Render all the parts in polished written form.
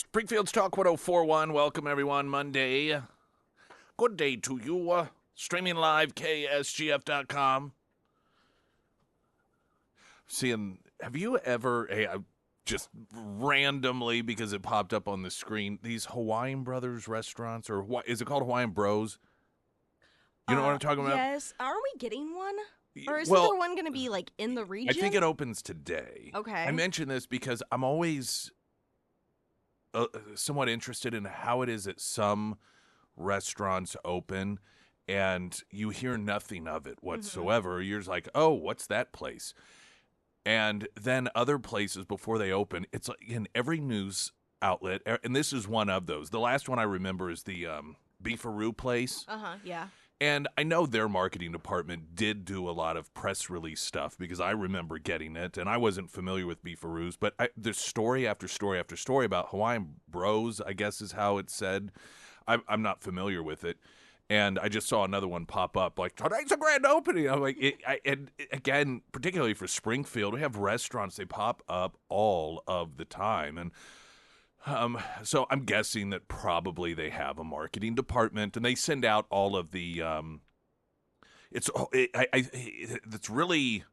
Springfield's Talk 1041. Welcome, everyone. Monday. Good day to you. Streaming live, KSGF.com. Have you ever, just randomly, because it popped up on the screen, these Hawaiian Brothers restaurants, or what is it called, Hawaiian Bros? You know what I'm talking about? Yes. Are we getting one? Or isn't Well, there one going to be, like, in the region? I think it opens today. Okay. I mention this because I'm always somewhat interested in how it is that some restaurants open and you hear nothing of it whatsoever. You're just like, oh, what's that place? And then other places before they open, it's like in every news outlet, and this is one of those. The last one I remember is the Beefaroo place. Yeah. And I know their marketing department did do a lot of press release stuff because I remember getting it, and I wasn't familiar with Beefaroos, but there's story after story after story about Hawaiian Bros, I guess is how it's said. I'm not familiar with it. And I just saw another one pop up, like, today's a grand opening. I'm like, and again, particularly for Springfield, we have restaurants, they pop up all of the time. And so I'm guessing that probably they have a marketing department, and they send out all of the. It's really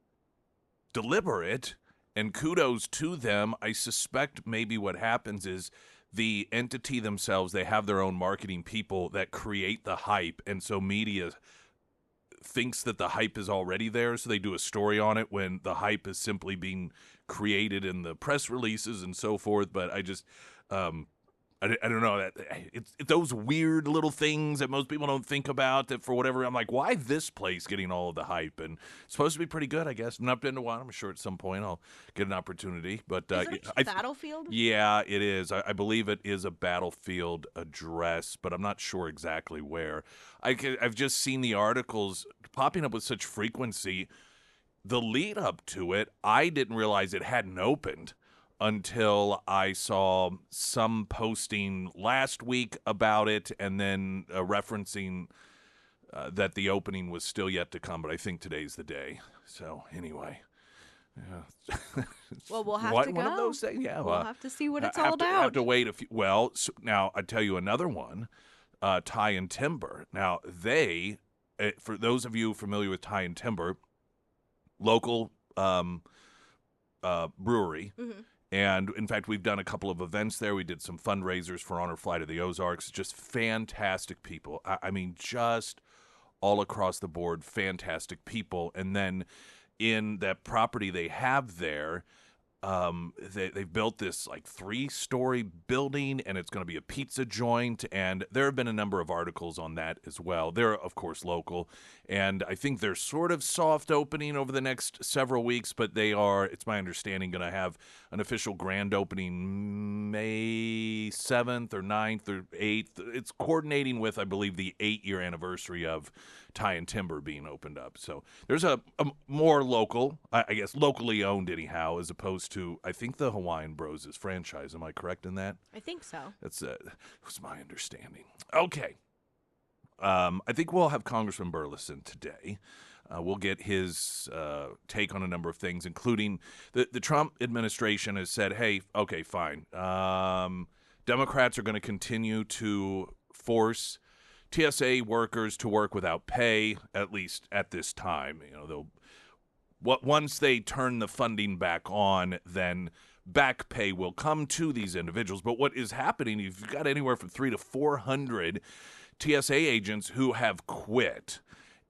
deliberate, and kudos to them. I suspect maybe what happens is the entity themselves, they have their own marketing people that create the hype, and so media thinks that the hype is already there, so they do a story on it when the hype is simply being created in the press releases and so forth. But I just I don't know, that it's those weird little things that most people don't think about, that for whatever, I'm like, why this place getting all of the hype? And it's supposed to be pretty good, I guess. I've not been to one. I'm sure at some point I'll get an opportunity. But Is it a Battlefield? Yeah, it is. I believe it is a Battlefield address, but I'm not sure exactly where. I've just seen the articles popping up with such frequency. The lead up to it, I didn't realize it hadn't opened until I saw some posting last week about it, and then referencing that the opening was still yet to come, but I think today's the day. So anyway. Yeah. Well, we'll have to go. One of those things, yeah. We'll have to see what it's all about. Have to wait a few. Well, so now I tell you another one, Tie and Timber. Now they, for those of you familiar with Tie and Timber, local brewery. Mm-hmm. And, in fact, we've done a couple of events there. We did some fundraisers for Honor Fly to the Ozarks. Just fantastic people. I mean, just all across the board, fantastic people. And then in that property they have there, they've built this, like, 3-story building, and it's going to be a pizza joint. And there have been a number of articles on that as well. They're, of course, local. And I think they're sort of soft opening over the next several weeks, but they are, it's my understanding, going to have an official grand opening May 7th or 9th or 8th. It's coordinating with, I believe, the 8-year anniversary of Tie and Timber being opened up. So there's a more local, I guess, locally owned anyhow, as opposed to, I think, the Hawaiian Bros is franchise. Am I correct in that? I think so. That's was my understanding. Okay. I think we'll have Congressman Burleson today. We'll get his take on a number of things, including the Trump administration has said, hey, okay, fine. Democrats are going to continue to force TSA workers to work without pay, at least at this time. You know, once they turn the funding back on, then back pay will come to these individuals. But what is happening, you've got anywhere from 300 to 400 TSA agents who have quit.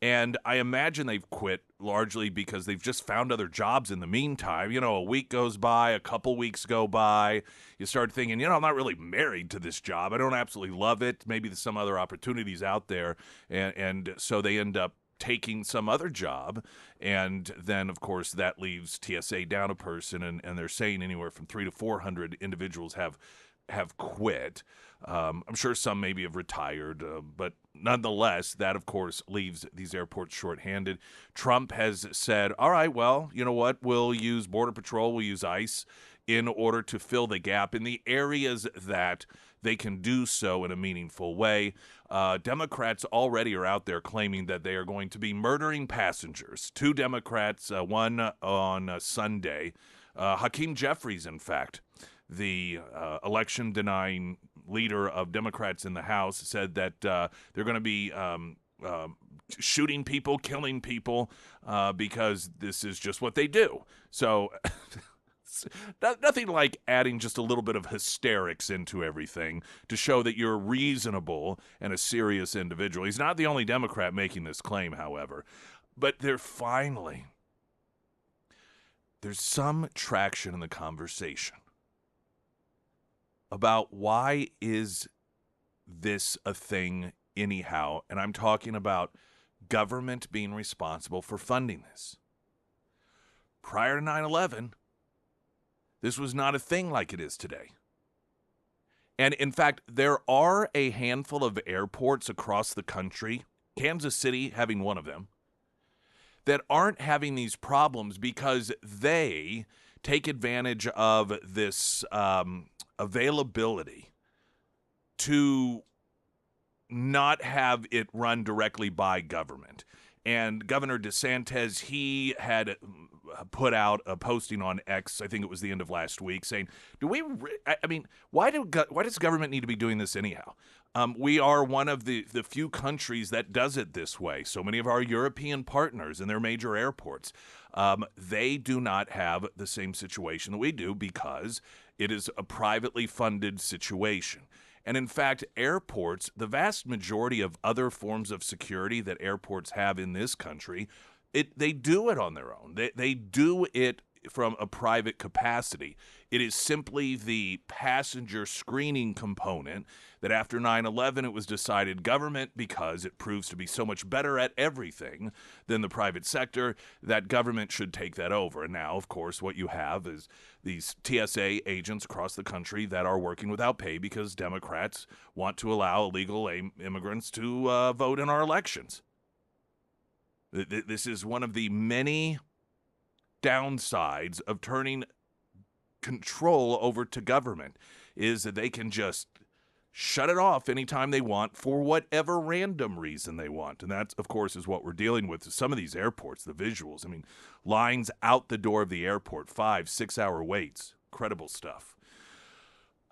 And I imagine they've quit largely because they've just found other jobs in the meantime. You know, a week goes by, a couple weeks go by. You start thinking, you know, I'm not really married to this job. I don't absolutely love it. Maybe there's some other opportunities out there. And so they end up taking some other job. And then, of course, that leaves TSA down a person. And they're saying anywhere from 300 to 400 individuals have quit. I'm sure some maybe have retired, but nonetheless, that, of course, leaves these airports shorthanded. Trump has said, all right, well, you know what? We'll use Border Patrol, we'll use ICE in order to fill the gap in the areas that they can do so in a meaningful way. Democrats already are out there claiming that they are going to be murdering passengers. 2 Democrats, one on Sunday, Hakeem Jeffries, in fact, the election-denying leader of Democrats in the House, said that they're going to be shooting people, killing people, because this is just what they do. So nothing like adding just a little bit of hysterics into everything to show that you're reasonable and a serious individual. He's not the only Democrat making this claim, however. But there's some traction in the conversation about why is this a thing anyhow, and I'm talking about government being responsible for funding this. Prior to 9/11, this was not a thing like it is today. And in fact, there are a handful of airports across the country, Kansas City having one of them, that aren't having these problems because they take advantage of this availability to not have it run directly by government. And Governor DeSantis, he had put out a posting on X, I think it was the end of last week, saying, why does government need to be doing this anyhow? We are one of the few countries that does it this way. So many of our European partners in their major airports, they do not have the same situation that we do because it is a privately funded situation. And in fact, airports, the vast majority of other forms of security that airports have in this country, they do it on their own. They do it from a private capacity. It is simply the passenger screening component that after 9/11 it was decided government, because it proves to be so much better at everything than the private sector, that government should take that over. And now, of course, what you have is these TSA agents across the country that are working without pay because Democrats want to allow illegal immigrants to vote in our elections. This is one of the many downsides of turning control over to government, is that they can just shut it off anytime they want for whatever random reason they want. And that, of course, is what we're dealing with. Some of these airports, the visuals, lines out the door of the airport, 5-6 hour waits. Incredible stuff.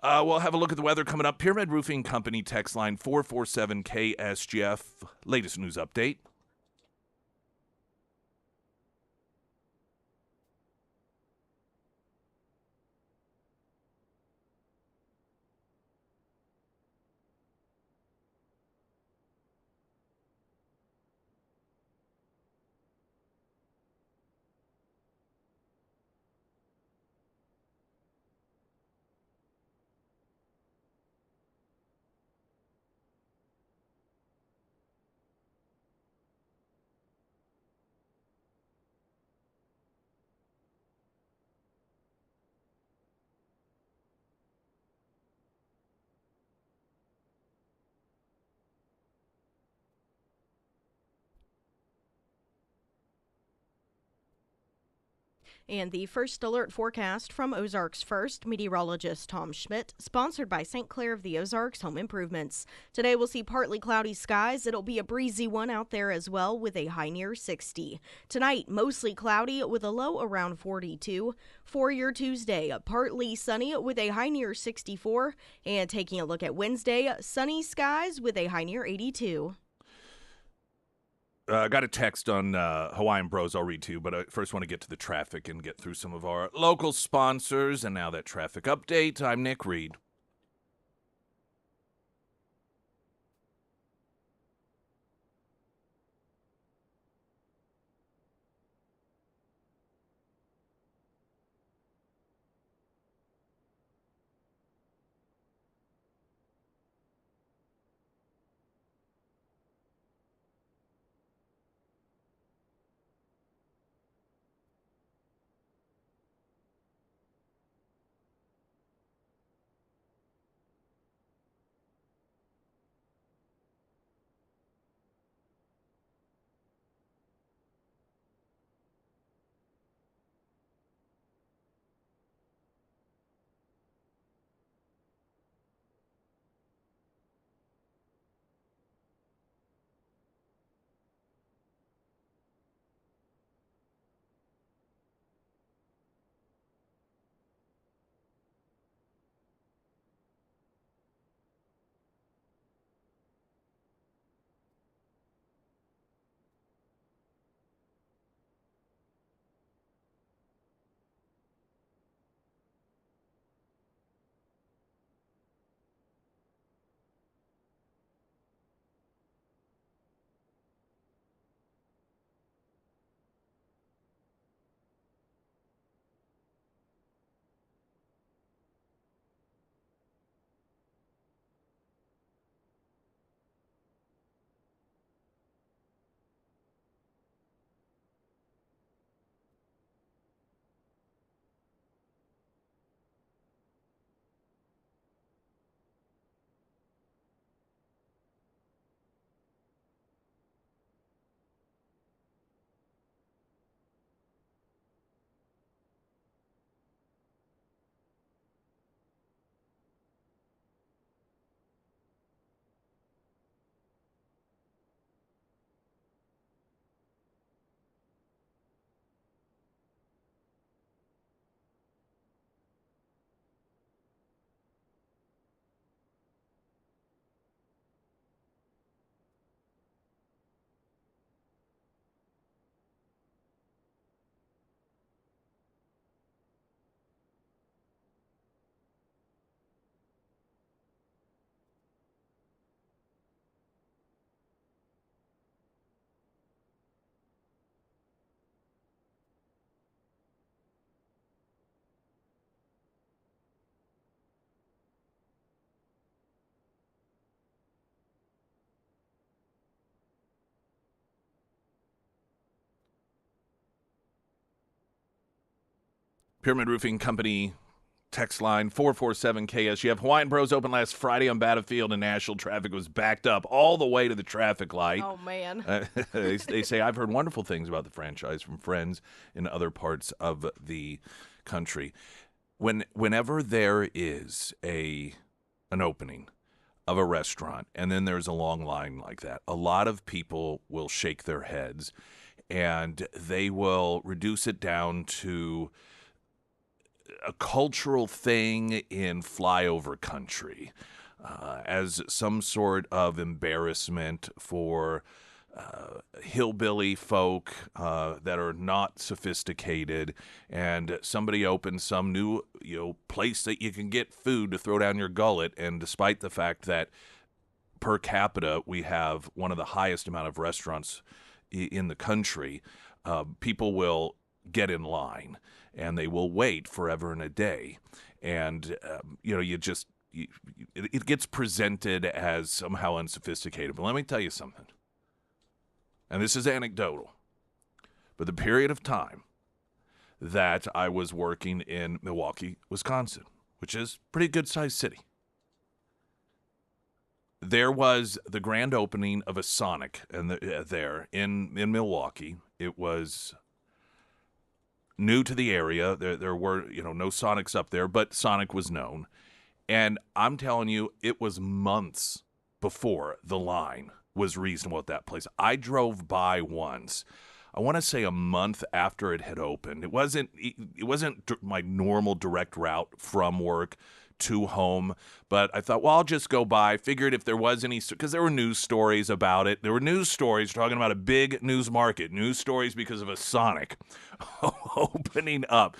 We'll have a look at the weather coming up. Pyramid Roofing Company text line 447 KSGF. Latest news update. And the first alert forecast from Ozarks First, meteorologist Tom Schmidt, sponsored by St. Clair of the Ozarks Home Improvements. Today we'll see partly cloudy skies. It'll be a breezy one out there as well with a high near 60. Tonight, mostly cloudy with a low around 42. For your Tuesday, partly sunny with a high near 64. And taking a look at Wednesday, sunny skies with a high near 82. I got a text on Hawaiian Bros I'll read to you, but I first want to get to the traffic and get through some of our local sponsors. And now that traffic update, I'm Nick Reed. Pyramid Roofing Company text line 447 KSGF. Hawaiian Bros opened last Friday on Battlefield, and Nashville traffic was backed up all the way to the traffic light. Oh, man. They say, I've heard wonderful things about the franchise from friends in other parts of the country. Whenever there is an opening of a restaurant and then there's a long line like that, a lot of people will shake their heads and they will reduce it down to a cultural thing in flyover country as some sort of embarrassment for hillbilly folk that are not sophisticated, and somebody opens some new place that you can get food to throw down your gullet, and despite the fact that per capita we have one of the highest amount of restaurants in the country, people will get in line and they will wait forever and a day, and it gets presented as somehow unsophisticated. But let me tell you something, and this is anecdotal, but the period of time that I was working in Milwaukee, Wisconsin, which is a pretty good-sized city, there was the grand opening of a Sonic there in Milwaukee. It was new to the area. There were no Sonics up there, but Sonic was known. And I'm telling you, it was months before the line was reasonable at that place. I drove by once, I want to say a month after it had opened. It wasn't my normal direct route from work to home, but I thought, well, I'll just go by. Figured if there was any, because there were news stories about it. There were news stories talking about a big news market, news stories because of a Sonic opening up.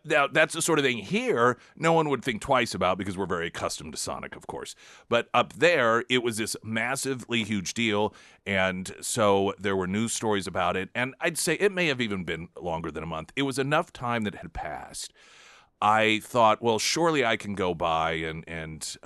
Now, that's the sort of thing here no one would think twice about because we're very accustomed to Sonic, of course. But up there, it was this massively huge deal, and so there were news stories about it. And I'd say it may have even been longer than a month. It was enough time that had passed. I thought, well, surely I can go by and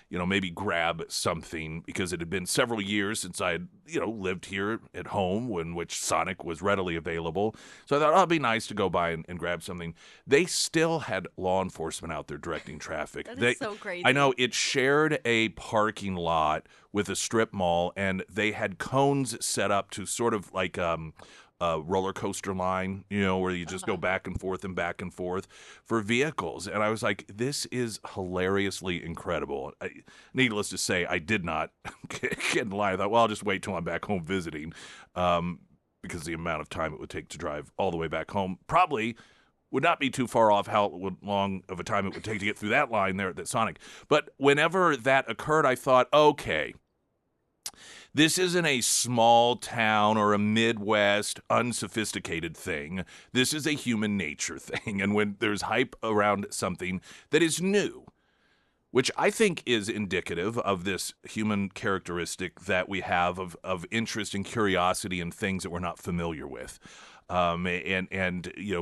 maybe grab something, because it had been several years since I had, lived here at home when which Sonic was readily available. So I thought, it'd be nice to go by and grab something. They still had law enforcement out there directing traffic. That is so crazy. I know, it shared a parking lot with a strip mall, and they had cones set up to sort of like roller coaster line, where you just go back and forth for vehicles. And I was like, this is hilariously incredible. Needless to say, I did not get in line. I thought, well, I'll just wait till I'm back home visiting, because the amount of time it would take to drive all the way back home probably would not be too far off how long of a time it would take to get through that line there at that Sonic. But whenever that occurred, I thought, okay, this isn't a small town or a Midwest unsophisticated thing. This is a human nature thing. And when there's hype around something that is new, which I think is indicative of this human characteristic that we have of interest and curiosity in things that we're not familiar with.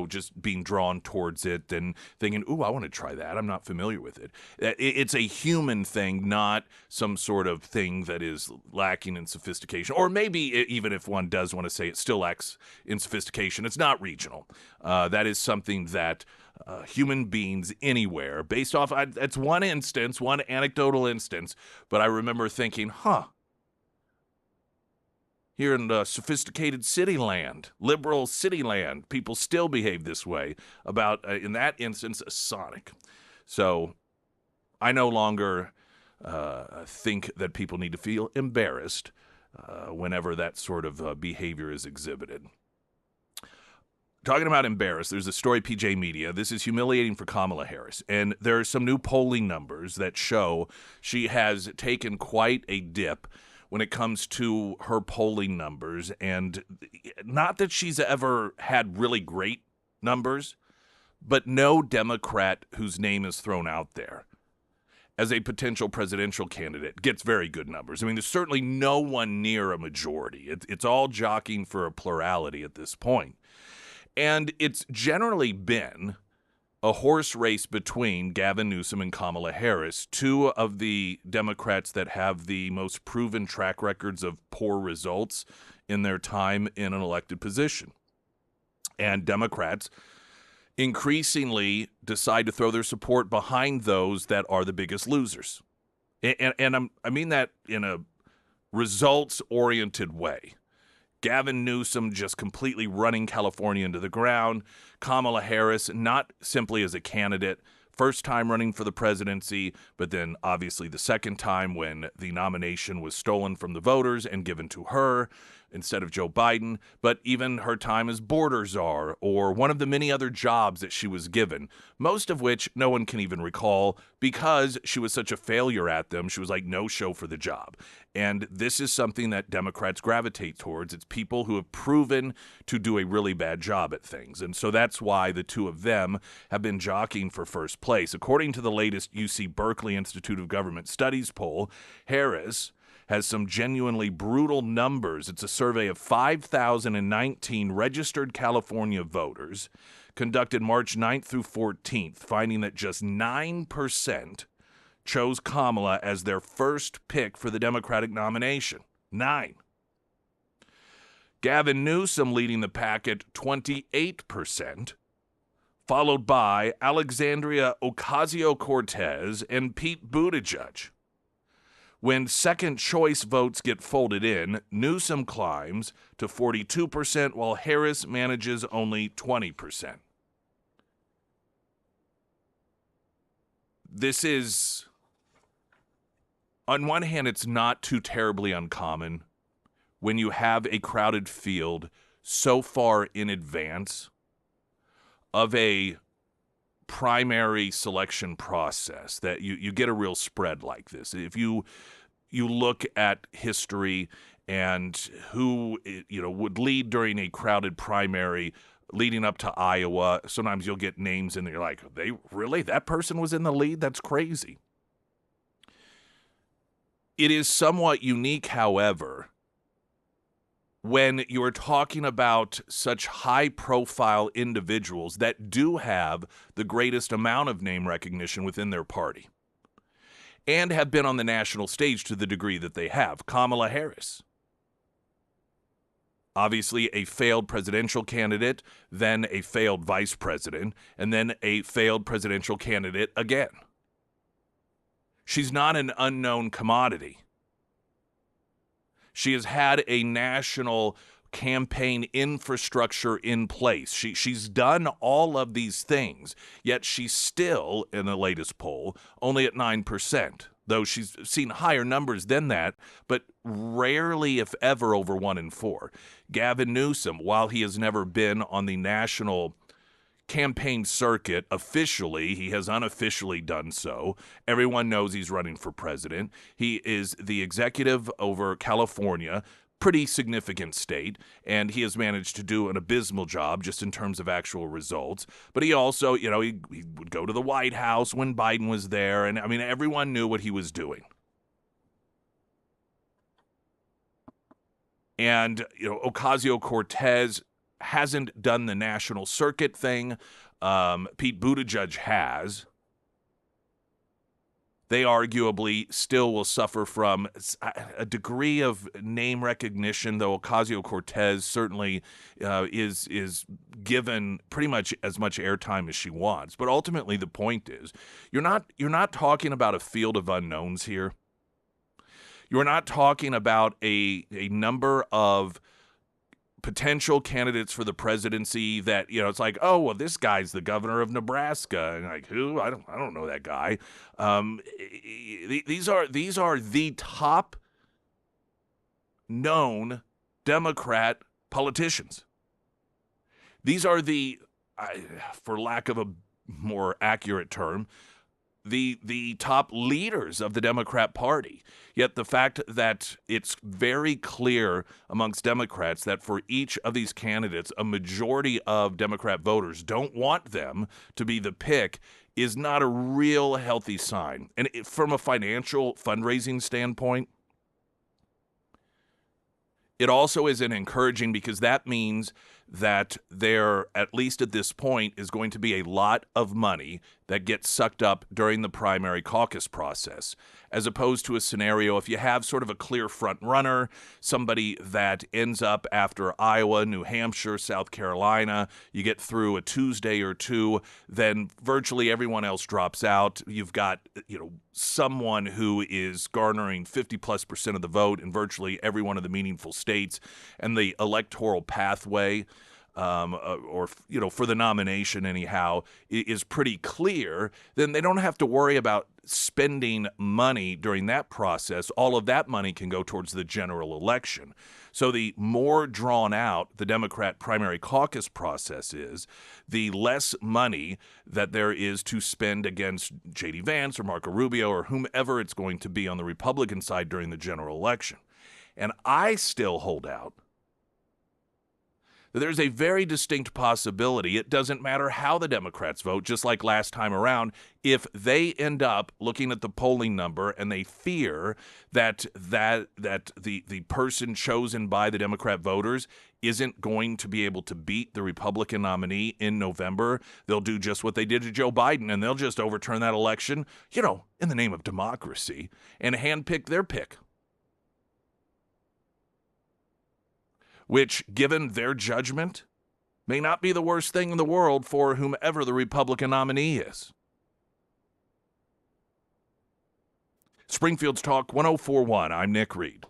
Just being drawn towards it and thinking, ooh, I want to try that. I'm not familiar with it. It's a human thing, not some sort of thing that is lacking in sophistication. Or maybe even if one does want to say it still lacks in sophistication, it's not regional. That is something that human beings anywhere, based off, that's one instance, one anecdotal instance, but I remember thinking, here in the sophisticated city land, liberal city land, people still behave this way about, in that instance, a Sonic. So I no longer think that people need to feel embarrassed whenever that sort of behavior is exhibited. Talking about embarrassed, there's a story, PJ Media. This is humiliating for Kamala Harris. And there are some new polling numbers that show she has taken quite a dip when it comes to her polling numbers. And not that she's ever had really great numbers, but no Democrat whose name is thrown out there as a potential presidential candidate gets very good numbers. I mean, there's certainly no one near a majority. It's all jockeying for a plurality at this point. And it's generally been a horse race between Gavin Newsom and Kamala Harris, two of the Democrats that have the most proven track records of poor results in their time in an elected position. And Democrats increasingly decide to throw their support behind those that are the biggest losers. And I mean that in a results-oriented way. Gavin Newsom just completely running California into the ground. Kamala Harris, not simply as a candidate, first time running for the presidency, but then obviously the second time when the nomination was stolen from the voters and given to her instead of Joe Biden, but even her time as border czar or one of the many other jobs that she was given, most of which no one can even recall because she was such a failure at them. She was like no show for the job. And this is something that Democrats gravitate towards. It's people who have proven to do a really bad job at things. And so that's why the two of them have been jockeying for first place. According to the latest UC Berkeley Institute of Government Studies poll, Harris has some genuinely brutal numbers. It's a survey of 5,019 registered California voters conducted March 9th through 14th, finding that just 9% chose Kamala as their first pick for the Democratic nomination. 9. Gavin Newsom leading the pack at 28%, followed by Alexandria Ocasio-Cortez and Pete Buttigieg. When second-choice votes get folded in, Newsom climbs to 42%, while Harris manages only 20%. This is, on one hand, it's not too terribly uncommon when you have a crowded field so far in advance of a primary selection process that you get a real spread like this. If you look at history and who would lead during a crowded primary leading up to Iowa, sometimes you'll get names in there like, that person was in the lead? That's crazy. It is somewhat unique, however, when you're talking about such high-profile individuals that do have the greatest amount of name recognition within their party and have been on the national stage to the degree that they have. Kamala Harris, obviously a failed presidential candidate, then a failed vice president, and then a failed presidential candidate again. She's not an unknown commodity. She has had a national campaign infrastructure in place. She's done all of these things, yet she's still, in the latest poll, only at 9%, though she's seen higher numbers than that, but rarely, if ever, over 1 in 4. Gavin Newsom, while he has never been on the national campaign circuit officially, he has unofficially done so. Everyone knows he's running for president. He is the executive over California, pretty significant state, and he has managed to do an abysmal job just in terms of actual results. But he also, he would go to the White House when Biden was there, and I mean, everyone knew what he was doing. And, Ocasio-Cortez hasn't done the national circuit thing. Pete Buttigieg has. They arguably still will suffer from a degree of name recognition, though Ocasio-Cortez certainly is given pretty much as much airtime as she wants. But ultimately, the point is, you're not talking about a field of unknowns here. You're not talking about a number of potential candidates for the presidency that, it's like, oh, well, this guy's the governor of Nebraska. And like, who? I don't know that guy. These are the top known Democrat politicians. These are the, for lack of a more accurate term, the top leaders of the Democrat Party. Yet the fact that it's very clear amongst Democrats that for each of these candidates, a majority of Democrat voters don't want them to be the pick is not a real healthy sign. And from a financial fundraising standpoint, it also isn't encouraging because that means that there, at least at this point, is going to be a lot of money that gets sucked up during the primary caucus process, as opposed to a scenario if you have sort of a clear front runner, somebody that ends up after Iowa, New Hampshire, South Carolina, you get through a Tuesday or two, then virtually everyone else drops out. You've got, someone who is garnering 50+% of the vote in virtually every one of the meaningful states, and the electoral pathway for the nomination anyhow, is pretty clear, then they don't have to worry about spending money during that process. All of that money can go towards the general election. So the more drawn out the Democrat primary caucus process is, the less money that there is to spend against J.D. Vance or Marco Rubio or whomever it's going to be on the Republican side during the general election. And I still hold out that there's a very distinct possibility, it doesn't matter how the Democrats vote, just like last time around, if they end up looking at the polling number and they fear that the person chosen by the Democrat voters isn't going to be able to beat the Republican nominee in November, they'll do just what they did to Joe Biden, and they'll just overturn that election, in the name of democracy, and handpick their pick. Which, given their judgment, may not be the worst thing in the world for whomever the Republican nominee is. Springfield's Talk 1041. I'm Nick Reed.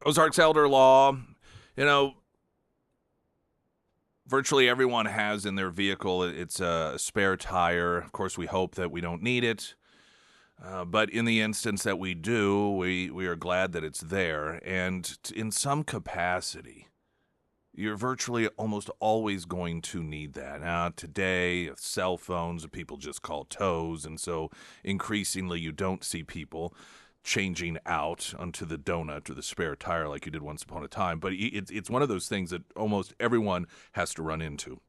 Ozarks elder law, virtually everyone has in their vehicle, it's a spare tire. Of course, we hope that we don't need it. But in the instance that we do, we are glad that it's there. And in some capacity, you're virtually almost always going to need that. Now, today, cell phones, people just call tows, and so increasingly you don't see people changing out onto the donut or the spare tire like you did once upon a time. But it's one of those things that almost everyone has to run into.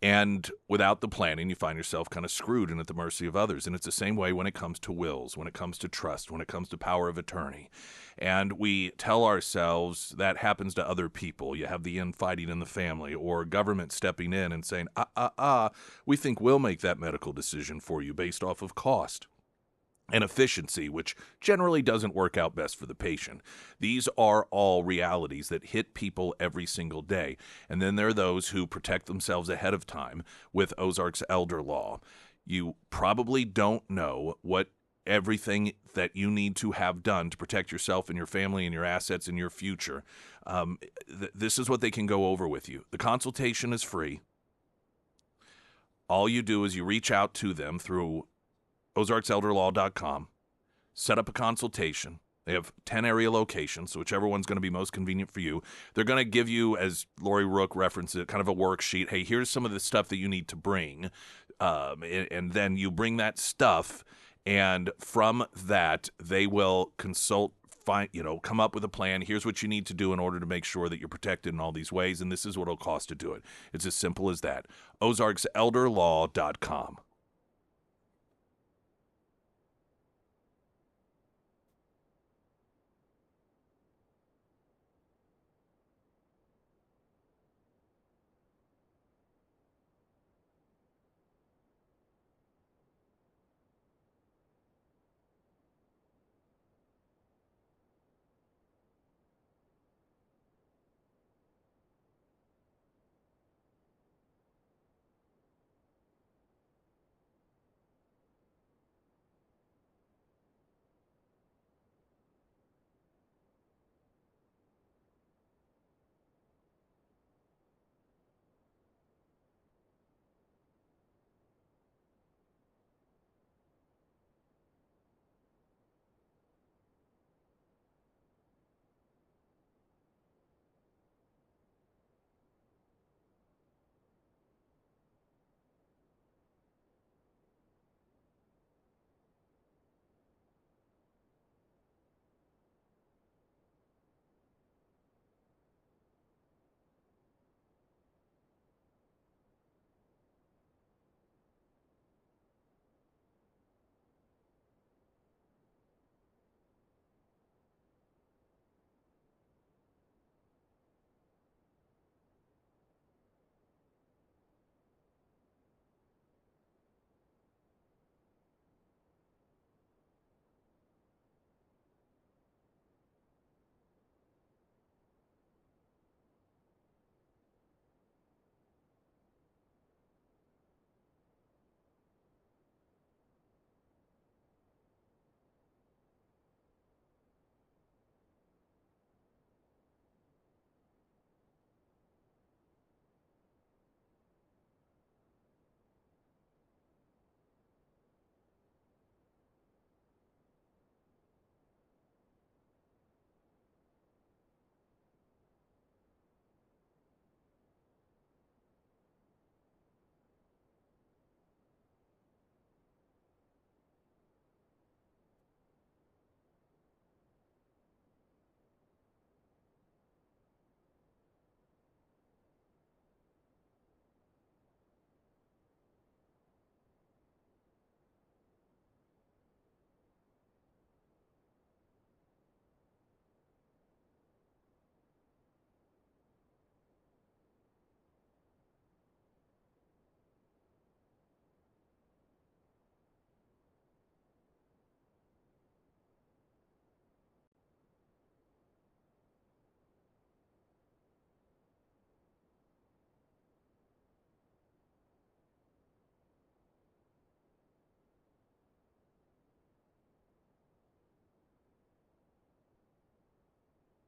And without the planning, you find yourself kind of screwed and at the mercy of others. And it's the same way when it comes to wills, when it comes to trust, when it comes to power of attorney. And we tell ourselves that happens to other people. You have the infighting in the family or government stepping in and saying, we think we'll make that medical decision for you based off of cost and efficiency, which generally doesn't work out best for the patient. These are all realities that hit people every single day. And then there are those who protect themselves ahead of time with Ozarks elder law. You probably don't know what everything that you need to have done to protect yourself and your family and your assets and your future. This is what they can go over with you. The consultation is free. All you do is you reach out to them through ozarkselderlaw.com, set up a consultation. They have 10 area locations, so whichever one's going to be most convenient for you. They're going to give you, as Lori Rook referenced it, kind of a worksheet. Hey, here's some of the stuff that you need to bring. And then you bring that stuff, and from that, they will consult, come up with a plan. Here's what you need to do in order to make sure that you're protected in all these ways, and this is what it'll cost to do it. It's as simple as that. OzarksElderLaw.com.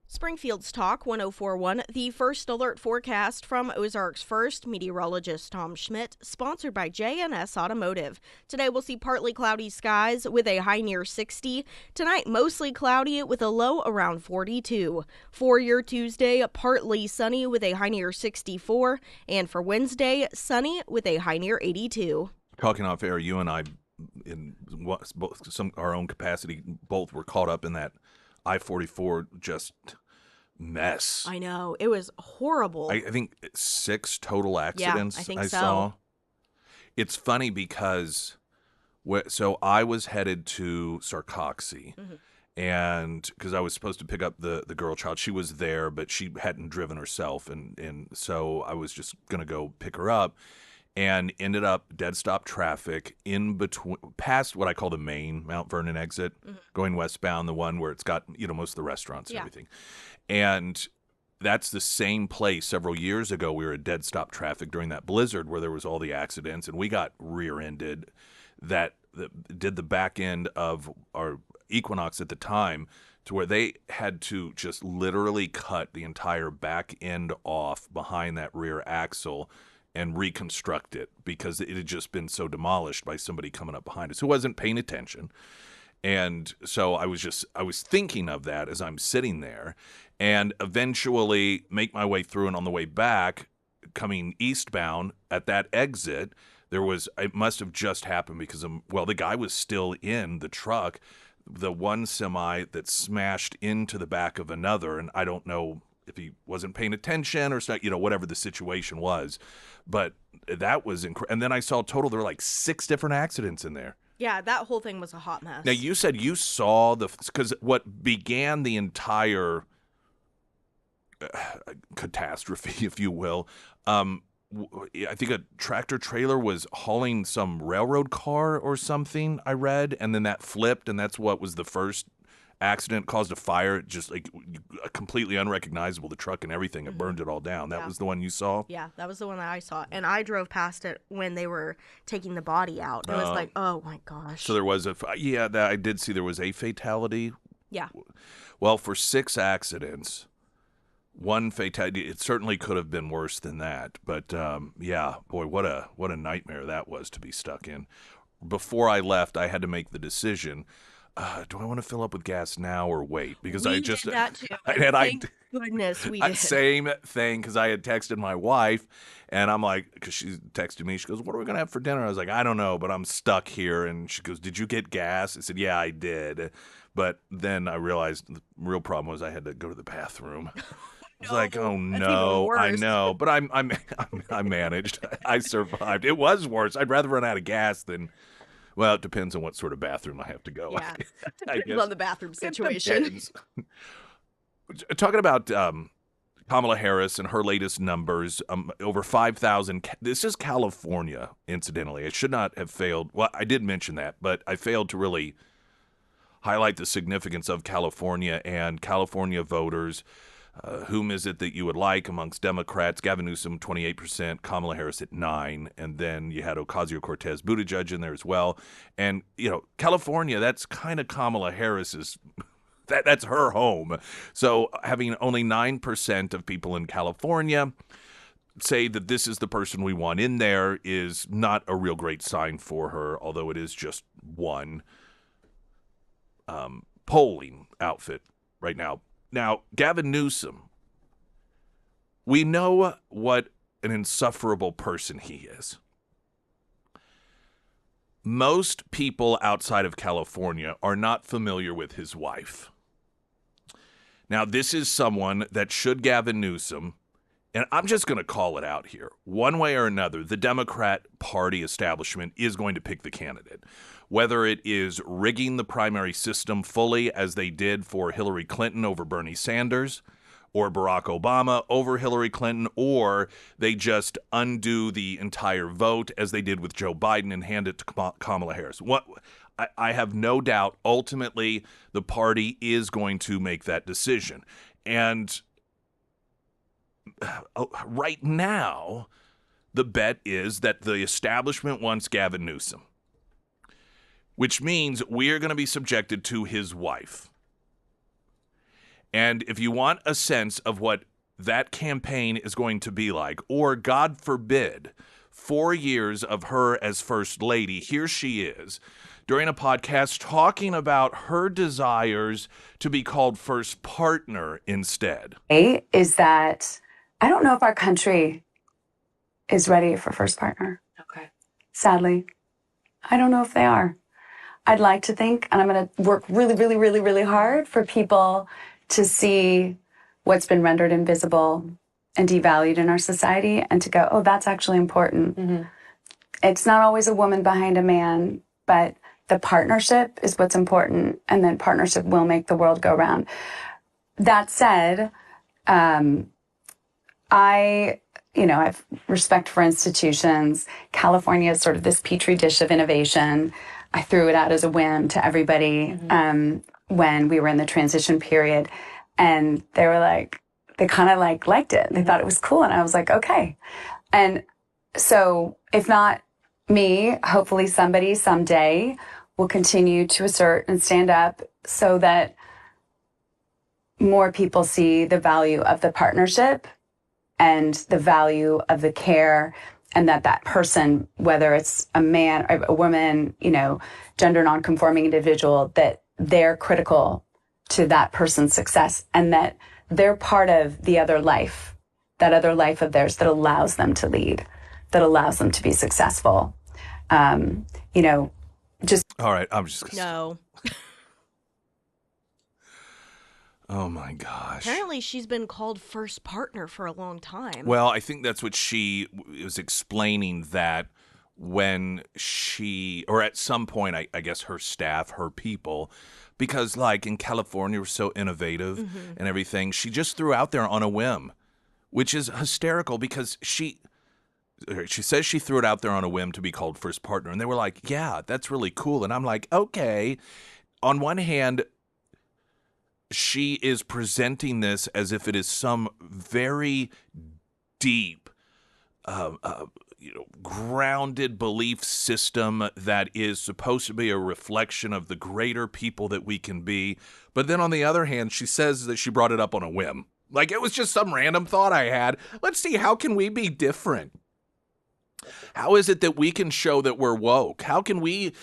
Springfield's Talk 1041, the first alert forecast from Ozarks First, meteorologist Tom Schmidt, sponsored by J&S Automotive. Today we'll see partly cloudy skies with a high near 60. Tonight, mostly cloudy with a low around 42. For your Tuesday, partly sunny with a high near 64. And for Wednesday, sunny with a high near 82. Talking off air, you and I, in our own capacity, both were caught up in that I-44 just mess. I know. It was horrible. I think 6 total accidents I think so. saw. It's funny because, so I was headed to Sarcoxy, and because I was supposed to pick up the girl child. She was there, but she hadn't driven herself, and so I was just going to go pick her up, and ended up dead stop traffic in between, past what I call the main Mount Vernon exit, going westbound, the one where it's got, most of the restaurants and everything. And that's the same place several years ago. We were at dead stop traffic during that blizzard where there was all the accidents, and we got rear-ended. That did the back end of our Equinox at the time, to where they had to just literally cut the entire back end off behind that rear axle and reconstruct it because it had just been so demolished by somebody coming up behind us who wasn't paying attention. And so I was thinking of that as I'm sitting there, and eventually make my way through. And on the way back, coming eastbound at that exit, it must have just happened because the guy was still in the truck, the one semi that smashed into the back of another. And I don't know if he wasn't paying attention or whatever the situation was, but that was incredible. And then I saw total, there were like 6 different accidents in there. Yeah, that whole thing was a hot mess. Now, you said you saw because what began the entire catastrophe, if you will, I think a tractor trailer was hauling some railroad car or something, I read, and then that flipped, and that's what was the first accident, caused a fire, just like completely unrecognizable, the truck and everything. It burned it all down. That was the one you saw? Yeah, that was the one that I saw. And I drove past it when they were taking the body out. It was like, oh my gosh. So there was I did see there was a fatality. Yeah. Well, for 6 accidents, one fatality, it certainly could have been worse than that. But yeah, boy, what a nightmare that was to be stuck in. Before I left, I had to make the decision. Do I want to fill up with gas now or wait? Because we did that too. Thank goodness we did. Same thing, because I had texted my wife, and I'm like, because she texted me, she goes, what are we going to have for dinner? I was like, I don't know, but I'm stuck here. And she goes, did you get gas? I said, yeah, I did. But then I realized the real problem was I had to go to the bathroom. I was like, oh no, I know, but I managed. I survived. It was worse. I'd rather run out of gas than. Well, it depends on what sort of bathroom I have to go. Yeah, I depends on the bathroom situation. Talking about Kamala Harris and her latest numbers, over 5,000. This is California, incidentally. I should not have failed. Well, I did mention that, but I failed to really highlight the significance of California and California voters. Whom is it that you would like amongst Democrats? Gavin Newsom, 28%, Kamala Harris at 9%, and then you had Ocasio-Cortez, Buttigieg in there as well. And, California, that's kind of Kamala Harris's, that's her home. So having only 9% of people in California say that this is the person we want in there is not a real great sign for her, although it is just one polling outfit right now. Now, Gavin Newsom, we know what an insufferable person he is. Most people outside of California are not familiar with his wife. Now, this is someone that should Gavin Newsom, and I'm just going to call it out here, one way or another, the Democrat Party establishment is going to pick the candidate. Whether it is rigging the primary system fully, as they did for Hillary Clinton over Bernie Sanders, or Barack Obama over Hillary Clinton, or they just undo the entire vote, as they did with Joe Biden, and hand it to Kamala Harris. I have no doubt, ultimately, the party is going to make that decision. And right now, the bet is that the establishment wants Gavin Newsom, which means we are going to be subjected to his wife. And if you want a sense of what that campaign is going to be like, or God forbid, 4 years of her as first lady, here she is during a podcast talking about her desires to be called first partner instead. Is that I don't know if our country is ready for first partner. Okay. Sadly, I don't know if they are. I'd like to think, and I'm going to work really, really, really, really hard for people to see what's been rendered invisible and devalued in our society and to go, oh, that's actually important. Mm-hmm. It's not always a woman behind a man, but the partnership is what's important, and then partnership will make the world go round. That said, I have respect for institutions. California is sort of this petri dish of innovation. I threw it out as a whim to everybody when we were in the transition period. And they were like, they kind of liked it. They thought it was cool. And I was like, okay. And so if not me, hopefully somebody someday will continue to assert and stand up so that more people see the value of the partnership and the value of the care and that person, whether it's a man or a woman, gender nonconforming individual, that they're critical to that person's success, and that they're part of the other life, that other life of theirs that allows them to lead, that allows them to be successful. Just All right, I'm just gonna No. Oh my gosh. Apparently, she's been called first partner for a long time. Well, I think that's what she was explaining, that when she, or at some point, I guess her staff, her people, because like in California, we're so innovative and everything, she just threw out there on a whim, which is hysterical because she says she threw it out there on a whim to be called first partner. And they were like, yeah, that's really cool. And I'm like, okay. On one hand, she is presenting this as if it is some very deep, grounded belief system that is supposed to be a reflection of the greater people that we can be. But then on the other hand, she says that she brought it up on a whim. Like it was just some random thought I had. Let's see, how can we be different? How is it that we can show that we're woke? How can we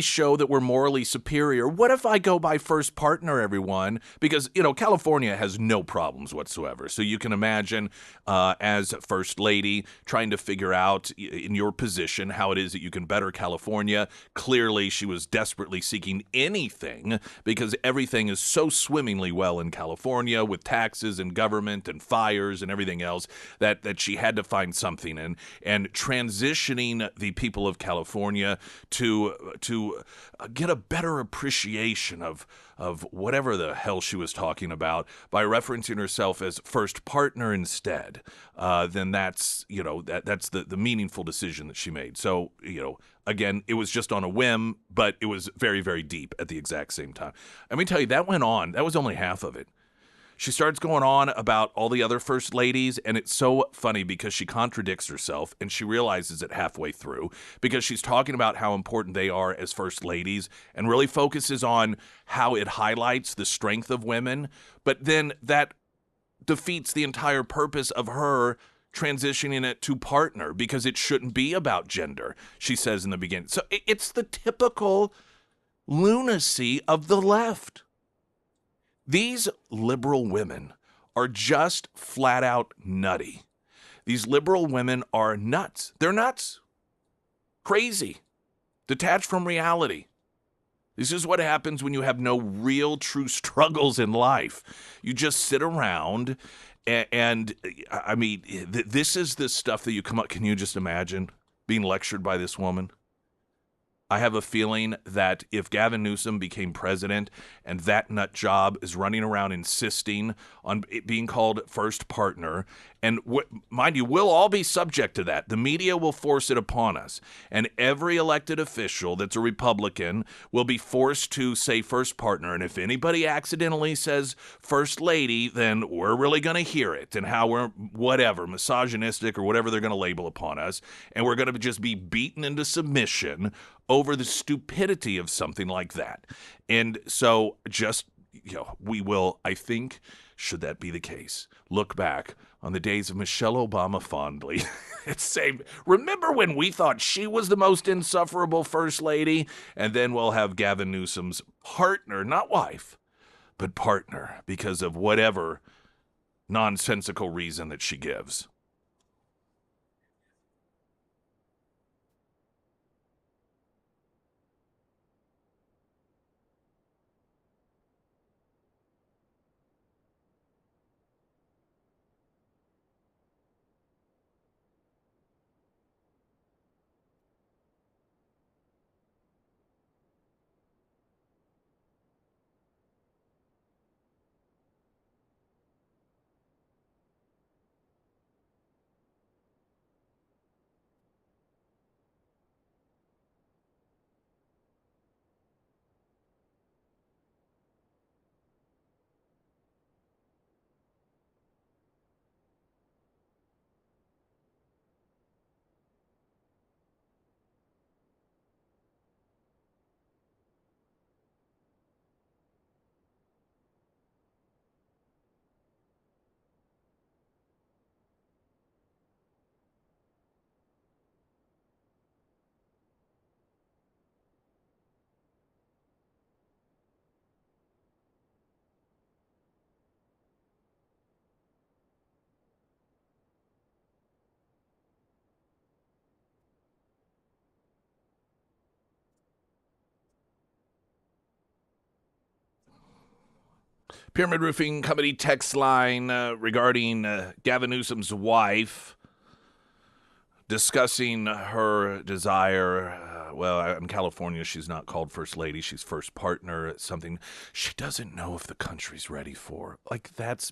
show that we're morally superior? What if I go by first partner, everyone? Because, California has no problems whatsoever. So you can imagine as first lady trying to figure out in your position how it is that you can better California. Clearly, she was desperately seeking anything because everything is so swimmingly well in California with taxes and government and fires and everything else that she had to find something. And transitioning the people of California to get a better appreciation of whatever the hell she was talking about by referencing herself as first partner instead, then that's the meaningful decision that she made. So, again, it was just on a whim, but it was very, very deep at the exact same time. Let me tell you, that went on. That was only half of it. She starts going on about all the other first ladies, and it's so funny because she contradicts herself, and she realizes it halfway through because she's talking about how important they are as first ladies and really focuses on how it highlights the strength of women. But then that defeats the entire purpose of her transitioning it to partner because it shouldn't be about gender, she says in the beginning. So it's the typical lunacy of the left. These liberal women are just flat out nutty. These liberal women are nuts. They're nuts. Crazy. Detached from reality. This is what happens when you have no real true struggles in life. You just sit around and I mean, this is the stuff that you come up. Can you just imagine being lectured by this woman? I have a feeling that if Gavin Newsom became president and that nut job is running around insisting on it being called first partner, and mind you, we'll all be subject to that. The media will force it upon us. And every elected official that's a Republican will be forced to say first partner. And if anybody accidentally says first lady, then we're really going to hear it and how we're whatever, misogynistic or whatever they're going to label upon us. And we're going to just be beaten into submission over the stupidity of something like that. And so just, we will, I think, should that be the case, look back on the days of Michelle Obama fondly and say, remember when we thought she was the most insufferable first lady? And then we'll have Gavin Newsom's partner, not wife, but partner, because of whatever nonsensical reason that she gives. Pyramid Roofing Company text line regarding Gavin Newsom's wife discussing her desire. Well, in California, she's not called First Lady. She's First Partner. It's something she doesn't know if the country's ready for. Like, that's...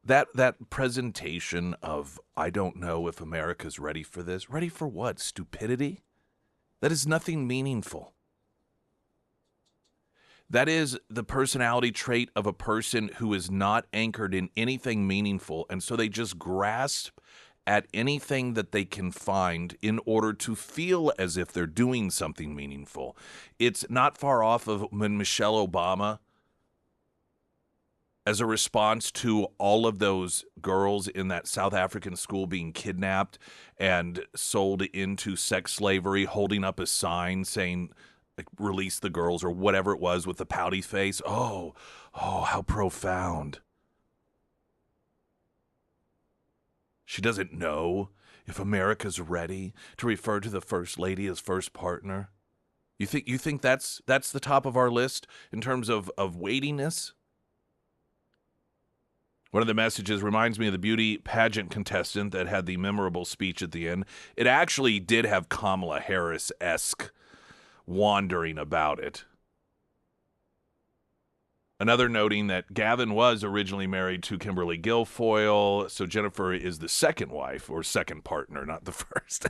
That presentation of, I don't know if America's ready for this. Ready for what? Stupidity? That is nothing meaningful. That is the personality trait of a person who is not anchored in anything meaningful, and so they just grasp at anything that they can find in order to feel as if they're doing something meaningful. It's not far off of when Michelle Obama, as a response to all of those girls in that South African school being kidnapped and sold into sex slavery, holding up a sign saying, like, release the girls or whatever it was with the pouty face. Oh, how profound. She doesn't know if America's ready to refer to the First Lady as First Partner. You think that's the top of our list in terms of weightiness? One of the messages reminds me of the beauty pageant contestant that had the memorable speech at the end. It actually did have Kamala Harris-esque wandering about it. Another noting that Gavin was originally married to Kimberly Guilfoyle, so Jennifer is the second wife or second partner, not the first.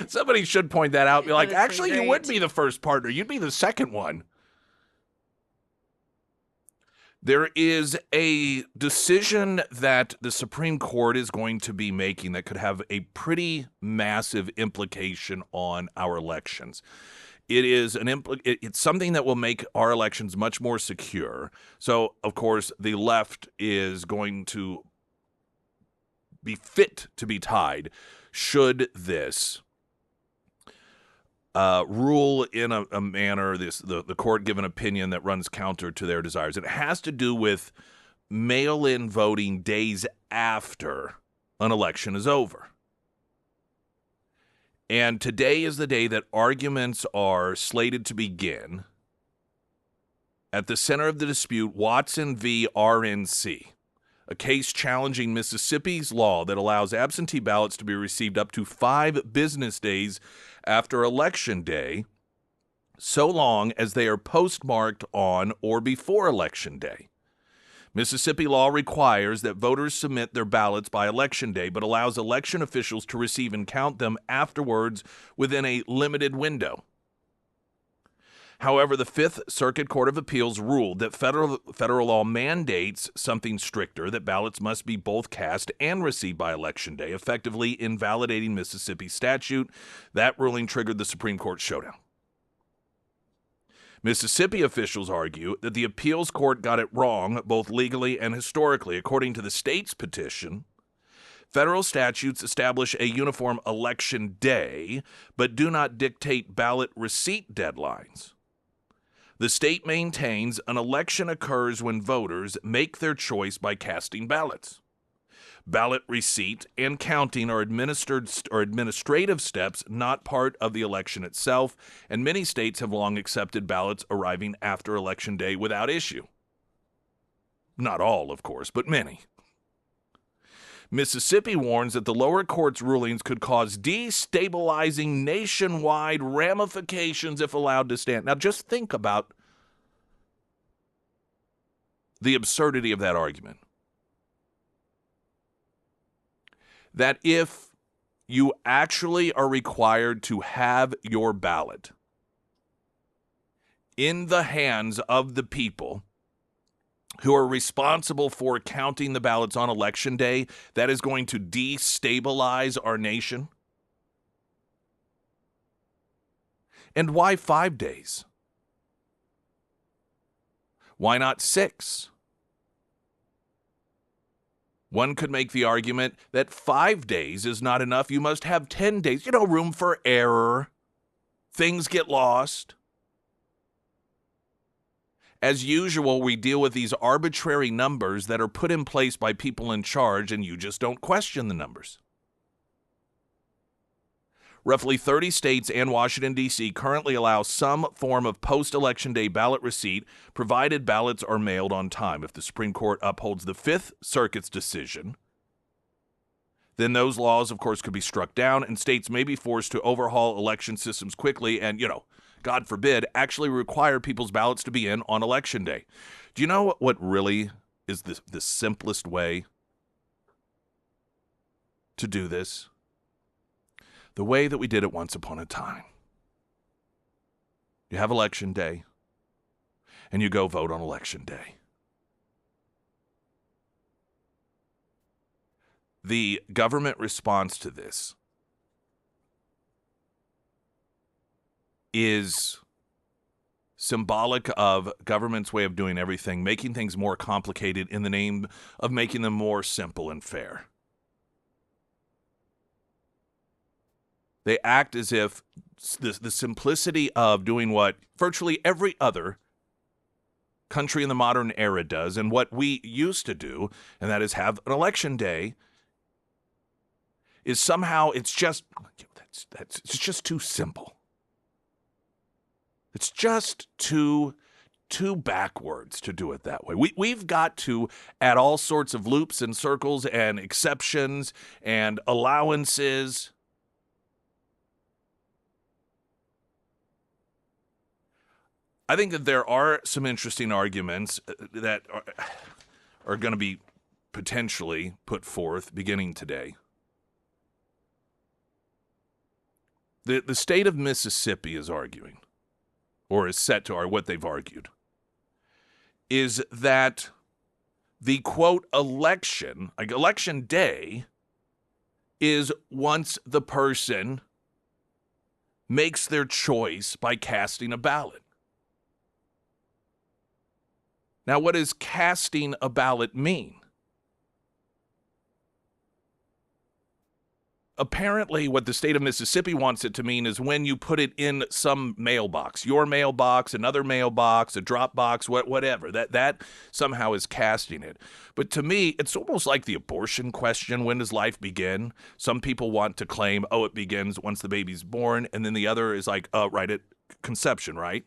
Somebody should point that out. Be like, actually, you would be the first partner. You'd be the second one. There is a decision that the Supreme Court is going to be making that could have a pretty massive implication on our elections. It is it's something that will make our elections much more secure. So, of course, the left is going to be fit to be tied should this rule in a manner, the court give an opinion that runs counter to their desires. It has to do with mail-in voting days after an election is over. And today is the day that arguments are slated to begin. At the center of the dispute, Watson v. RNC, a case challenging Mississippi's law that allows absentee ballots to be received up to 5 business days after Election Day, so long as they are postmarked on or before Election Day. Mississippi law requires that voters submit their ballots by Election Day, but allows election officials to receive and count them afterwards within a limited window. However, the Fifth Circuit Court of Appeals ruled that federal law mandates something stricter, that ballots must be both cast and received by Election Day, effectively invalidating Mississippi statute. That ruling triggered the Supreme Court showdown. Mississippi officials argue that the appeals court got it wrong, both legally and historically. According to the state's petition, federal statutes establish a uniform election day, but do not dictate ballot receipt deadlines. The state maintains an election occurs when voters make their choice by casting ballots. Ballot receipt and counting are administrative steps, not part of the election itself, and many states have long accepted ballots arriving after Election Day without issue. Not all, of course, but many. Mississippi warns that the lower court's rulings could cause destabilizing nationwide ramifications if allowed to stand. Now, just think about the absurdity of that argument. That if you actually are required to have your ballot in the hands of the people who are responsible for counting the ballots on Election Day, that is going to destabilize our nation. And why 5 days? Why not 6? One could make the argument that 5 days is not enough. You must have 10 days. Room for error. Things get lost. As usual, we deal with these arbitrary numbers that are put in place by people in charge, and you just don't question the numbers. Roughly 30 states and Washington, D.C. currently allow some form of post-election day ballot receipt, provided ballots are mailed on time. If the Supreme Court upholds the Fifth Circuit's decision, then those laws, of course, could be struck down, and states may be forced to overhaul election systems quickly and, God forbid, actually require people's ballots to be in on Election Day. Do you know what really is the simplest way to do this? The way that we did it once upon a time. You have Election Day, and you go vote on Election Day. The government response to this is symbolic of government's way of doing everything, making things more complicated in the name of making them more simple and fair. They act as if the simplicity of doing what virtually every other country in the modern era does, and what we used to do, and that is have an election day, is somehow it's just too simple. It's just too backwards to do it that way. We've got to add all sorts of loops and circles and exceptions and allowances. I think that there are some interesting arguments that are going to be potentially put forth beginning today. The state of Mississippi is arguing, or is set to argue, what they've argued, is that the, quote, election day, is once the person makes their choice by casting a ballot. Now, what does casting a ballot mean? Apparently, what the state of Mississippi wants it to mean is when you put it in some mailbox, your mailbox, another mailbox, a drop box, whatever, that somehow is casting it. But to me, it's almost like the abortion question. When does life begin? Some people want to claim, it begins once the baby's born. And then the other is like, right at conception, right?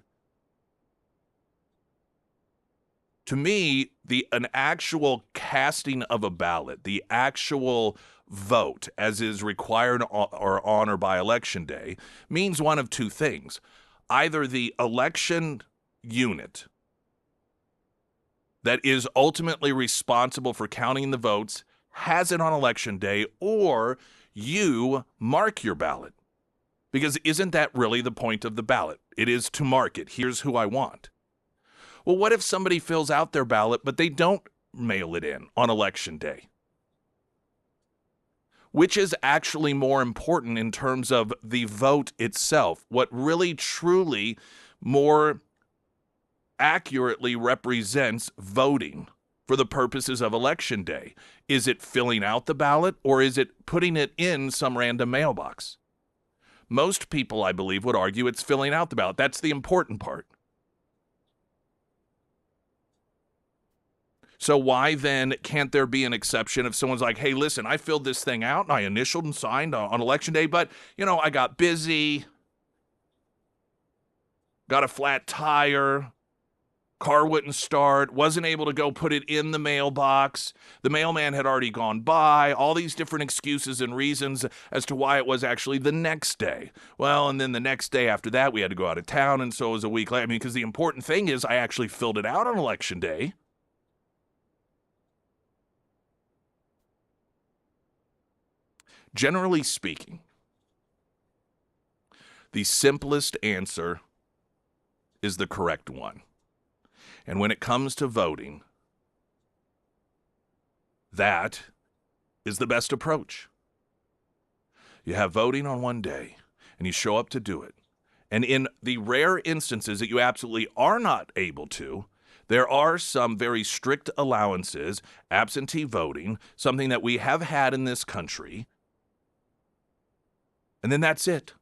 To me, an actual casting of a ballot, the actual vote, as is required on or by Election Day, means one of two things. Either the election unit that is ultimately responsible for counting the votes has it on Election Day, or you mark your ballot. Because isn't that really the point of the ballot? It is to mark it. Here's who I want. Well, what if somebody fills out their ballot, but they don't mail it in on Election Day? Which is actually more important in terms of the vote itself? What really, truly, more accurately represents voting for the purposes of Election Day? Is it filling out the ballot, or is it putting it in some random mailbox? Most people, I believe, would argue it's filling out the ballot. That's the important part. So why then can't there be an exception if someone's like, hey, listen, I filled this thing out and I initialed and signed on Election Day, but, I got busy, got a flat tire, car wouldn't start, wasn't able to go put it in the mailbox, the mailman had already gone by, all these different excuses and reasons as to why it was actually the next day. Well, and then the next day after that, we had to go out of town, and so it was a week later. Because the important thing is I actually filled it out on Election Day. Generally speaking, the simplest answer is the correct one. And when it comes to voting, that is the best approach. You have voting on one day, and you show up to do it. And in the rare instances that you absolutely are not able to, there are some very strict allowances, absentee voting, something that we have had in this country. And then that's it.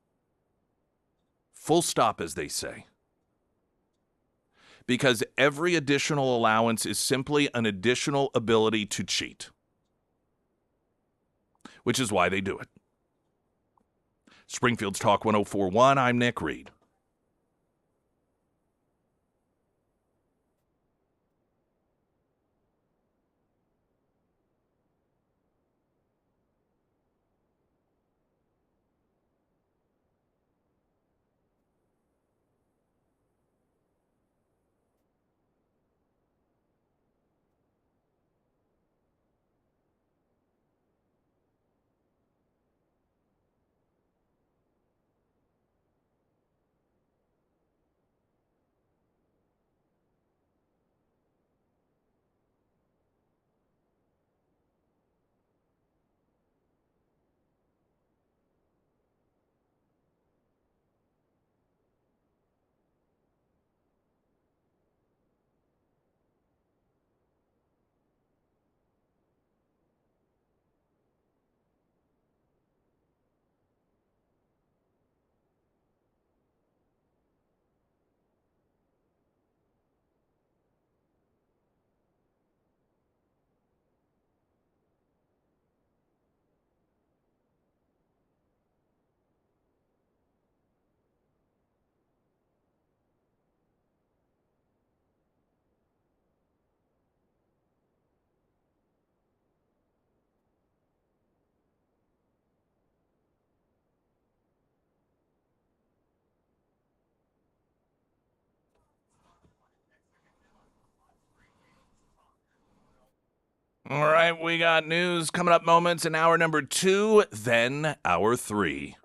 Full stop, as they say. Because every additional allowance is simply an additional ability to cheat. Which is why they do it. Springfield's Talk 1041. I'm Nick Reed. All right, we got news coming up moments in hour number 2, then hour 3.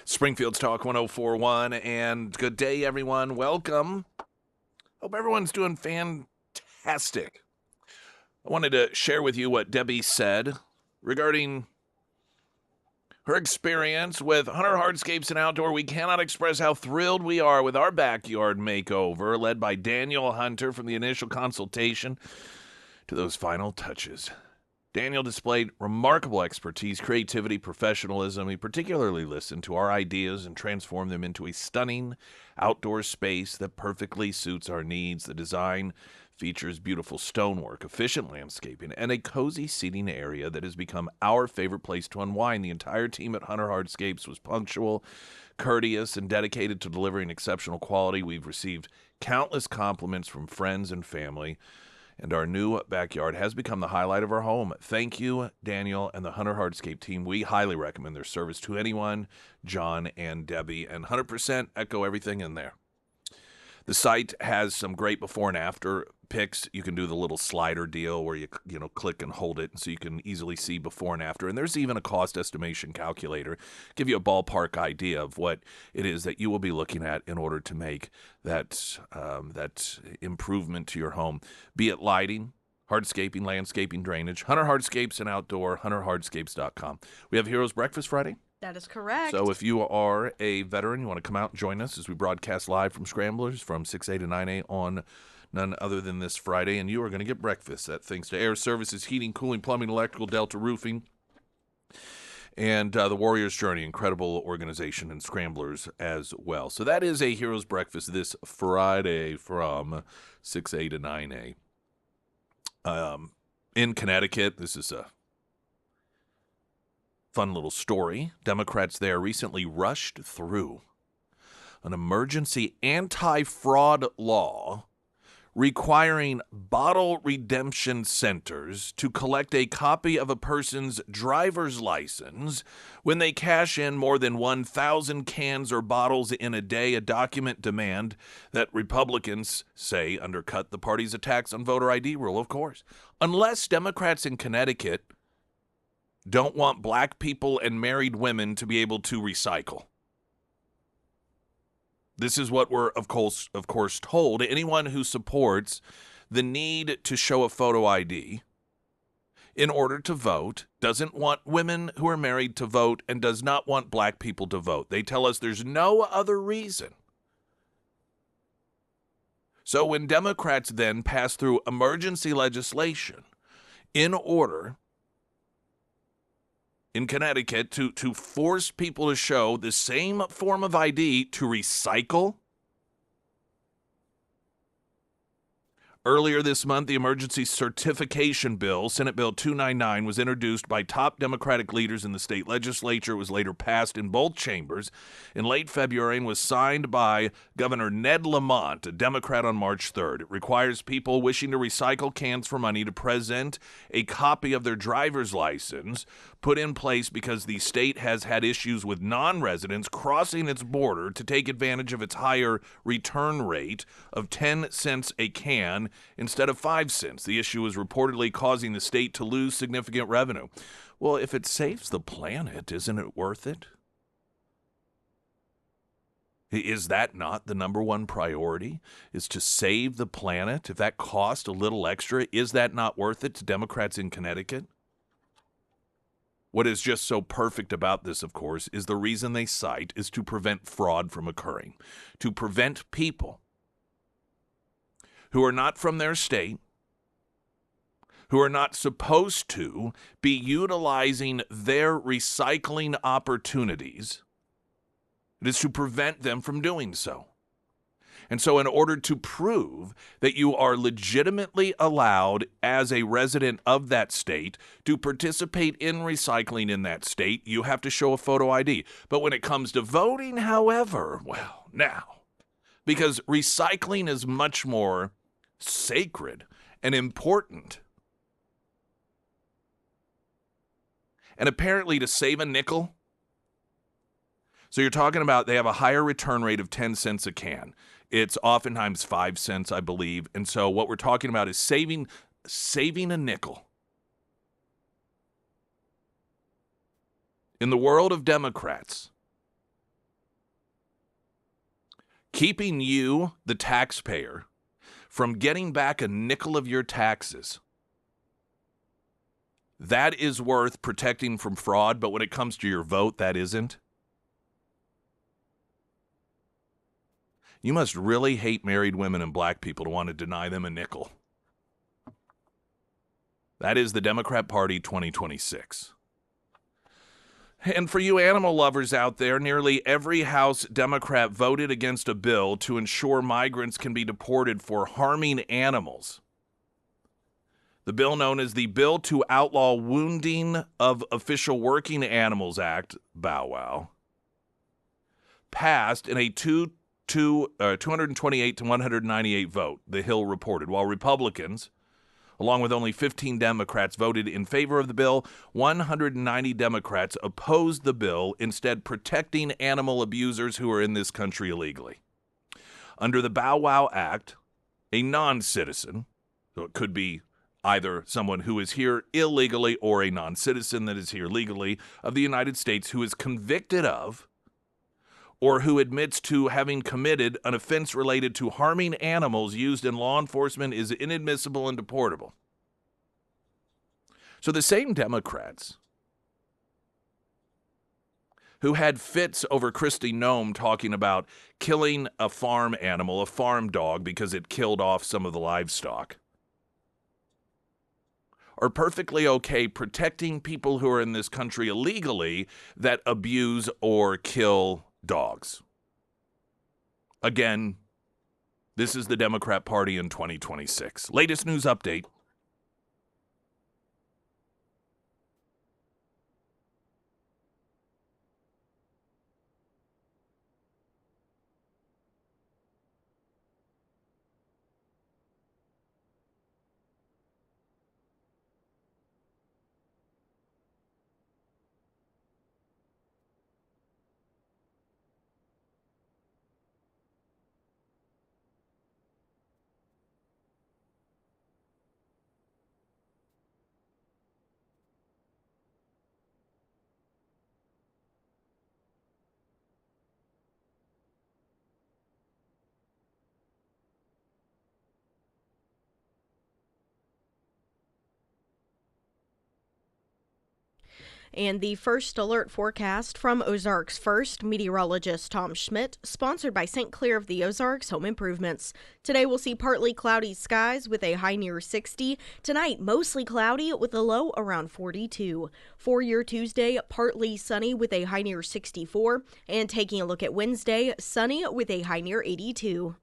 Springfield's Talk 1041, and good day, everyone. Welcome. Hope everyone's doing fantastic. I wanted to share with you what Debbie said regarding her experience with Hunter Hardscapes and Outdoor. We cannot express how thrilled we are with our backyard makeover, led by Daniel Hunter, from the initial consultation to those final touches. Daniel displayed remarkable expertise, creativity, professionalism. He particularly listened to our ideas and transformed them into a stunning outdoor space that perfectly suits our needs. The design features beautiful stonework, efficient landscaping, and a cozy seating area that has become our favorite place to unwind. The entire team at Hunter Hardscapes was punctual, courteous, and dedicated to delivering exceptional quality. We've received countless compliments from friends and family, and our new backyard has become the highlight of our home. Thank you, Daniel and the Hunter Hardscape team. We highly recommend their service to anyone, John and Debbie, and 100% echo everything in there. The site has some great before and after pics. You can do the little slider deal where you click and hold it, so you can easily see before and after. And there's even a cost estimation calculator, give you a ballpark idea of what it is that you will be looking at in order to make that improvement to your home, be it lighting, hardscaping, landscaping, drainage. Hunter Hardscapes and Outdoor, hunterhardscapes.com. We have Heroes Breakfast Friday. That is correct. So if you are a veteran, you want to come out and join us as we broadcast live from Scramblers from 6A to 9A on none other than this Friday, and you are going to get breakfast. That thanks to Air Services, Heating, Cooling, Plumbing, Electrical, Delta Roofing, and the Warrior's Journey, incredible organization, and Scramblers as well. So that is a Heroes Breakfast this Friday from 6A to 9A. In Connecticut, this is a fun little story. Democrats there recently rushed through an emergency anti-fraud law requiring bottle redemption centers to collect a copy of a person's driver's license when they cash in more than 1,000 cans or bottles in a day, a document demand that Republicans say undercut the party's attacks on voter ID rule, of course. Unless Democrats in Connecticut don't want black people and married women to be able to recycle. This is what we're, of course, told. Anyone who supports the need to show a photo ID in order to vote doesn't want women who are married to vote and does not want black people to vote. They tell us there's no other reason. So when Democrats then pass through emergency legislation in order in Connecticut to force people to show the same form of ID to recycle. Earlier this month, the emergency certification bill, Senate Bill 299, was introduced by top Democratic leaders in the state legislature. It was later passed in both chambers in late February and was signed by Governor Ned Lamont, a Democrat, on March 3rd. It requires people wishing to recycle cans for money to present a copy of their driver's license, put in place because the state has had issues with non-residents crossing its border to take advantage of its higher return rate of 10 cents a can instead of 5 cents. The issue is reportedly causing the state to lose significant revenue. Well, if it saves the planet, isn't it worth it? Is that not the number one priority, is to save the planet? If that cost a little extra, is that not worth it to Democrats in Connecticut? What is just so perfect about this, of course, is the reason they cite is to prevent fraud from occurring, to prevent people who are not from their state, who are not supposed to be utilizing their recycling opportunities. It is to prevent them from doing so. And so in order to prove that you are legitimately allowed as a resident of that state to participate in recycling in that state, you have to show a photo ID. But when it comes to voting, however, well, now, because recycling is much more sacred and important. And apparently to save a nickel, so you're talking about they have a higher return rate of 10 cents a can. It's oftentimes 5 cents, I believe. And so what we're talking about is saving a nickel. In the world of Democrats, keeping you, the taxpayer, from getting back a nickel of your taxes. That is worth protecting from fraud, but when it comes to your vote, that isn't. You must really hate married women and black people to want to deny them a nickel. That is the Democrat Party 2026. And for you animal lovers out there, nearly every House Democrat voted against a bill to ensure migrants can be deported for harming animals. The bill known as the Bill to Outlaw Wounding of Official Working Animals Act, Bow Wow, passed in a 228 to 198 vote, the Hill reported, while Republicans, along with only 15 Democrats, voted in favor of the bill. 190 Democrats opposed the bill, instead protecting animal abusers who are in this country illegally. Under the Bow Wow Act, a non-citizen, so it could be either someone who is here illegally or a non-citizen that is here legally of the United States who is convicted of or who admits to having committed an offense related to harming animals used in law enforcement is inadmissible and deportable. So the same Democrats who had fits over Kristi Noem talking about killing a farm animal, a farm dog, because it killed off some of the livestock, are perfectly okay protecting people who are in this country illegally that abuse or kill dogs. Again, this is the Democrat Party in 2026. Latest news update. And the first alert forecast from Ozarks First meteorologist Tom Schmidt, sponsored by St. Clair of the Ozarks Home Improvements. Today we'll see partly cloudy skies with a high near 60. Tonight, mostly cloudy with a low around 42. For your Tuesday, partly sunny with a high near 64. And taking a look at Wednesday, sunny with a high near 82.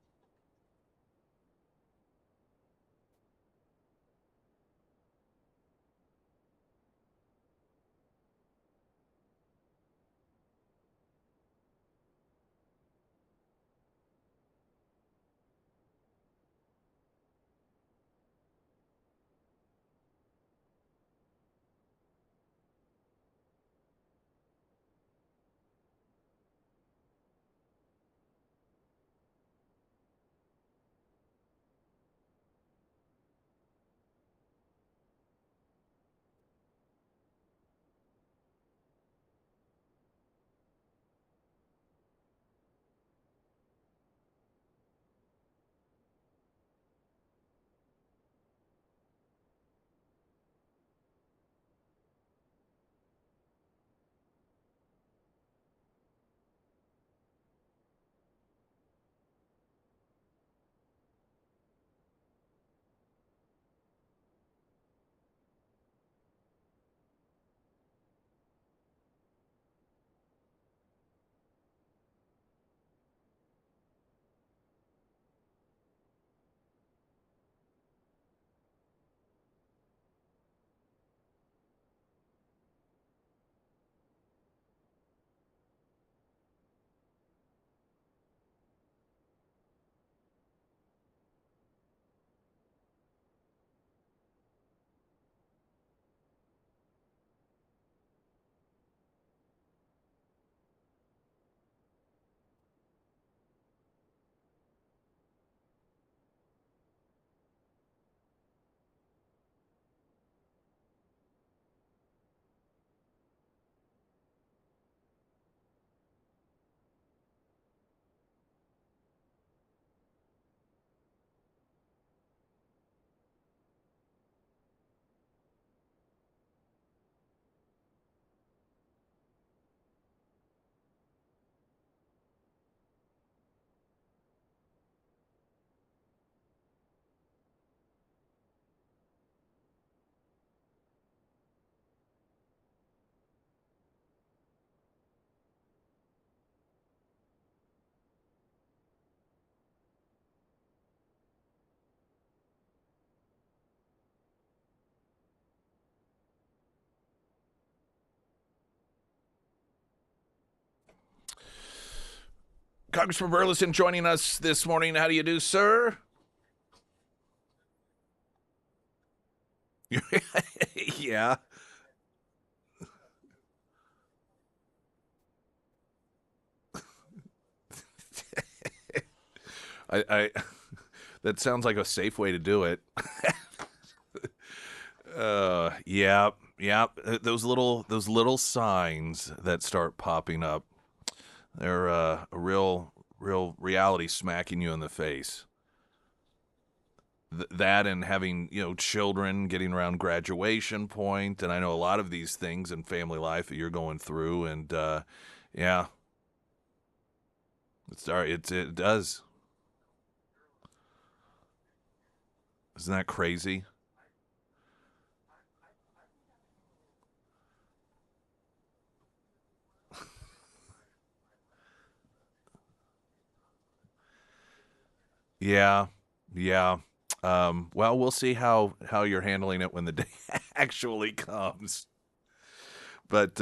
Congressman Burleson joining us this morning. How do you do, sir? Yeah. I that sounds like a safe way to do it. Yeah, yeah. Those little signs that start popping up, they're a real reality smacking you in the face. That and having children getting around graduation point, and I know a lot of these things in family life that you're going through, and yeah, it does. Isn't that crazy? Yeah, yeah. Well, we'll see how you're handling it when the day actually comes. But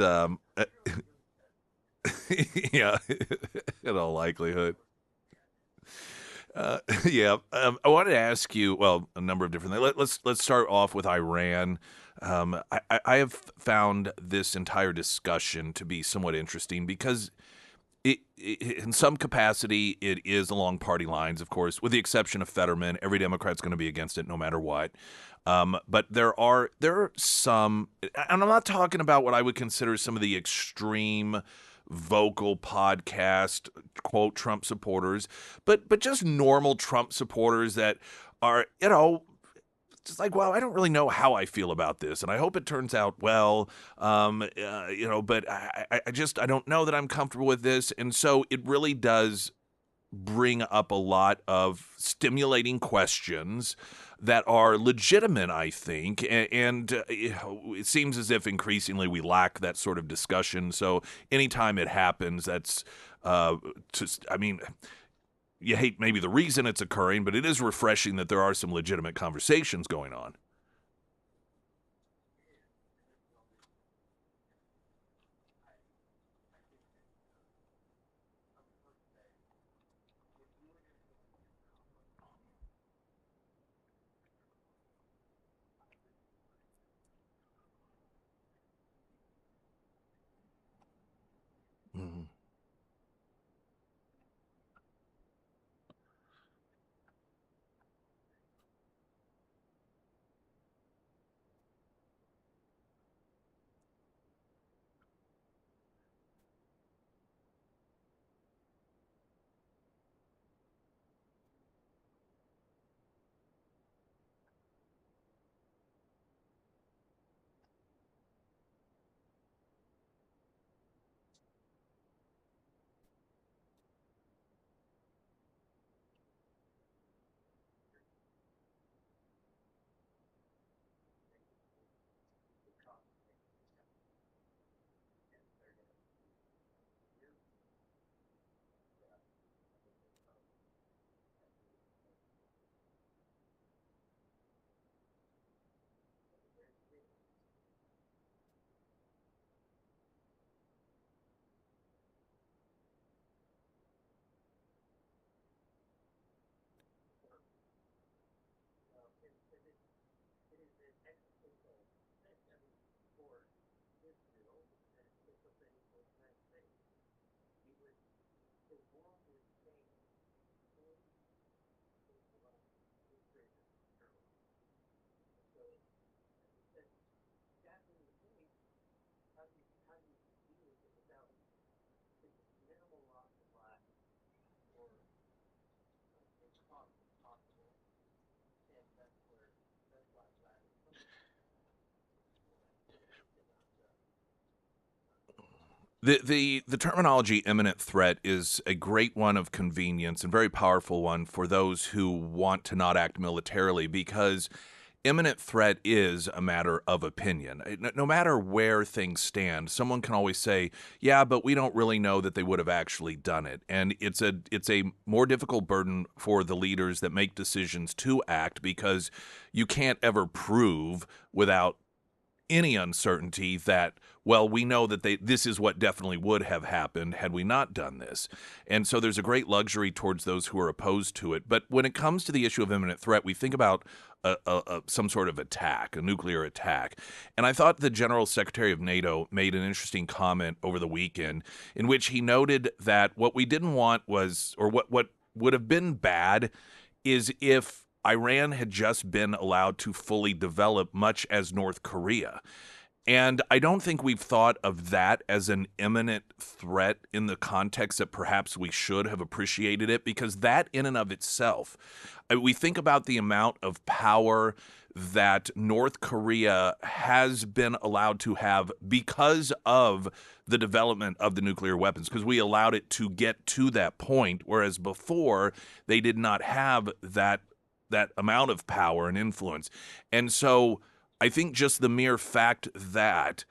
yeah, in all likelihood. Yeah, I wanted to ask you. Well, a number of different things. Let's start off with Iran. I have found this entire discussion to be somewhat interesting because in some capacity, it is along party lines, of course, with the exception of Fetterman. Every Democrat's going to be against it no matter what. But there are some, and I'm not talking about what I would consider some of the extreme vocal podcast quote Trump supporters, but just normal Trump supporters that are just like, well, I don't really know how I feel about this, and I hope it turns out well, but I don't know that I'm comfortable with this, and so it really does bring up a lot of stimulating questions that are legitimate, I think, and it seems as if increasingly we lack that sort of discussion. So anytime it happens, that's I mean, you hate maybe the reason it's occurring, but it is refreshing that there are some legitimate conversations going on. Mhm. The terminology imminent threat is a great one of convenience and very powerful one for those who want to not act militarily because imminent threat is a matter of opinion. No matter where things stand, someone can always say, "Yeah, but we don't really know that they would have actually done it." And it's a more difficult burden for the leaders that make decisions to act because you can't ever prove without any uncertainty that well, we know that this is what definitely would have happened had we not done this. And so there's a great luxury towards those who are opposed to it. But when it comes to the issue of imminent threat, we think about some sort of attack, a nuclear attack. And I thought the General Secretary of NATO made an interesting comment over the weekend in which he noted that what we didn't want was, or what would have been bad, is if Iran had just been allowed to fully develop, much as North Korea. And I don't think we've thought of that as an imminent threat in the context that perhaps we should have appreciated it, because that in and of itself, we think about the amount of power that North Korea has been allowed to have because of the development of the nuclear weapons, because we allowed it to get to that point, whereas before they did not have that amount of power and influence. And so I think just the mere fact that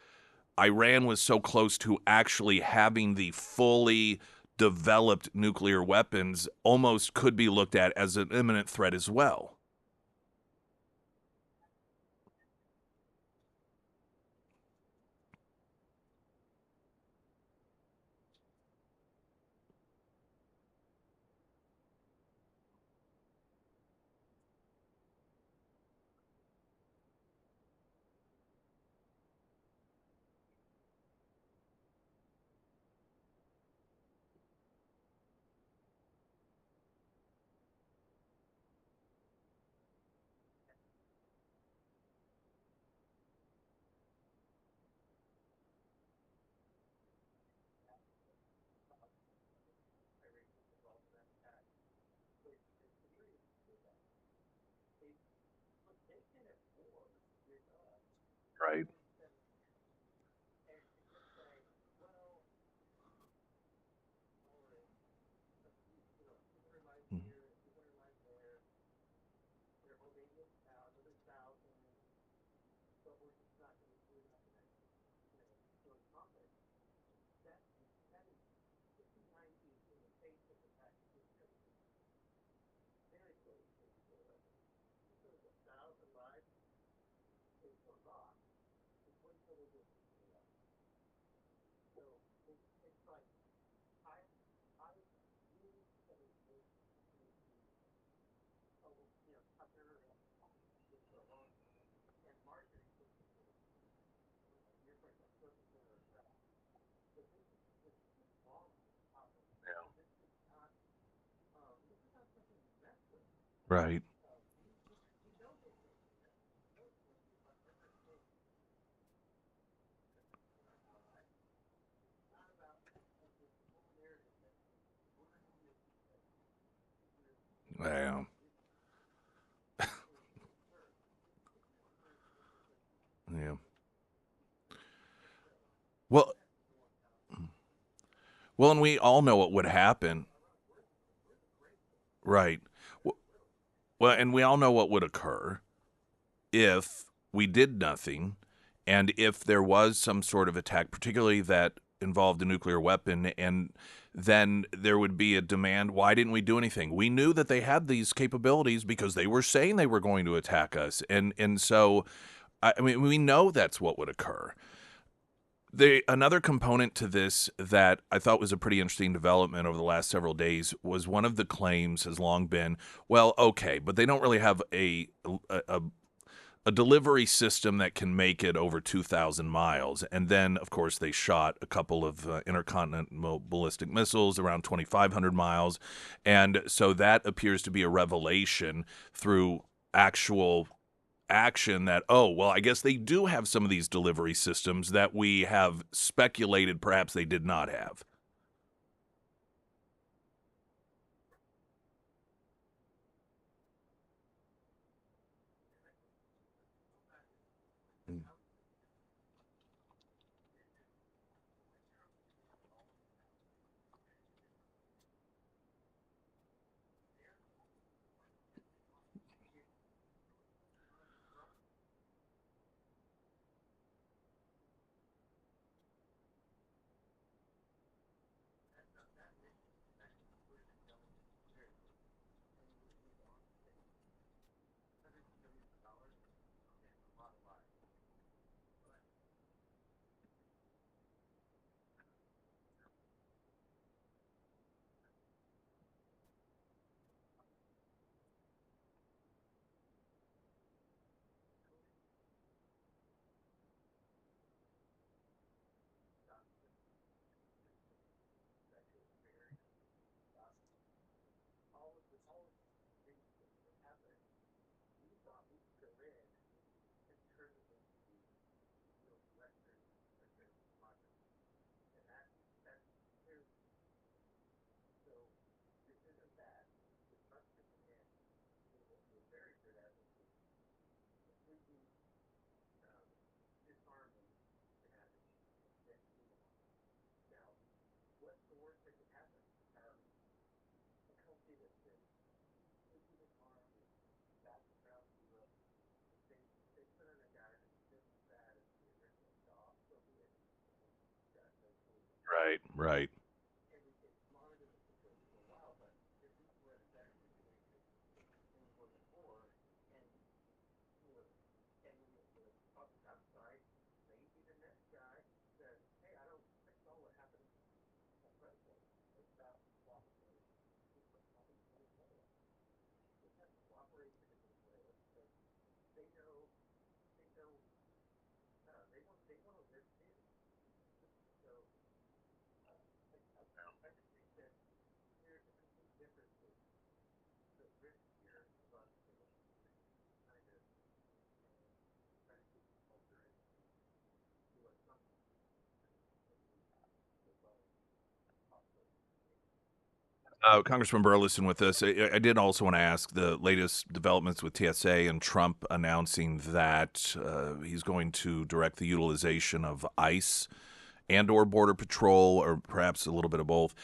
Iran was so close to actually having the fully developed nuclear weapons almost could be looked at as an imminent threat as well. Right. Mhm. Right. Yeah. Yeah. Well, and we all know what would happen. Right. W- Well, and we all know what would occur if we did nothing, and if there was some sort of attack, particularly that involved a nuclear weapon, and then there would be a demand, why didn't we do anything? We knew that they had these capabilities because they were saying they were going to attack us. And so I mean, we know that's what would occur. Another component to this that I thought was a pretty interesting development over the last several days was one of the claims has long been, well, okay, but they don't really have a delivery system that can make it over 2,000 miles. And then, of course, they shot a couple of intercontinental ballistic missiles around 2,500 miles. And so that appears to be a revelation through actual action that, oh, well, I guess they do have some of these delivery systems that we have speculated perhaps they did not have. Right, right. Congressman Burleson with us. I did also want to ask the latest developments with TSA and Trump announcing that he's going to direct the utilization of ICE and or Border Patrol, or perhaps a little bit of both,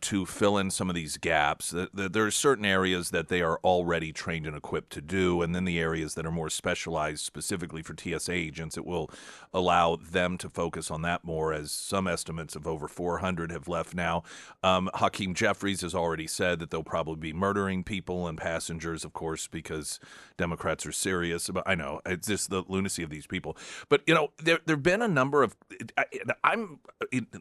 to fill in some of these gaps. There are certain areas that they are already trained and equipped to do, and then the areas that are more specialized specifically for TSA agents, it will allow them to focus on that more, as some estimates of over 400 have left now. Hakeem Jeffries has already said that they'll probably be murdering people and passengers, of course, because Democrats are serious. But I know, it's just the lunacy of these people. But, there have been a number of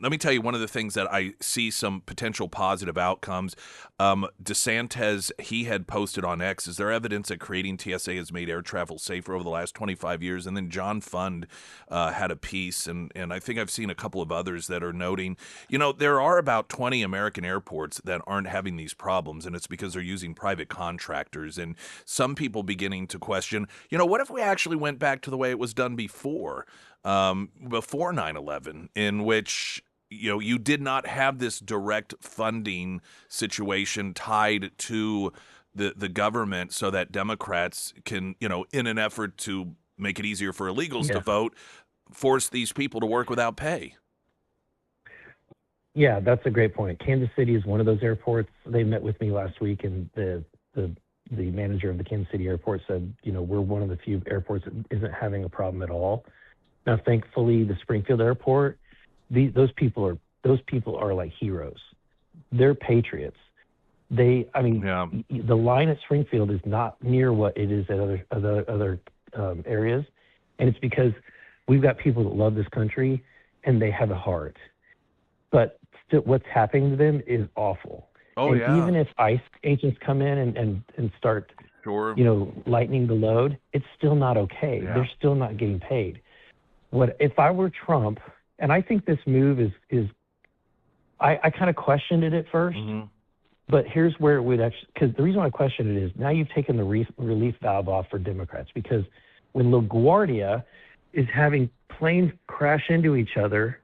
let me tell you one of the things that I see some potential positive outcomes. DeSantis, he had posted on X, is there evidence that creating TSA has made air travel safer over the last 25 years? And then John Fund had a piece, and I think I've seen a couple of others that are noting, there are about 20 American airports that aren't having these problems, and it's because they're using private contractors. And some people beginning to question, what if we actually went back to the way it was done before 9/11, in which you did not have this direct funding situation tied to the government, so that Democrats can, in an effort to make it easier for illegals to vote, force these people to work without pay. Yeah, that's a great point. Kansas City is one of those airports. They met with me last week, and the manager of the Kansas City airport said, we're one of the few airports that isn't having a problem at all. Now, thankfully, the Springfield airport, those people are like heroes. They're patriots. The line at Springfield is not near what it is at other areas, and it's because we've got people that love this country and they have a heart. But still, what's happening to them is awful. Oh, and yeah. Even if ICE agents come in and start, lightening the load, it's still not okay. Yeah. They're still not getting paid. If I were Trump, and I think this move is I kind of questioned it at first, but here's where it would actually, because the reason why I question it is now you've taken the relief valve off for Democrats, because when LaGuardia is having planes crash into each other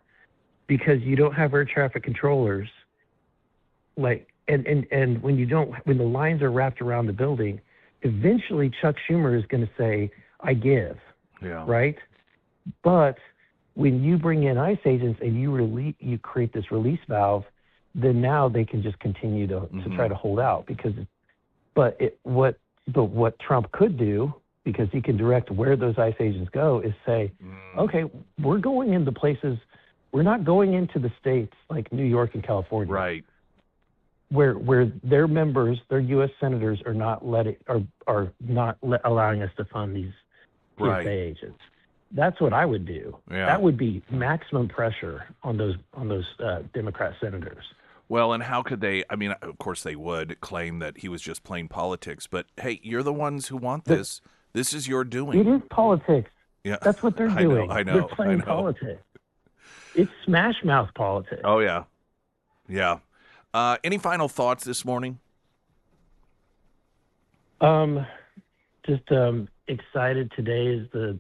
because you don't have air traffic controllers, and when the lines are wrapped around the building, eventually Chuck Schumer is going to say, I give, right? But when you bring in ICE agents and you create this release valve, then now they can just continue to try to hold out, what Trump could do, because he can direct where those ICE agents go, is say, okay, we're going into places, we're not going into the states like New York and California, right, where their members, their U.S. senators are not allowing us to fund these TSA agents. That's what I would do. Yeah. That would be maximum pressure on those Democrat senators. Well, and how could they? I mean, of course they would claim that he was just playing politics, but hey, you're the ones who want this. This is your doing. It is politics. Yeah, that's what they're doing. I know. They're playing politics. It's smash mouth politics. Oh yeah, yeah. Any final thoughts this morning? Just excited. Today is the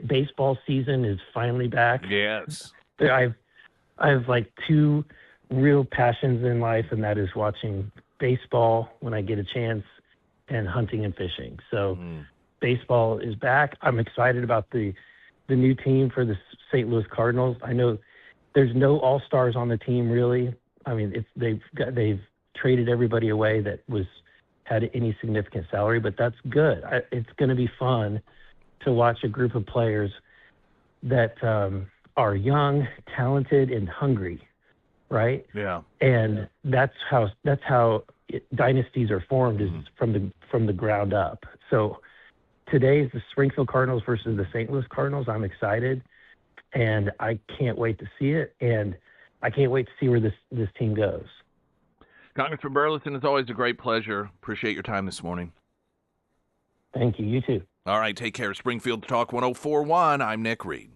baseball season is finally back. Yes. I have like two real passions in life, and that is watching baseball when I get a chance and hunting and fishing. So baseball is back. I'm excited about the new team for the St. Louis Cardinals. I know there's no all-stars on the team really. I mean, they've traded everybody away that had any significant salary, but that's good. It's going to be fun to watch a group of players that are young, talented, and hungry, right? Yeah. And that's how dynasties are formed, is from the ground up. So today is the Springfield Cardinals versus the St. Louis Cardinals. I'm excited, and I can't wait to see it, and I can't wait to see where this team goes. Congressman Burleson, it's always a great pleasure. Appreciate your time this morning. Thank you. You too. All right, take care. Springfield Talk 1041. I'm Nick Reed.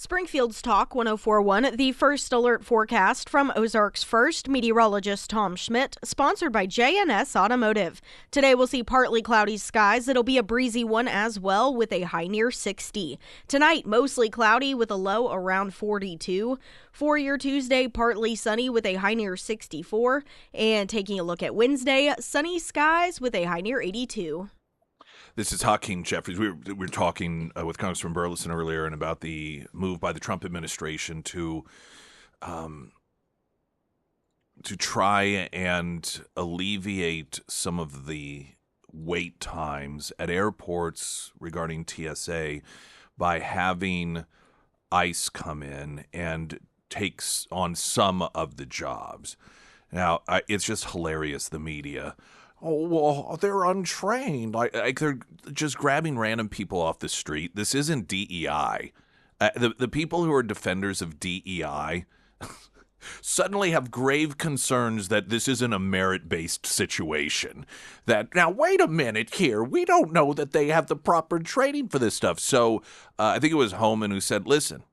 Springfield's Talk 104.1, the first alert forecast from Ozarks First, meteorologist Tom Schmidt, sponsored by J&S Automotive. Today we'll see partly cloudy skies. It'll be a breezy one as well with a high near 60. Tonight, mostly cloudy with a low around 42. For your Tuesday, partly sunny with a high near 64. And taking a look at Wednesday, sunny skies with a high near 82. This is Hakeem Jeffries. We were talking with Congressman Burleson earlier and about the move by the Trump administration to try and alleviate some of the wait times at airports regarding TSA by having ICE come in and takes on some of the jobs. Now, it's just hilarious, the media. Oh, well, they're untrained. Like they're just grabbing random people off the street. This isn't DEI. The people who are defenders of DEI suddenly have grave concerns that this isn't a merit-based situation. That, now, wait a minute here. We don't know that they have the proper training for this stuff. So I think it was Homan who said, listen,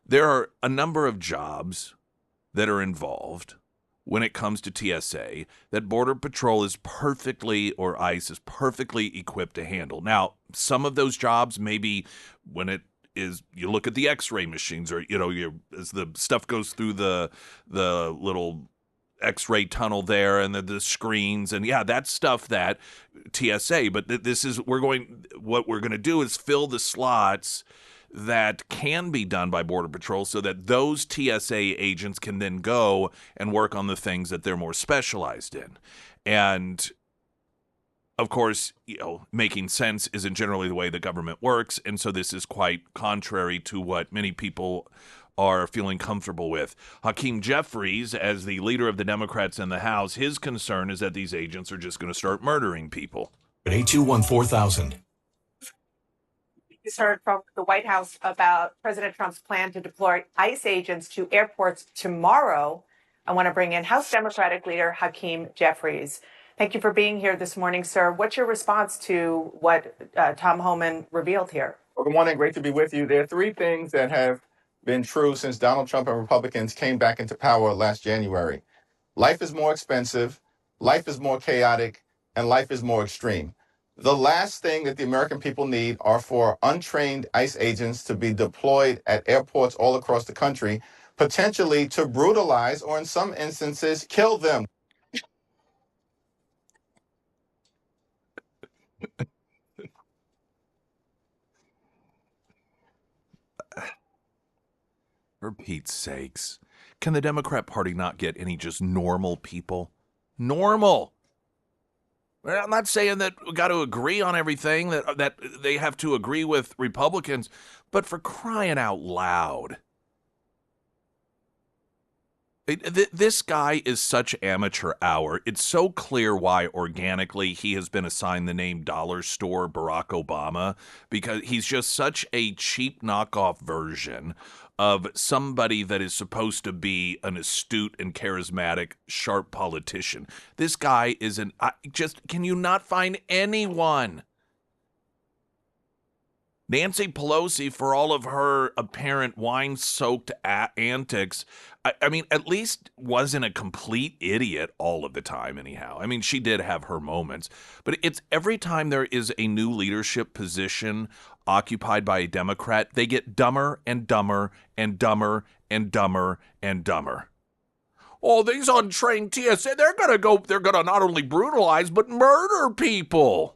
there are a number of jobs that are involved when it comes to TSA that Border Patrol is perfectly, or ICE is perfectly equipped to handle. Now, some of those jobs, maybe when it is, you look at the X-ray machines, or as the stuff goes through the little X-ray tunnel there, and the screens, and yeah, that's stuff that TSA. But this is what we're going to do is fill the slots that can be done by Border Patrol so that those TSA agents can then go and work on the things that they're more specialized in. And of course, making sense isn't generally the way the government works. And so this is quite contrary to what many people are feeling comfortable with. Hakeem Jeffries, as the leader of the Democrats in the House, his concern is that these agents are just going to start murdering people. 821-4000. You heard from the White House about President Trump's plan to deploy ICE agents to airports tomorrow. I want to bring in House Democratic leader Hakeem Jeffries. Thank you for being here this morning, sir. What's your response to what Tom Homan revealed here? Well, good morning. Great to be with you. There are three things that have been true since Donald Trump and Republicans came back into power last January. Life is more expensive, life is more chaotic, and life is more extreme. The last thing that the American people need are for untrained ICE agents to be deployed at airports all across the country, potentially to brutalize or in some instances kill them. For Pete's sakes, can the Democrat Party not get any just normal people? Normal! Well, I'm not saying that we got to agree on everything, that they have to agree with Republicans, but for crying out loud. This guy is such amateur hour. It's so clear why organically he has been assigned the name Dollar Store Barack Obama, because he's just such a cheap knockoff version of somebody that is supposed to be an astute and charismatic, sharp politician. This guy is can you not find anyone? Nancy Pelosi, for all of her apparent wine-soaked antics, I mean, at least wasn't a complete idiot all of the time anyhow. I mean, she did have her moments. But it's every time there is a new leadership position occupied by a Democrat, they get dumber and dumber and dumber and dumber and dumber. Oh, these untrained TSA, they're going to not only brutalize, but murder people.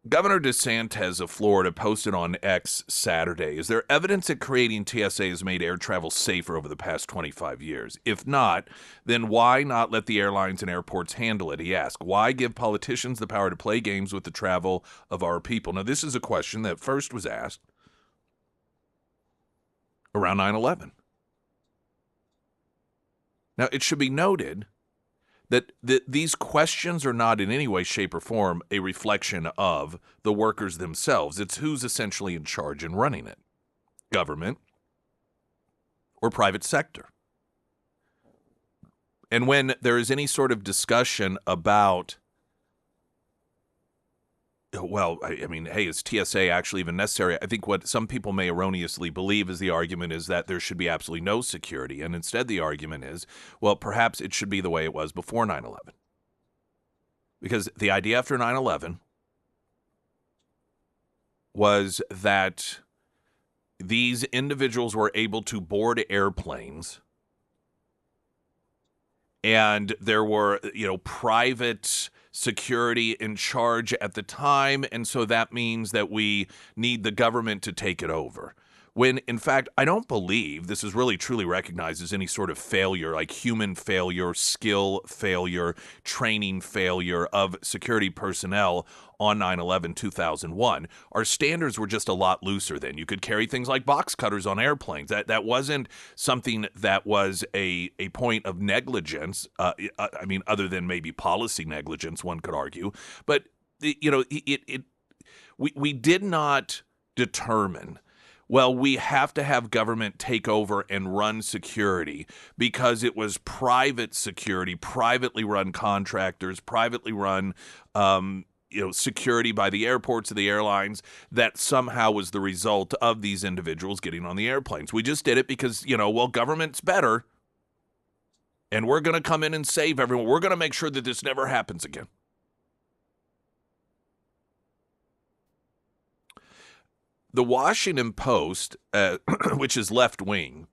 Governor DeSantis of Florida posted on X Saturday, is there evidence that creating TSA has made air travel safer over the past 25 years? If not, then why not let the airlines and airports handle it? He asked, why give politicians the power to play games with the travel of our people? Now, this is a question that first was asked around 9/11. Now, it should be noted that these questions are not in any way, shape, or form a reflection of the workers themselves. It's who's essentially in charge and running it, government or private sector. And when there is any sort of discussion about well, I mean, hey, is TSA actually even necessary? I think what some people may erroneously believe is the argument is that there should be absolutely no security. And instead, the argument is, well, perhaps it should be the way it was before 9/11. Because the idea after 9/11 was that these individuals were able to board airplanes, and there were, private security in charge at the time, and so that means that we need the government to take it over. When, in fact, I don't believe this is really truly recognized as any sort of failure, like human failure, skill failure, training failure of security personnel on 9/11/2001. Our standards were just a lot looser then. You could carry things like box cutters on airplanes. That wasn't something that was a point of negligence. I mean, other than maybe policy negligence, one could argue. But we did not determine, well, we have to have government take over and run security because it was private security, privately run contractors, privately run security by the airports or the airlines that somehow was the result of these individuals getting on the airplanes. We just did it because, well, government's better, and we're going to come in and save everyone. We're going to make sure that this never happens again. The Washington Post, which is left-wing,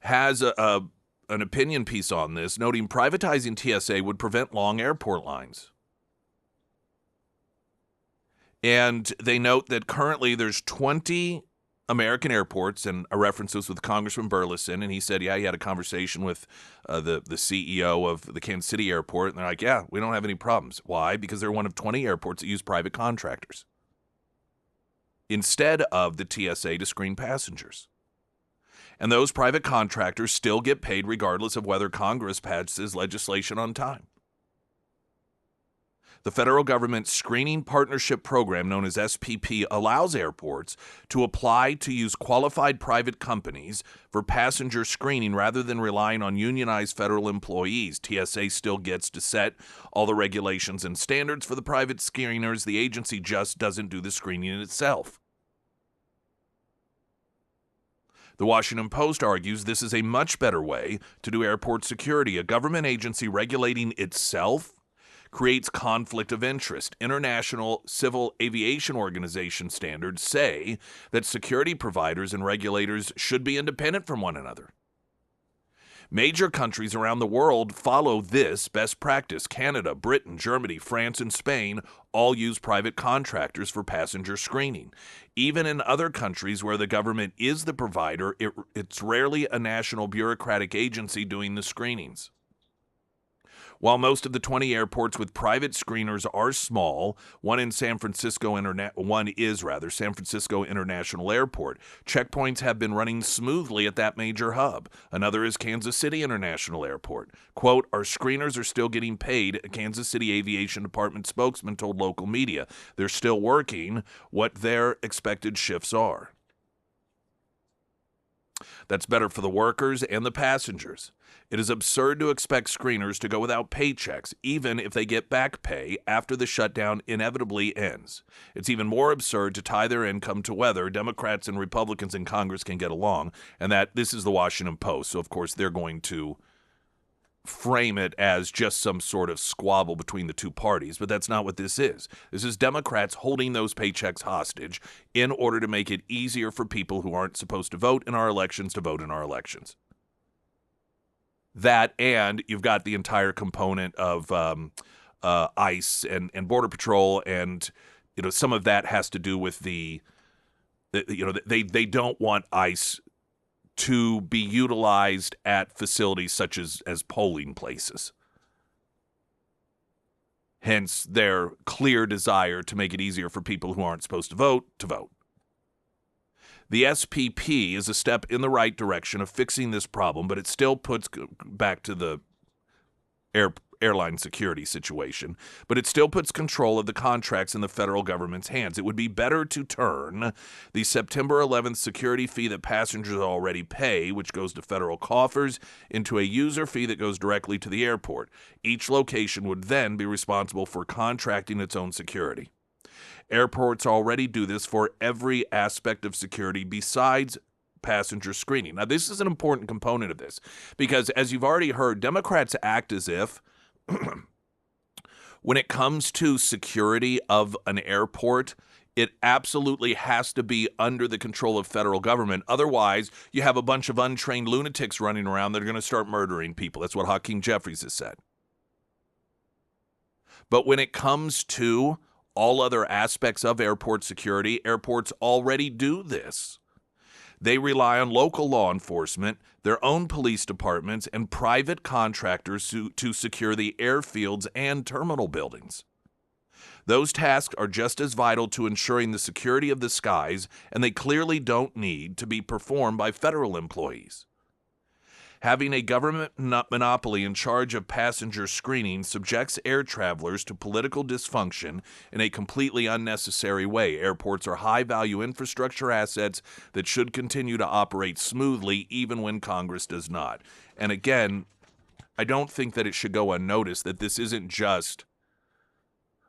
has an opinion piece on this, noting privatizing TSA would prevent long airport lines. And they note that currently there's 20 American airports, and I referenced this with Congressman Burleson, and he said, yeah, he had a conversation with the CEO of the Kansas City airport, and they're like, yeah, we don't have any problems. Why? Because they're one of 20 airports that use private contractors instead of the TSA to screen passengers. And those private contractors still get paid regardless of whether Congress passes legislation on time. The federal government's screening partnership program, known as SPP, allows airports to apply to use qualified private companies for passenger screening rather than relying on unionized federal employees. TSA still gets to set all the regulations and standards for the private screeners. The agency just doesn't do the screening itself. The Washington Post argues this is a much better way to do airport security. A government agency regulating itself creates conflict of interest. International Civil Aviation Organization standards say that security providers and regulators should be independent from one another. Major countries around the world follow this best practice. Canada, Britain, Germany, France, and Spain all use private contractors for passenger screening. Even in other countries where the government is the provider, it's rarely a national bureaucratic agency doing the screenings. While most of the 20 airports with private screeners are small, one is San Francisco International Airport. Checkpoints have been running smoothly at that major hub. Another is Kansas City International Airport. Quote, our screeners are still getting paid, a Kansas City Aviation Department spokesman told local media. They're still working what their expected shifts are. That's better for the workers and the passengers. It is absurd to expect screeners to go without paychecks, even if they get back pay after the shutdown inevitably ends. It's even more absurd to tie their income to whether Democrats and Republicans in Congress can get along, and that this is the Washington Post, so of course they're going to frame it as just some sort of squabble between the two parties, but that's not what this is. This is Democrats holding those paychecks hostage in order to make it easier for people who aren't supposed to vote in our elections to vote in our elections. That, and you've got the entire component of ICE and Border Patrol, and some of that has to do with they don't want ICE to be utilized at facilities such as polling places. Hence their clear desire to make it easier for people who aren't supposed to vote to vote. The SPP is a step in the right direction of fixing this problem, but it still puts back to the airline security situation, but it still puts control of the contracts in the federal government's hands. It would be better to turn the September 11th security fee that passengers already pay, which goes to federal coffers, into a user fee that goes directly to the airport. Each location would then be responsible for contracting its own security. Airports already do this for every aspect of security besides passenger screening. Now, this is an important component of this because, as you've already heard, Democrats act as if when it comes to security of an airport, it absolutely has to be under the control of federal government. Otherwise, you have a bunch of untrained lunatics running around that are going to start murdering people. That's what Hakeem Jeffries has said. But when it comes to all other aspects of airport security, airports already do this. They rely on local law enforcement, their own police departments, and private contractors to secure the airfields and terminal buildings. Those tasks are just as vital to ensuring the security of the skies, and they clearly don't need to be performed by federal employees. Having a government monopoly in charge of passenger screening subjects air travelers to political dysfunction in a completely unnecessary way. Airports are high-value infrastructure assets that should continue to operate smoothly even when Congress does not. And again, I don't think that it should go unnoticed that this isn't just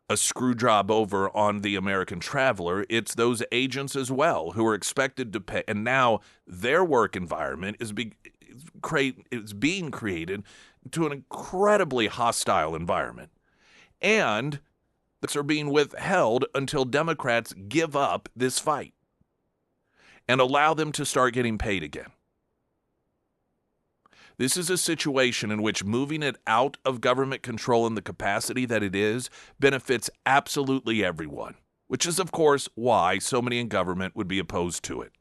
a screw job over on the American traveler. It's those agents as well who are expected to pay. And now their work environment is being created to an incredibly hostile environment. And these are being withheld until Democrats give up this fight and allow them to start getting paid again. This is a situation in which moving it out of government control in the capacity that it is benefits absolutely everyone, which is, of course, why so many in government would be opposed to it.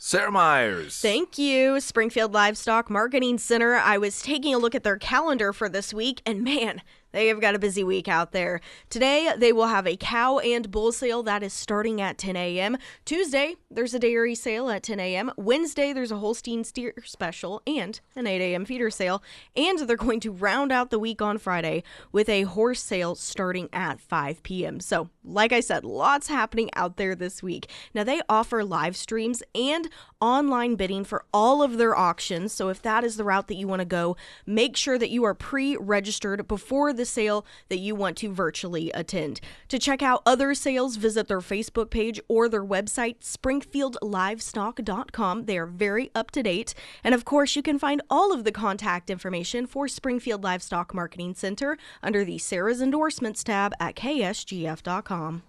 Sarah Myers. Thank you, Springfield Livestock Marketing Center. I was taking a look at their calendar for this week, and man, they have got a busy week out there. Today, they will have a cow and bull sale that is starting at 10 a.m. Tuesday, there's a dairy sale at 10 a.m. Wednesday, there's a Holstein steer special and an 8 a.m. feeder sale. And they're going to round out the week on Friday with a horse sale starting at 5 p.m. So like I said, lots happening out there this week. Now, they offer live streams and online bidding for all of their auctions. So if that is the route that you want to go, make sure that you are pre-registered before the sale that you want to virtually attend. To check out other sales, visit their Facebook page or their website, springfieldlivestock.com. They are very up to date. And of course, you can find all of the contact information for Springfield Livestock Marketing Center under the Sarah's Endorsements tab at ksgf.com.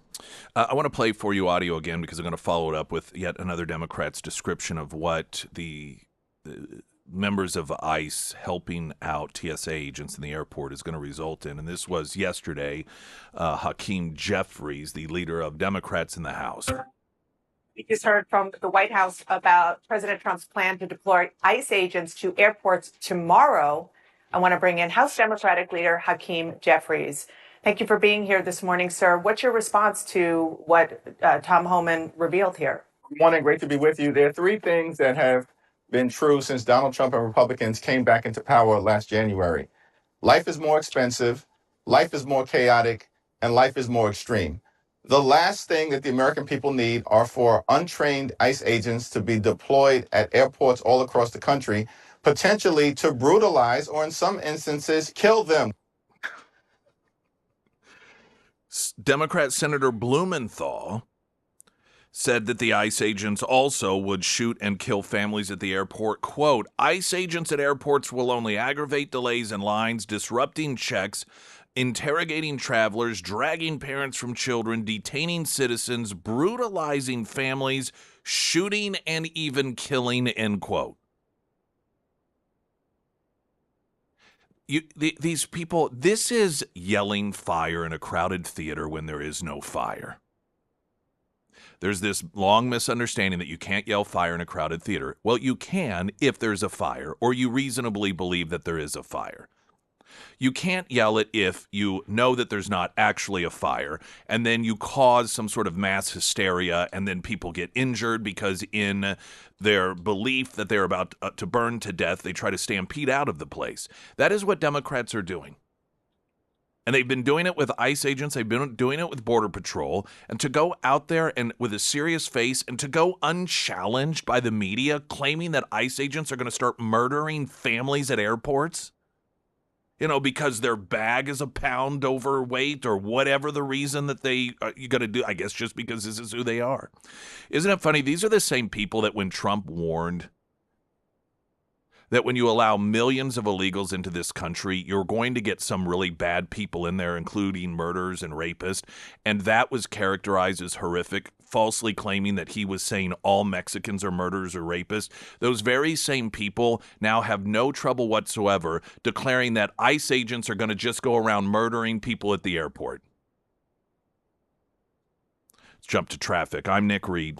I want to play for you audio again because I'm going to follow it up with yet another Democrat's description of what the members of ICE helping out TSA agents in the airport is going to result in. And this was yesterday. Hakeem Jeffries, the leader of Democrats in the House. We just heard from the White House about President Trump's plan to deploy ICE agents to airports tomorrow. I want to bring in House Democratic leader Hakeem Jeffries. Thank you for being here this morning, sir. What's your response to what Tom Homan revealed here? Good morning. Great to be with you. There are three things that have been true since Donald Trump and Republicans came back into power last January. Life is more expensive, life is more chaotic, and life is more extreme. The last thing that the American people need are for untrained ICE agents to be deployed at airports all across the country, potentially to brutalize or in some instances kill them. Democrat Senator Blumenthal said that the ICE agents also would shoot and kill families at the airport. Quote, ICE agents at airports will only aggravate delays in lines, disrupting checks, interrogating travelers, dragging parents from children, detaining citizens, brutalizing families, shooting and even killing, end quote. These people, this is yelling fire in a crowded theater when there is no fire. There's this long misunderstanding that you can't yell fire in a crowded theater. Well, you can if there's a fire, or you reasonably believe that there is a fire. You can't yell it if you know that there's not actually a fire, and then you cause some sort of mass hysteria, and then people get injured because in their belief that they're about to burn to death, they try to stampede out of the place. That is what Democrats are doing. And they've been doing it with ICE agents. They've been doing it with Border Patrol. And to go out there and with a serious face and to go unchallenged by the media claiming that ICE agents are going to start murdering families at airports, you know, because their bag is a pound overweight or whatever the reason that you got to do, I guess just because this is who they are. Isn't it funny? These are the same people that when Trump warned that when you allow millions of illegals into this country, you're going to get some really bad people in there, including murderers and rapists. And that was characterized as horrific, falsely claiming that he was saying all Mexicans are murderers or rapists. Those very same people now have no trouble whatsoever declaring that ICE agents are going to just go around murdering people at the airport. Let's jump to traffic. I'm Nick Reed.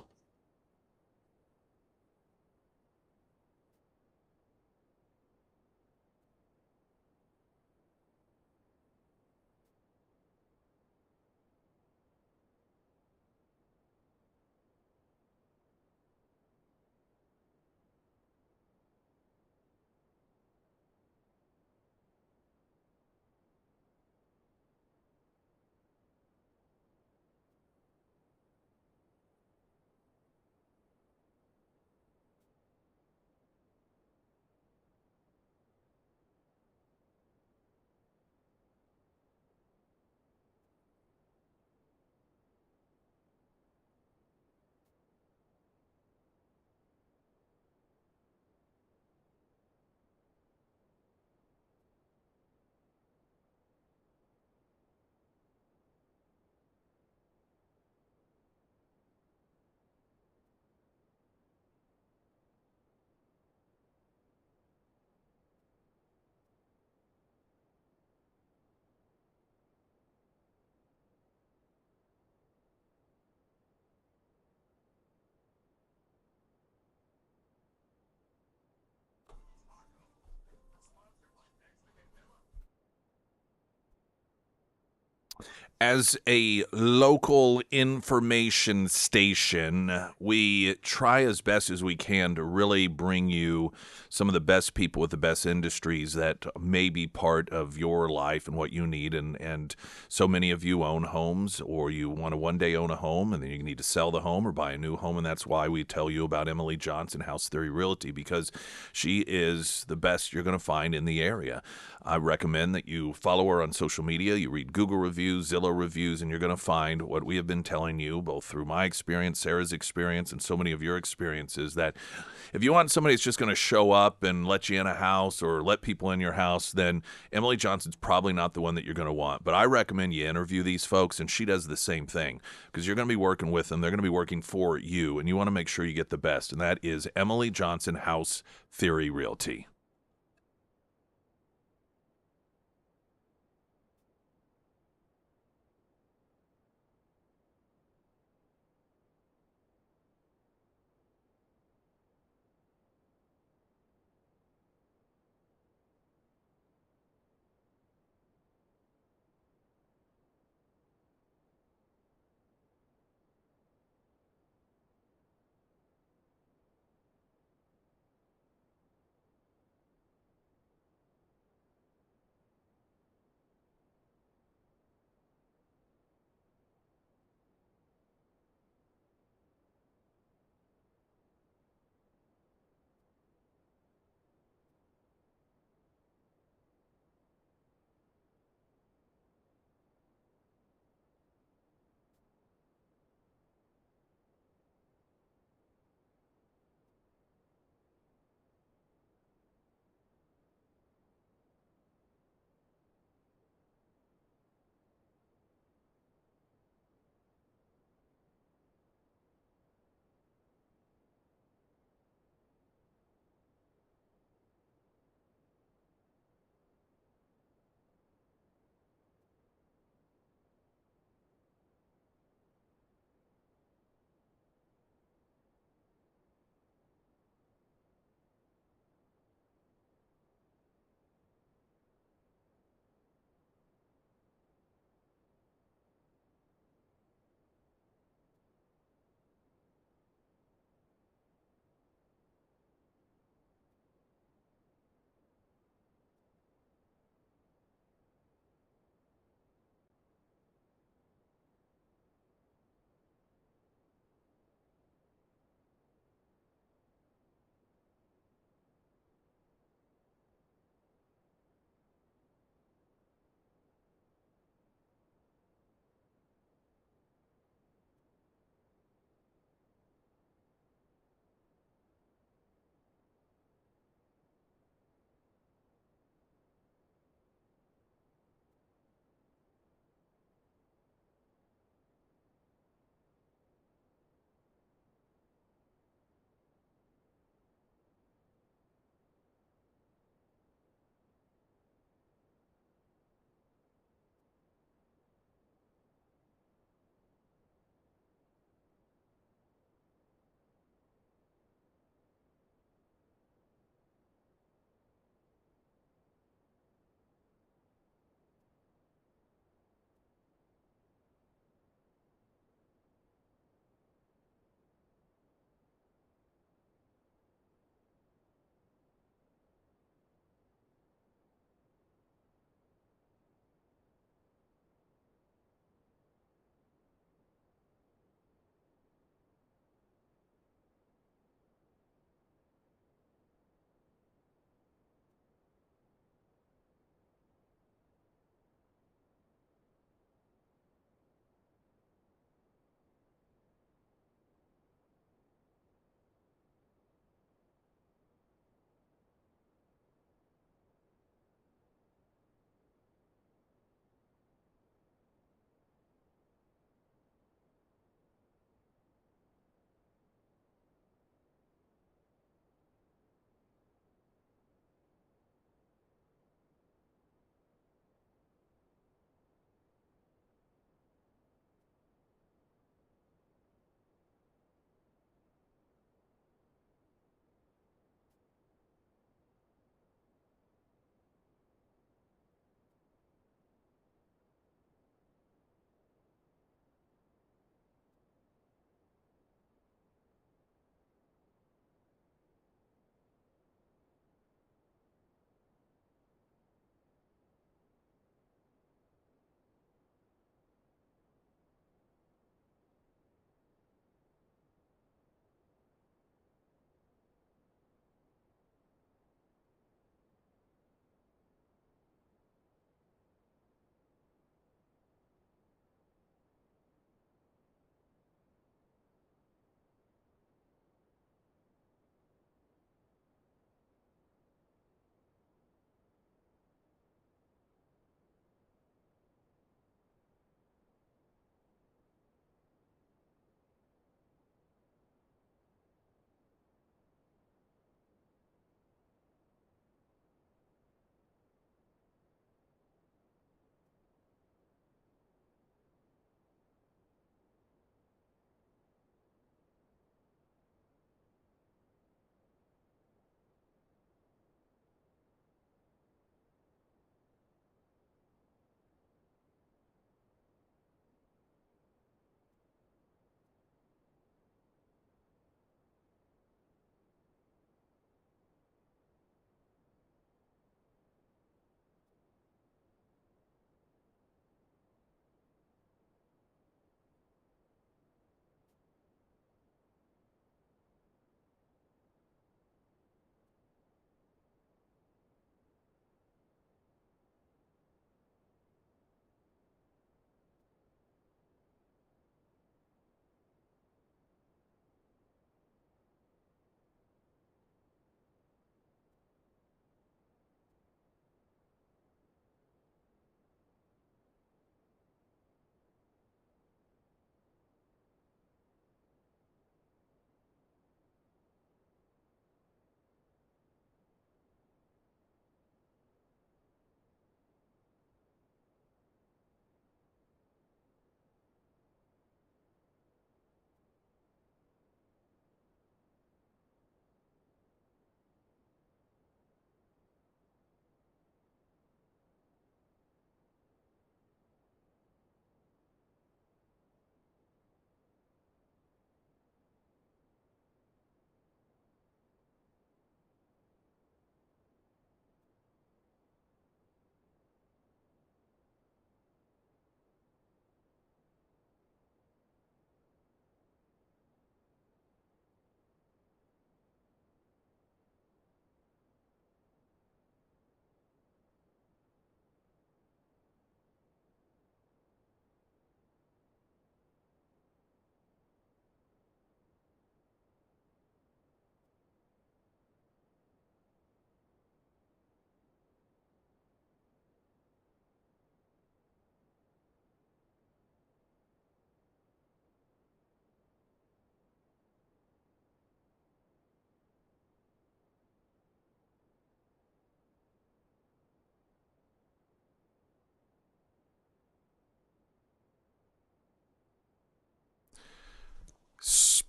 As a local information station, we try as best as we can to really bring you some of the best people with the best industries that may be part of your life and what you need. And so many of you own homes, or you want to one day own a home, and then you need to sell the home or buy a new home. And that's why we tell you about Emily Johnson, House Theory Realty, because she is the best you're going to find in the area. I recommend that you follow her on social media, you read Google reviews, Zillow reviews, and you're going to find what we have been telling you, both through my experience, Sarah's experience, and so many of your experiences, that if you want somebody that's just going to show up and let you in a house or let people in your house, then Emily Johnson's probably not the one that you're going to want. But I recommend you interview these folks, and she does the same thing, because you're going to be working with them. They're going to be working for you, and you want to make sure you get the best, and that is Emily Johnson, House Theory Realty.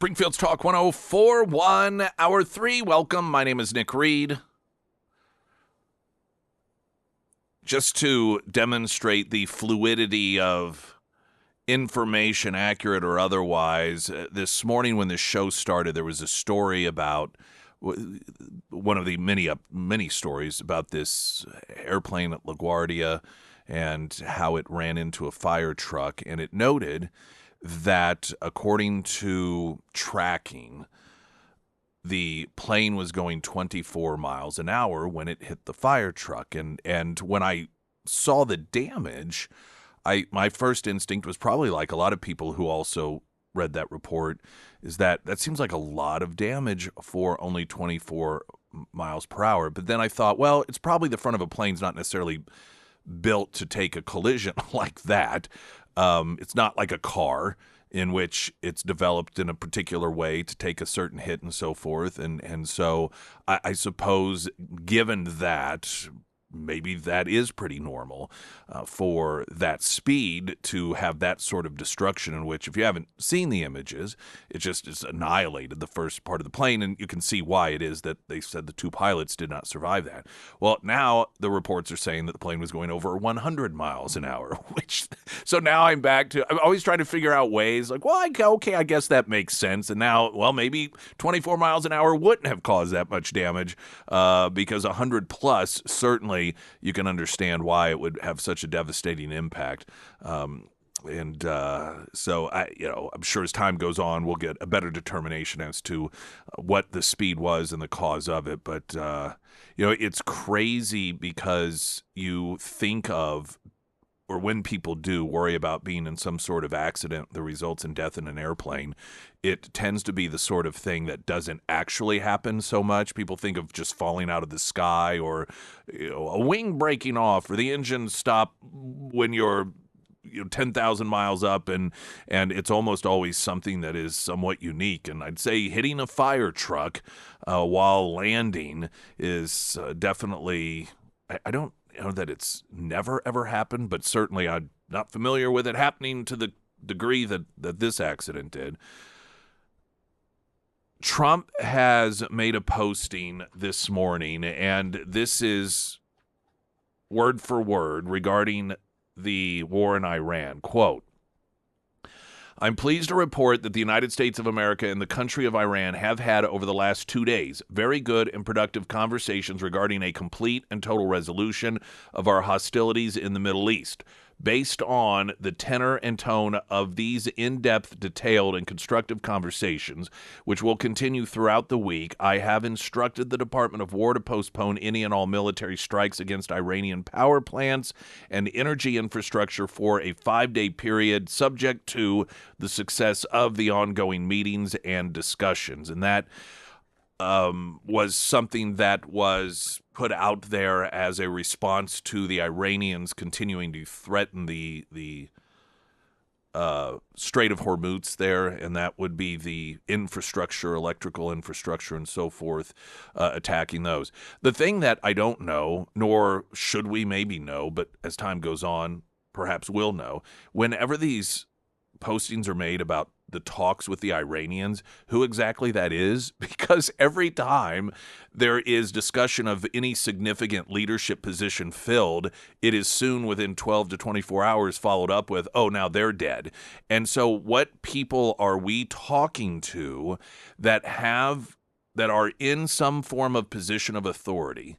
Springfield's Talk 104.1, Hour 3. Welcome. My name is Nick Reed. Just to demonstrate the fluidity of information, accurate or otherwise, this morning when this show started, there was a story about one of the many stories about this airplane at LaGuardia and how it ran into a fire truck. And it noted that according to tracking, the plane was going 24 miles an hour when it hit the fire truck. And when I saw the damage, my first instinct was probably like a lot of people who also read that report, is that seems like a lot of damage for only 24 miles per hour. But then I thought, well, it's probably the front of a plane's not necessarily built to take a collision like that. It's not like a car in which it's developed in a particular way to take a certain hit and so forth. And so I suppose given that, maybe that is pretty normal for that speed to have that sort of destruction, in which, if you haven't seen the images, it just is annihilated the first part of the plane, and you can see why it is that they said the two pilots did not survive that. Well, now the reports are saying that the plane was going over 100 miles an hour, so now I'm always trying to figure out ways like, well, okay, I guess that makes sense. And now, well, maybe 24 miles an hour wouldn't have caused that much damage because 100 plus, certainly you can understand why it would have such a devastating impact. So I'm sure as time goes on, we'll get a better determination as to what the speed was and the cause of it. But, it's crazy because you think of, or when people do worry about being in some sort of accident that results in death in an airplane, it tends to be the sort of thing that doesn't actually happen so much. People think of just falling out of the sky, or a wing breaking off, or the engine stop when you're 10,000 miles up, and it's almost always something that is somewhat unique. And I'd say hitting a fire truck while landing is definitely, I don't know that it's never ever happened, but certainly I'm not familiar with it happening to the degree that this accident did. Trump has made a posting this morning, and this is word for word regarding the war in Iran. Quote, "I'm pleased to report that the United States of America and the country of Iran have had over the last 2 days very good and productive conversations regarding a complete and total resolution of our hostilities in the Middle East. Based on the tenor and tone of these in-depth, detailed, and constructive conversations, which will continue throughout the week, I have instructed the Department of War to postpone any and all military strikes against Iranian power plants and energy infrastructure for a 5-day period, subject to the success of the ongoing meetings and discussions." And that was something that was put out there as a response to the Iranians continuing to threaten the Strait of Hormuz there, and that would be the infrastructure, electrical infrastructure, and so forth, attacking those. The thing that I don't know, nor should we maybe know, but as time goes on, perhaps we'll know, whenever these postings are made about the talks with the Iranians, who exactly that is, because every time there is discussion of any significant leadership position filled, it is soon within 12 to 24 hours followed up with, oh, now they're dead. And so what people are we talking to that are in some form of position of authority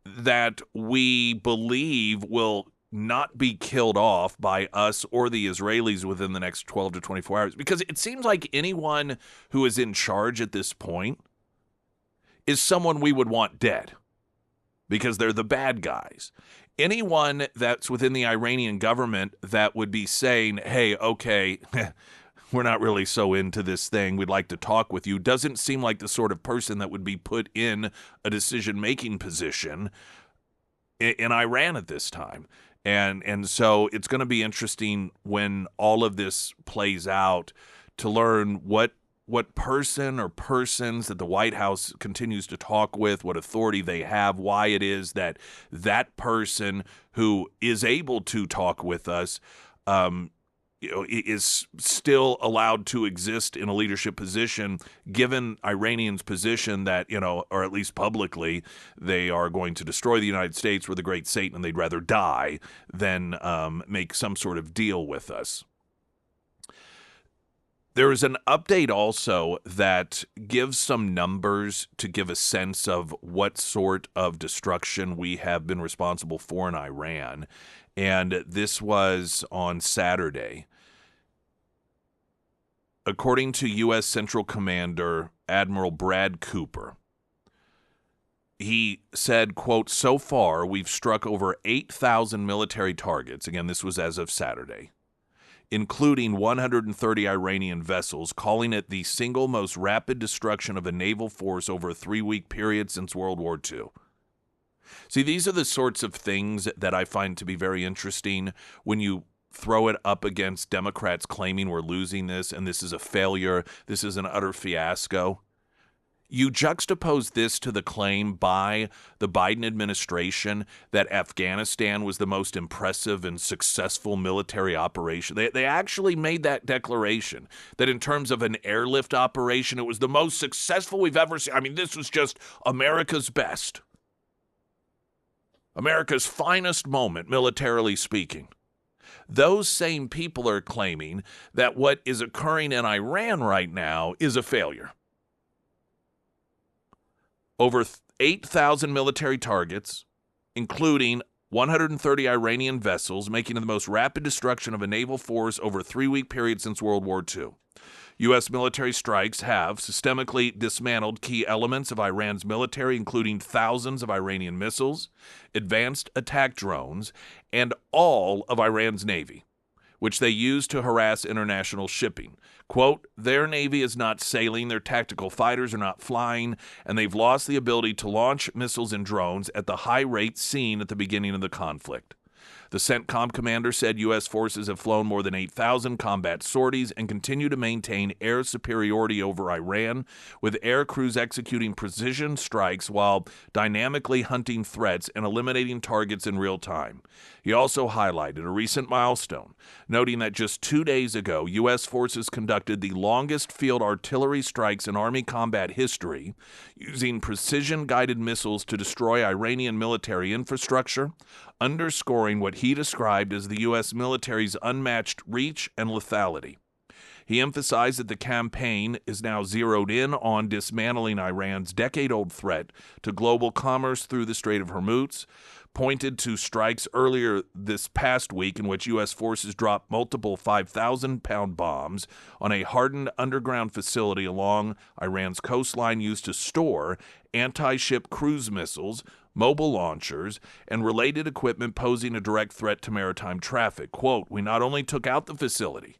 that we believe will not be killed off by us or the Israelis within the next 12 to 24 hours? Because it seems like anyone who is in charge at this point is someone we would want dead because they're the bad guys. Anyone that's within the Iranian government that would be saying, hey, okay, we're not really so into this thing, we'd like to talk with you, doesn't seem like the sort of person that would be put in a decision-making position in Iran at this time. And so it's going to be interesting when all of this plays out to learn what person or persons that the White House continues to talk with, what authority they have, why it is that that person who is able to talk with us is still allowed to exist in a leadership position, given Iranians' position that, or at least publicly, they are going to destroy the United States. We're the great Satan, and they'd rather die than make some sort of deal with us. There is an update also that gives some numbers to give a sense of what sort of destruction we have been responsible for in Iran. And this was on Saturday. According to U.S. Central Commander Admiral Brad Cooper, he said, quote, "So far, we've struck over 8,000 military targets." Again, this was as of Saturday, including 130 Iranian vessels, calling it the single most rapid destruction of a naval force over a 3-week period since World War II. See, these are the sorts of things that I find to be very interesting when you throw it up against Democrats claiming we're losing this and this is a failure, this is an utter fiasco. You juxtapose this to the claim by the Biden administration that Afghanistan was the most impressive and successful military operation. They actually made that declaration that in terms of an airlift operation, it was the most successful we've ever seen. I mean, this was just America's best. America's finest moment, militarily speaking. Those same people are claiming that what is occurring in Iran right now is a failure. Over 8,000 military targets, including 130 Iranian vessels, making it the most rapid destruction of a naval force over a 3-week period since World War II. U.S. military strikes have systemically dismantled key elements of Iran's military, including thousands of Iranian missiles, advanced attack drones, and all of Iran's navy, which they use to harass international shipping. Quote, "Their navy is not sailing, their tactical fighters are not flying, and they've lost the ability to launch missiles and drones at the high rate seen at the beginning of the conflict." The CENTCOM commander said U.S. forces have flown more than 8,000 combat sorties and continue to maintain air superiority over Iran, with air crews executing precision strikes while dynamically hunting threats and eliminating targets in real time. He also highlighted a recent milestone, noting that just 2 days ago, U.S. forces conducted the longest field artillery strikes in Army combat history, using precision-guided missiles to destroy Iranian military infrastructure, underscoring what he described as the U.S. military's unmatched reach and lethality. He emphasized that the campaign is now zeroed in on dismantling Iran's decade-old threat to global commerce through the Strait of Hormuz, pointed to strikes earlier this past week in which U.S. forces dropped multiple 5,000-pound bombs on a hardened underground facility along Iran's coastline used to store anti-ship cruise missiles, mobile launchers, and related equipment posing a direct threat to maritime traffic. Quote, "We not only took out the facility,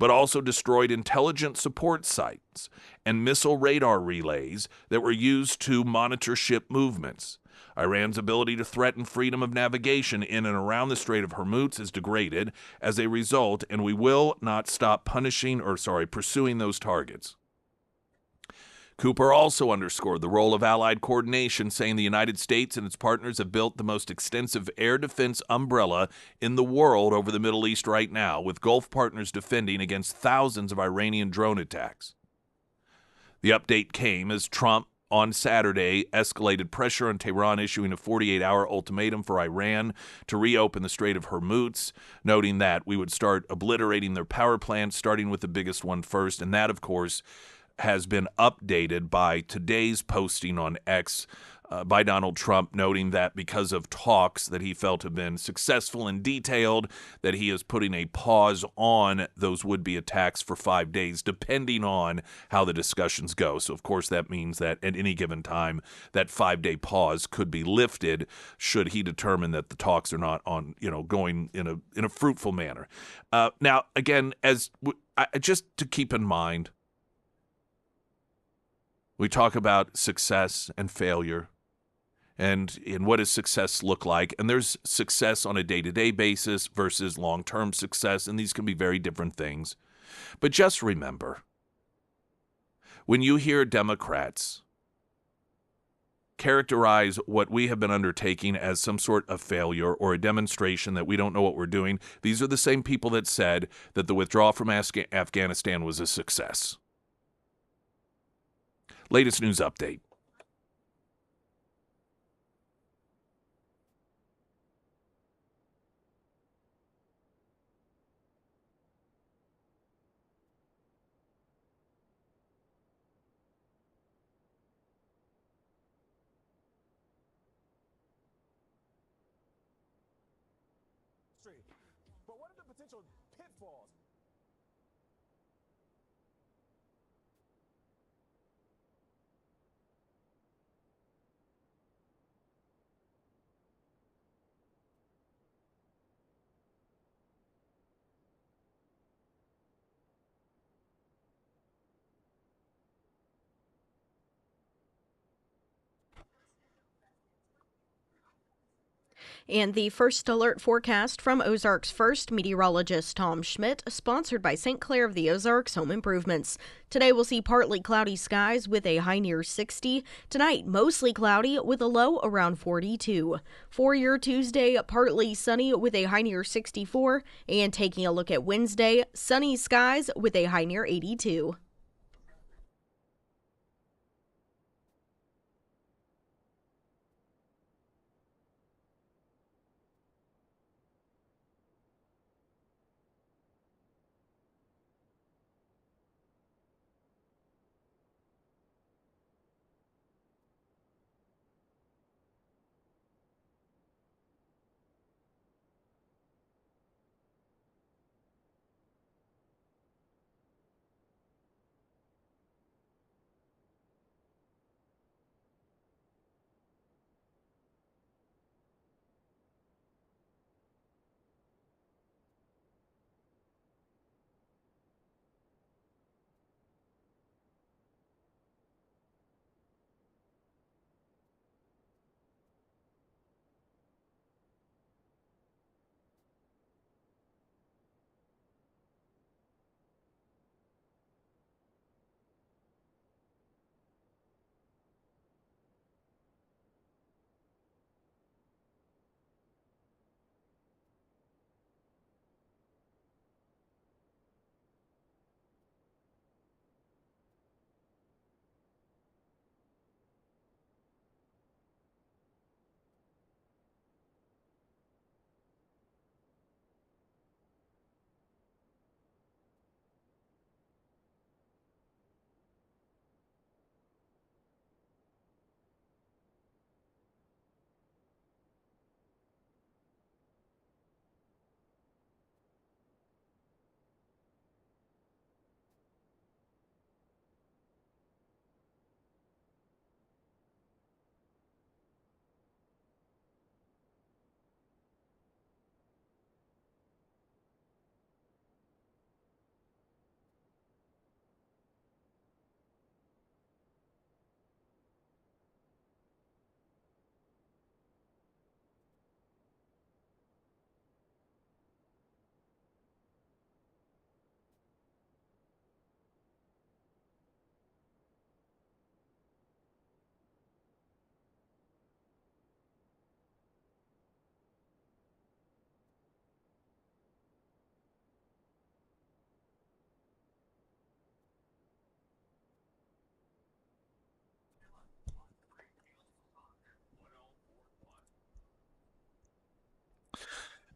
but also destroyed intelligence support sites and missile radar relays that were used to monitor ship movements. Iran's ability to threaten freedom of navigation in and around the Strait of Hormuz is degraded as a result, and we will not stop pursuing those targets." Cooper also underscored the role of Allied coordination, saying the United States and its partners have built the most extensive air defense umbrella in the world over the Middle East right now, with Gulf partners defending against thousands of Iranian drone attacks. The update came as Trump, on Saturday, escalated pressure on Tehran, issuing a 48-hour ultimatum for Iran to reopen the Strait of Hormuz, noting that we would start obliterating their power plants, starting with the biggest one first, and that, of course, has been updated by today's posting on X by Donald Trump, noting that because of talks that he felt have been successful and detailed, that he is putting a pause on those would-be attacks for 5 days, depending on how the discussions go. So, of course, that means that at any given time, that 5-day pause could be lifted should he determine that the talks are not going in a fruitful manner. Now, again, just to keep in mind, we talk about success and failure and what does success look like. And there's success on a day-to-day basis versus long-term success, and these can be very different things. But just remember, when you hear Democrats characterize what we have been undertaking as some sort of failure or a demonstration that we don't know what we're doing. These are the same people that said that the withdrawal from Afghanistan was a success. Latest news update. But what are the potential pitfalls? And the first alert forecast from Ozarks First meteorologist Tom Schmidt, sponsored by St. Clair of the Ozarks Home Improvements. Today we'll see partly cloudy skies with a high near 60. Tonight, mostly cloudy with a low around 42. For your Tuesday, partly sunny with a high near 64. And taking a look at Wednesday, sunny skies with a high near 82.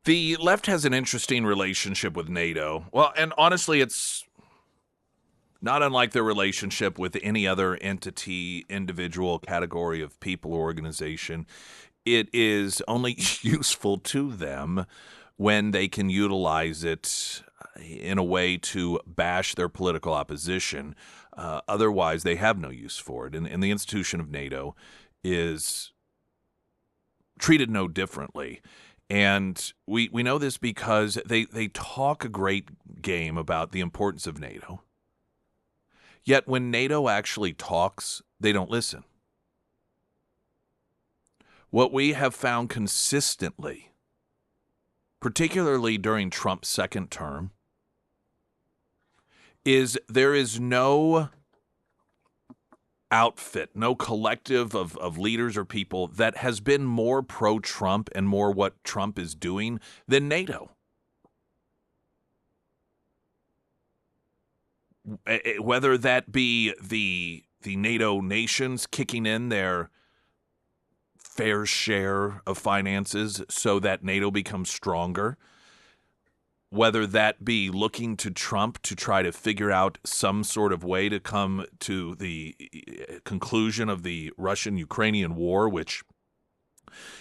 The left has an interesting relationship with NATO. Well, and honestly, it's not unlike their relationship with any other entity, individual, category of people or organization. It is only useful to them when they can utilize it in a way to bash their political opposition. Otherwise, they have no use for it. And the institution of NATO is treated no differently. And we know this because they talk a great game about the importance of NATO. Yet when NATO actually talks, they don't listen. What we have found consistently, particularly during Trump's second term, is there is no outfit, no collective of leaders or people that has been more pro-Trump and more what Trump is doing than NATO. Whether that be the NATO nations kicking in their fair share of finances so that NATO becomes stronger, whether that be looking to Trump to try to figure out some sort of way to come to the conclusion of the Russian-Ukrainian war, which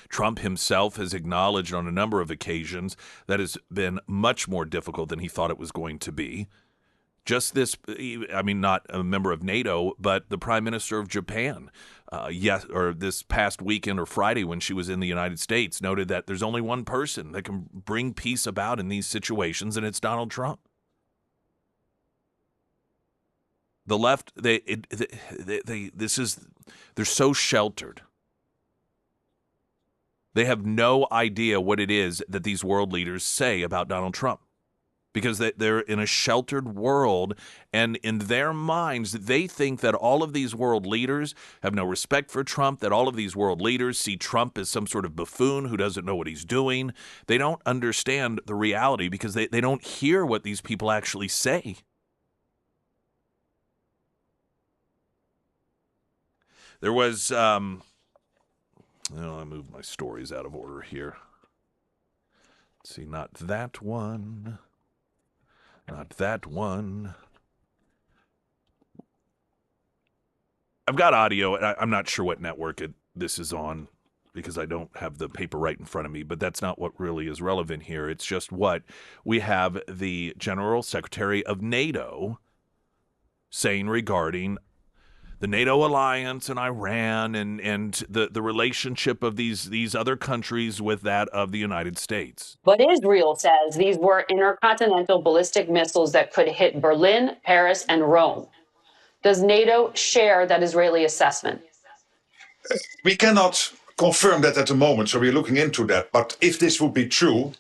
Trump himself has acknowledged on a number of occasions that has been much more difficult than he thought it was going to be. Just this, I mean, not a member of NATO, but the Prime Minister of Japan, this past weekend or Friday when she was in the United States, noted that there's only one person that can bring peace about in these situations, and it's Donald Trump. The left, they're so sheltered. They have no idea what it is that these world leaders say about Donald Trump, because they're in a sheltered world, and in their minds, they think that all of these world leaders have no respect for Trump, that all of these world leaders see Trump as some sort of buffoon who doesn't know what he's doing. They don't understand the reality because they don't hear what these people actually say. There was, I moved my stories out of order here. Let's see, not that one. Not that one. I've got audio. I'm not sure what network this is on because I don't have the paper right in front of me, but that's not what really is relevant here. It's just what we have the General Secretary of NATO saying regarding the NATO alliance and Iran and the relationship of these other countries with that of the United States. But Israel says these were intercontinental ballistic missiles that could hit Berlin, Paris, and Rome. Does NATO share that Israeli assessment? We cannot confirm that at the moment, so we're looking into that. But if this would be true,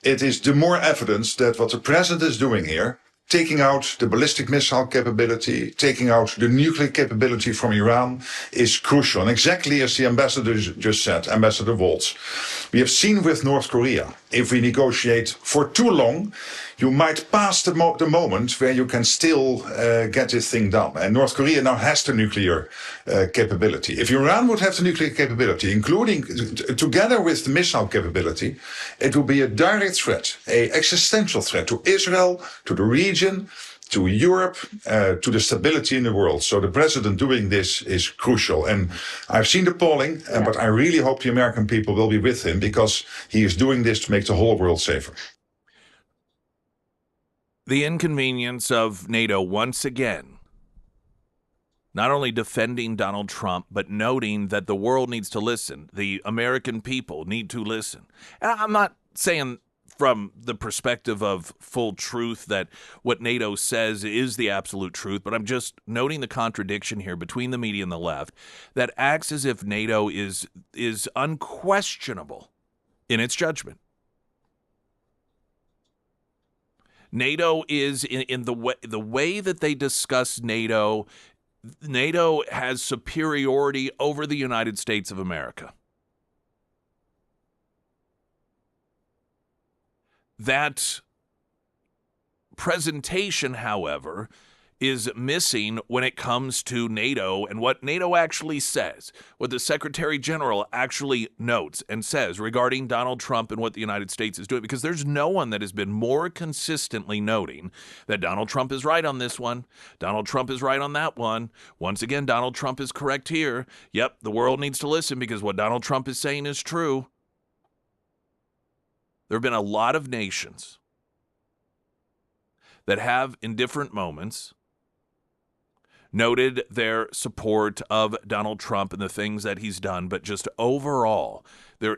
it is the more evidence that what the president is doing here, taking out the ballistic missile capability, taking out the nuclear capability from Iran, is crucial. And exactly as the ambassador just said, Ambassador Waltz, we have seen with North Korea, if we negotiate for too long, you might pass the moment where you can still get this thing done. And North Korea now has the nuclear capability. If Iran would have the nuclear capability, including together with the missile capability, it would be a direct threat, an existential threat to Israel, to the region, to Europe, to the stability in the world. So the president doing this is crucial. And I've seen the polling, but I really hope the American people will be with him because he is doing this to make the whole world safer. The inconvenience of NATO once again, not only defending Donald Trump, but noting that the world needs to listen. The American people need to listen. And I'm not saying from the perspective of full truth that what NATO says is the absolute truth, but I'm just noting the contradiction here between the media and the left that acts as if NATO is unquestionable in its judgment. NATO is in the way that they discuss NATO. NATO has superiority over the United States of America. That presentation, however, is missing when it comes to NATO and what NATO actually says, what the Secretary General actually notes and says regarding Donald Trump and what the United States is doing, because there's no one that has been more consistently noting that Donald Trump is right on this one, Donald Trump is right on that one. Once again, Donald Trump is correct here. Yep, the world needs to listen because what Donald Trump is saying is true. There have been a lot of nations that have, in different moments, noted their support of Donald Trump and the things that he's done, but just overall,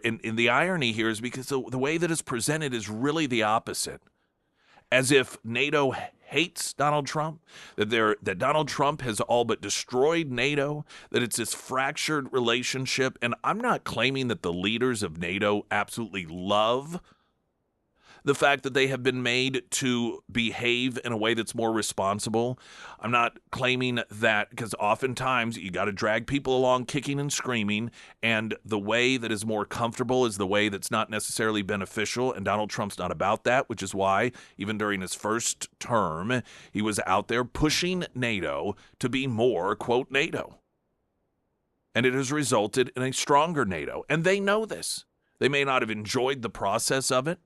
in the irony here is because the way that it's presented is really the opposite. As if NATO hates Donald Trump, that Donald Trump has all but destroyed NATO, that it's this fractured relationship. And I'm not claiming that the leaders of NATO absolutely love the fact that they have been made to behave in a way that's more responsible. I'm not claiming that, because oftentimes you got to drag people along kicking and screaming, and the way that is more comfortable is the way that's not necessarily beneficial, and Donald Trump's not about that, which is why even during his first term, he was out there pushing NATO to be more, quote, NATO. And it has resulted in a stronger NATO, and they know this. They may not have enjoyed the process of it.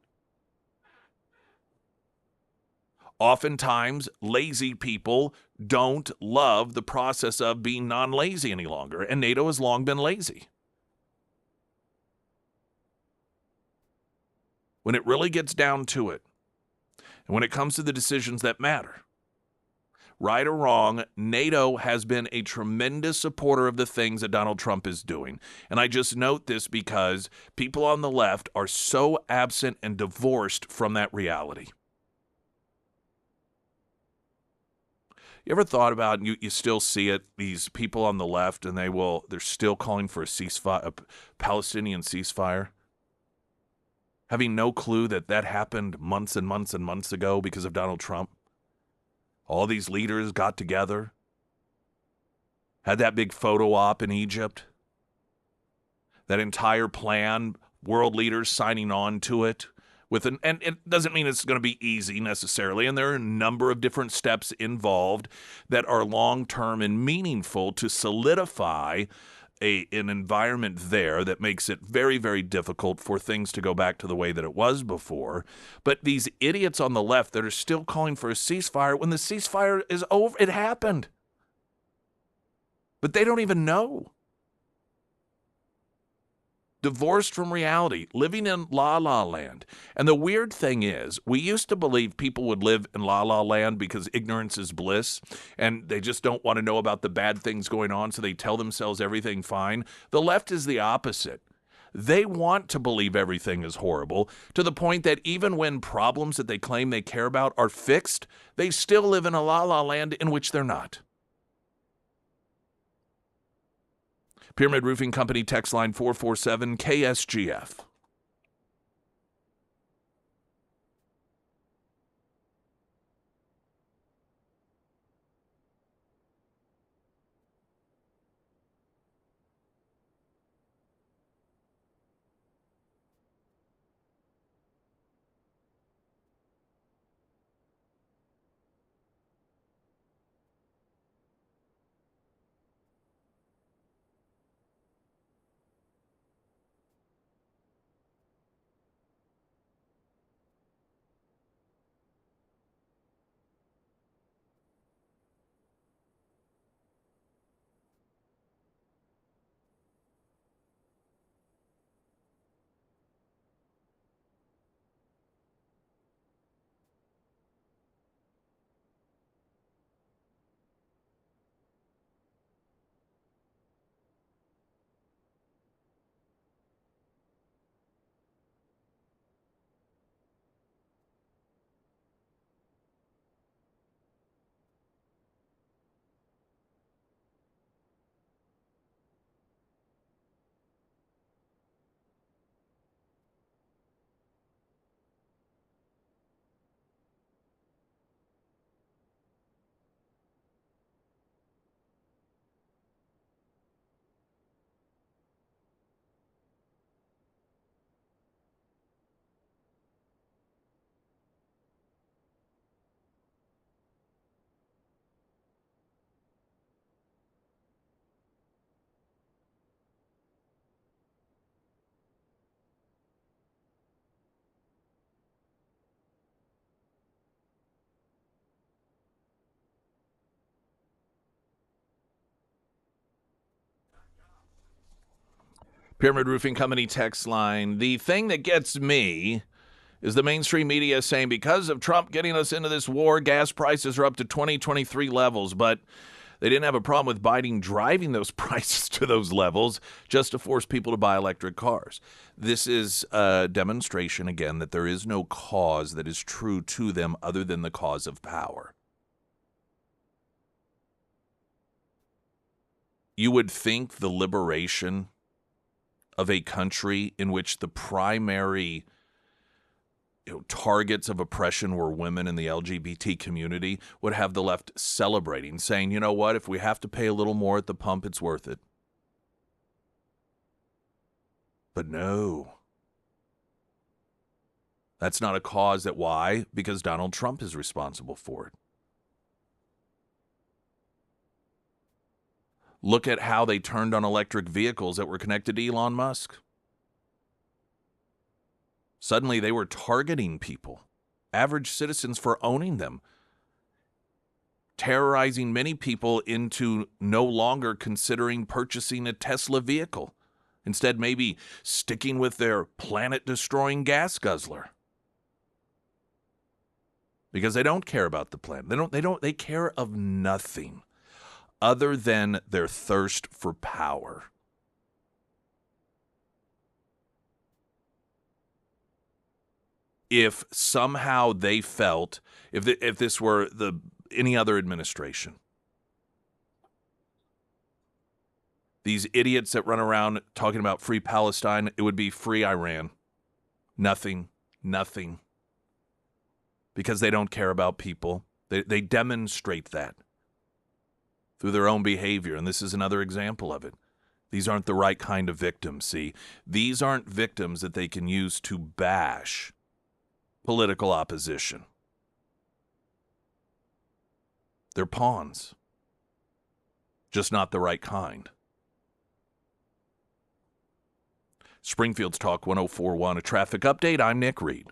Oftentimes, lazy people don't love the process of being non-lazy any longer, and NATO has long been lazy. When it really gets down to it, and when it comes to the decisions that matter, right or wrong, NATO has been a tremendous supporter of the things that Donald Trump is doing. And I just note this because people on the left are so absent and divorced from that reality. You ever thought about, and you still see it, these people on the left, and they're still calling for a ceasefire, a Palestinian ceasefire, having no clue that that happened months and months and months ago because of Donald Trump? All these leaders got together, had that big photo op in Egypt, that entire plan, world leaders signing on to it. And it doesn't mean it's going to be easy necessarily, and there are a number of different steps involved that are long-term and meaningful to solidify an environment there that makes it very, very difficult for things to go back to the way that it was before. But these idiots on the left that are still calling for a ceasefire, when the ceasefire is over, it happened. But they don't even know. Divorced from reality, living in la-la land. And the weird thing is, we used to believe people would live in la-la land because ignorance is bliss, and they just don't want to know about the bad things going on, so they tell themselves everything fine. The left is the opposite. They want to believe everything is horrible, to the point that even when problems that they claim they care about are fixed, they still live in a la-la land in which they're not. Pyramid Roofing Company text line 447 KSGF. Pyramid Roofing Company text line. The thing that gets me is the mainstream media saying because of Trump getting us into this war, gas prices are up to 2023 levels, but they didn't have a problem with Biden driving those prices to those levels just to force people to buy electric cars. This is a demonstration, again, that there is no cause that is true to them other than the cause of power. You would think the liberation of a country in which the primary targets of oppression were women in the LGBT community, would have the left celebrating, saying, you know what, if we have to pay a little more at the pump, it's worth it. But no. That's not a cause that why? Because Donald Trump is responsible for it. Look at how they turned on electric vehicles that were connected to Elon Musk. Suddenly they were targeting people, average citizens, for owning them, terrorizing many people into no longer considering purchasing a Tesla vehicle. Instead, maybe sticking with their planet-destroying gas guzzler. Because they don't care about the planet. They care of nothing other than their thirst for power. If somehow they felt, if this were any other administration, these idiots that run around talking about free Palestine, it would be free Iran. Nothing. Because they don't care about people. They demonstrate that through their own behavior, and this is another example of it. These aren't the right kind of victims, see? These aren't victims that they can use to bash political opposition. They're pawns. Just not the right kind. Springfield's Talk 104.1, a traffic update. I'm Nick Reed.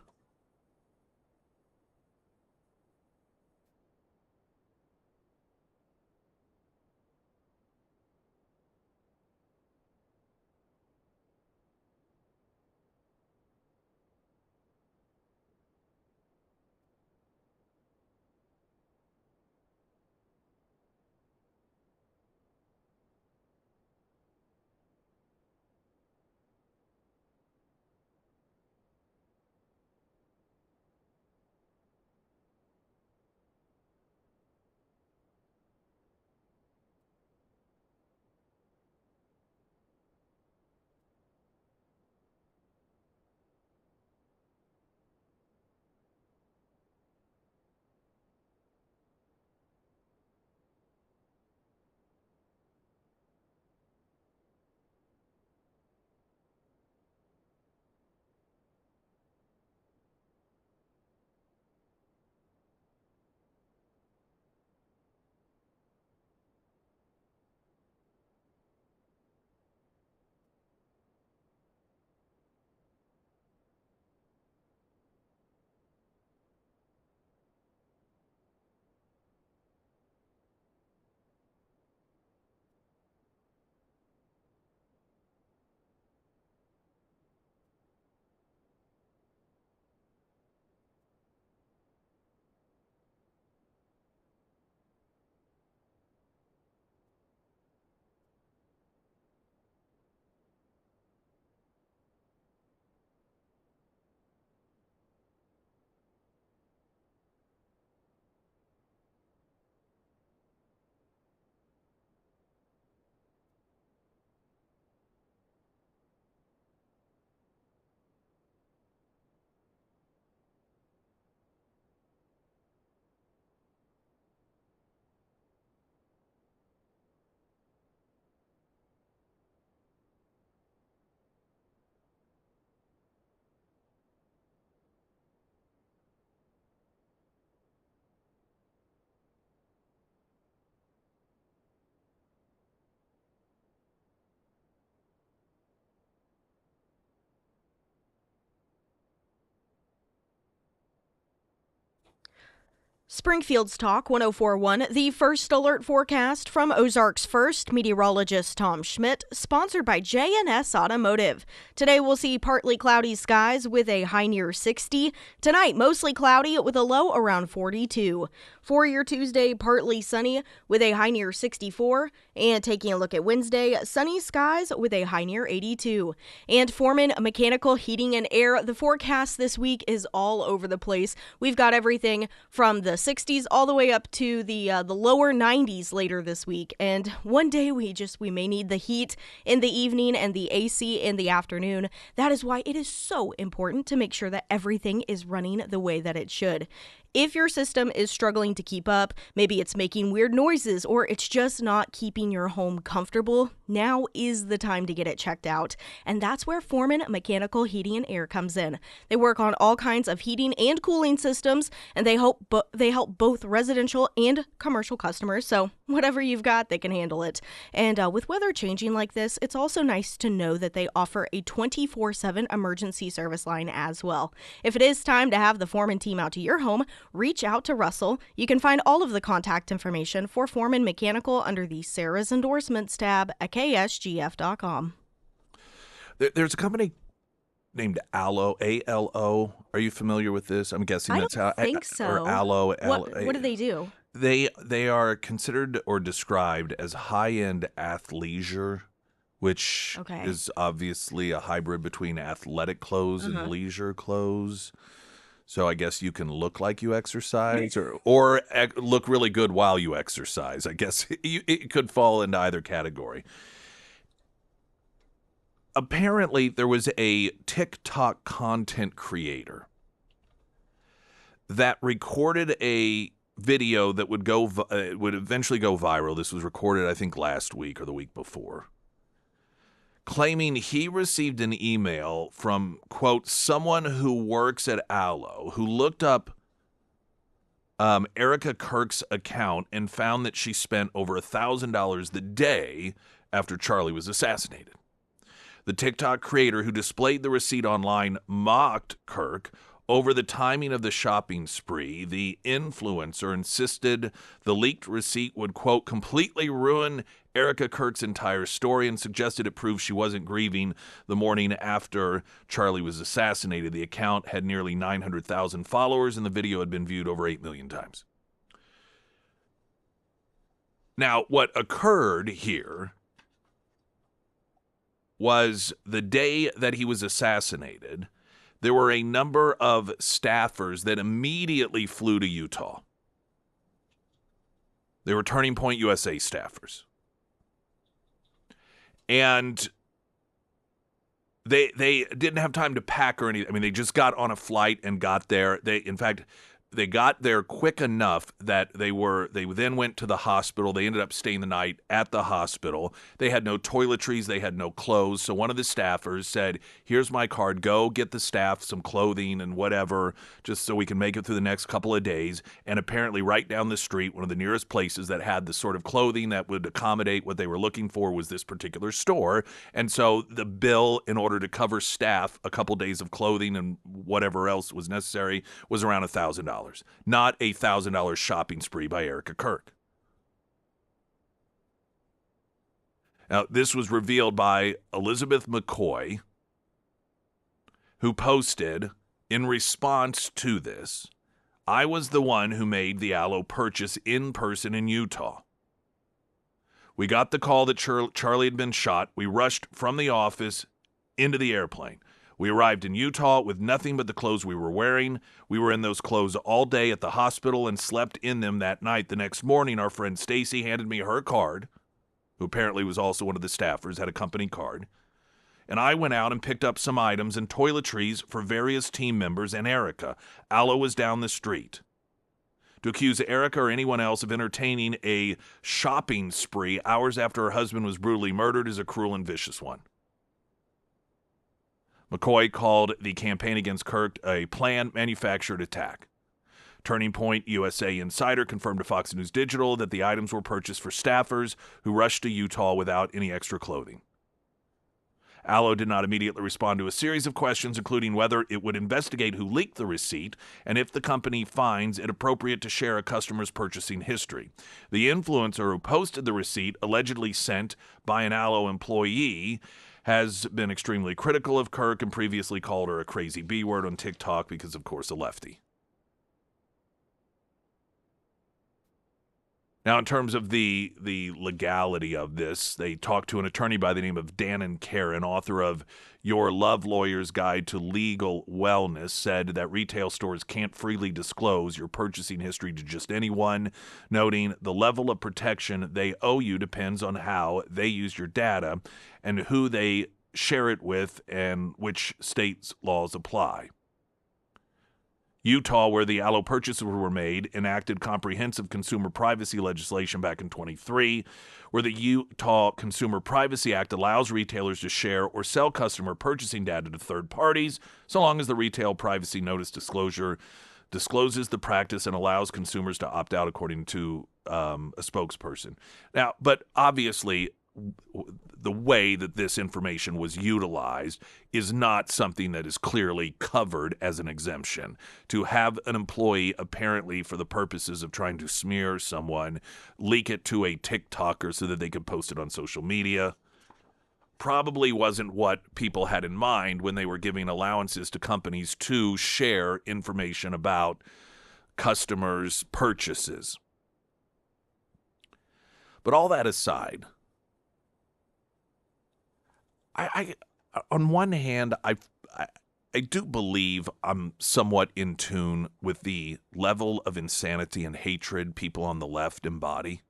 Springfield's Talk 104.1, the first alert forecast from Ozarks First, meteorologist Tom Schmidt, sponsored by J&S Automotive. Today we'll see partly cloudy skies with a high near 60. Tonight, mostly cloudy with a low around 42. For your Tuesday, partly sunny with a high near 64. And taking a look at Wednesday, sunny skies with a high near 82. And Foreman Mechanical Heating and Air, the forecast this week is all over the place. We've got everything from the 60s all the way up to the lower 90s later this week. And one day we may need the heat in the evening and the AC in the afternoon. That is why it is so important to make sure that everything is running the way that it should. If your system is struggling to keep up, maybe it's making weird noises or it's just not keeping your home comfortable, now is the time to get it checked out. And that's where Foreman Mechanical Heating and Air comes in. They work on all kinds of heating and cooling systems, and they help both residential and commercial customers. So whatever you've got, they can handle it. And with weather changing like this, it's also nice to know that they offer a 24/7 emergency service line as well. If it is time to have the Foreman team out to your home, reach out to Russell. You can find all of the contact information for Foreman Mechanical under the Sarah's Endorsements tab at ksgf.com. There's a company named Allo, A-L-O. Are you familiar with this? I'm guessing that's how. I think so. Or Allo. What do they do? They are considered or described as high-end athleisure, which is obviously a hybrid between athletic clothes and leisure clothes. So I guess you can look like you exercise or look really good while you exercise. I guess it could fall into either category. Apparently, there was a TikTok content creator that recorded a video that would eventually go viral. This was recorded, I think, last week or the week before, claiming he received an email from, quote, someone who works at Allo, who looked up Erica Kirk's account and found that she spent over $1,000 the day after Charlie was assassinated. The TikTok creator who displayed the receipt online mocked Kirk over the timing of the shopping spree. The influencer insisted the leaked receipt would, quote, completely ruin Erica Kirk's entire story and suggested it proves she wasn't grieving the morning after Charlie was assassinated. The account had nearly 900,000 followers, and the video had been viewed over 8 million times. Now, what occurred here was the day that he was assassinated, there were a number of staffers that immediately flew to Utah. They were Turning Point USA staffers. And they didn't have time to pack or anything. I mean, they just got on a flight and got there. They got there quick enough that they then went to the hospital. They ended up staying the night at the hospital. They had no toiletries. They had no clothes. So one of the staffers said, here's my card. Go get the staff some clothing and whatever, just so we can make it through the next couple of days. And apparently right down the street, one of the nearest places that had the sort of clothing that would accommodate what they were looking for was this particular store. And so the bill, in order to cover staff, a couple days of clothing and whatever else was necessary, was around $1,000. Not a $1,000 shopping spree by Erica Kirk. Now, this was revealed by Elizabeth McCoy, who posted, in response to this, I was the one who made the Allo purchase in person in Utah. We got the call that Charlie had been shot. We rushed from the office into the airplane. We arrived in Utah with nothing but the clothes we were wearing. We were in those clothes all day at the hospital and slept in them that night. The next morning, our friend Stacy handed me her card, who apparently was also one of the staffers, had a company card. And I went out and picked up some items and toiletries for various team members and Erica. Allo was down the street. To accuse Erica or anyone else of entertaining a shopping spree hours after her husband was brutally murdered is a cruel and vicious one. McCoy called the campaign against Kirk a planned, manufactured attack. Turning Point USA insider confirmed to Fox News Digital that the items were purchased for staffers who rushed to Utah without any extra clothing. Allo did not immediately respond to a series of questions, including whether it would investigate who leaked the receipt and if the company finds it appropriate to share a customer's purchasing history. The influencer who posted the receipt, allegedly sent by an Allo employee, has been extremely critical of Kirk and previously called her a crazy B-word on TikTok because, of course, a lefty. Now, in terms of the legality of this, they talked to an attorney by the name of Dan and Karen, author of Your Love Lawyer's Guide to Legal Wellness, said that retail stores can't freely disclose your purchasing history to just anyone, noting the level of protection they owe you depends on how they use your data and who they share it with and which states' laws apply. Utah, where the aloe purchases were made, enacted comprehensive consumer privacy legislation back in 23, where the Utah Consumer Privacy Act allows retailers to share or sell customer purchasing data to third parties, so long as the retail privacy notice discloses the practice and allows consumers to opt out, according to a spokesperson. Now, but obviously, the way that this information was utilized is not something that is clearly covered as an exemption. To have an employee, apparently for the purposes of trying to smear someone, leak it to a TikToker so that they could post it on social media, probably wasn't what people had in mind when they were giving allowances to companies to share information about customers' purchases. But all that aside, I on one hand, I do believe I'm somewhat in tune with the level of insanity and hatred people on the left embody.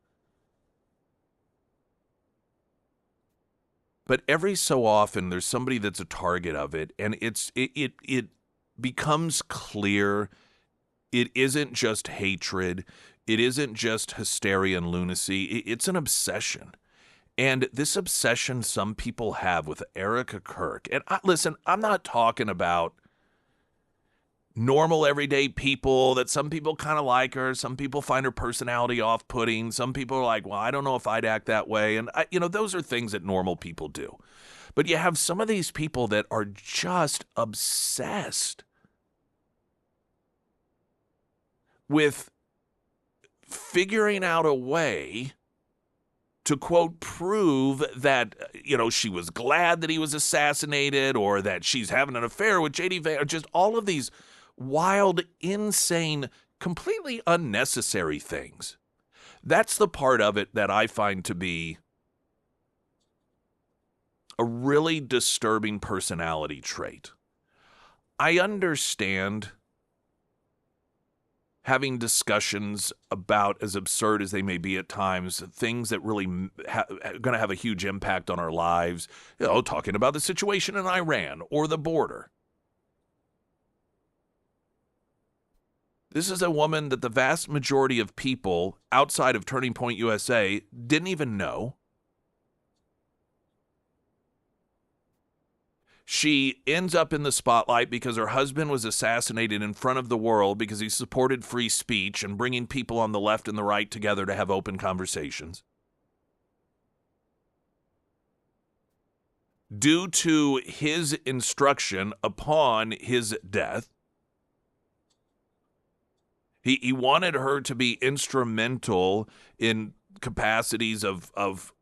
But every so often, there's somebody that's a target of it, and it becomes clear it isn't just hatred, it isn't just hysteria and lunacy, it's an obsession. And this obsession some people have with Erica Kirk, and listen, I'm not talking about normal everyday people that some people kind of like her, some people find her personality off-putting, some people are like, well, I don't know if I'd act that way, and those are things that normal people do. But you have some of these people that are just obsessed with figuring out a way to, quote, prove that, she was glad that he was assassinated or that she's having an affair with J.D. Vance, just all of these wild, insane, completely unnecessary things. That's the part of it that I find to be a really disturbing personality trait. I understand having discussions about, as absurd as they may be at times, things that really going to have a huge impact on our lives, talking about the situation in Iran or the border. This is a woman that the vast majority of people outside of Turning Point USA didn't even know. She ends up in the spotlight because her husband was assassinated in front of the world because he supported free speech and bringing people on the left and the right together to have open conversations. Due to his instruction upon his death, he wanted her to be instrumental in capacities of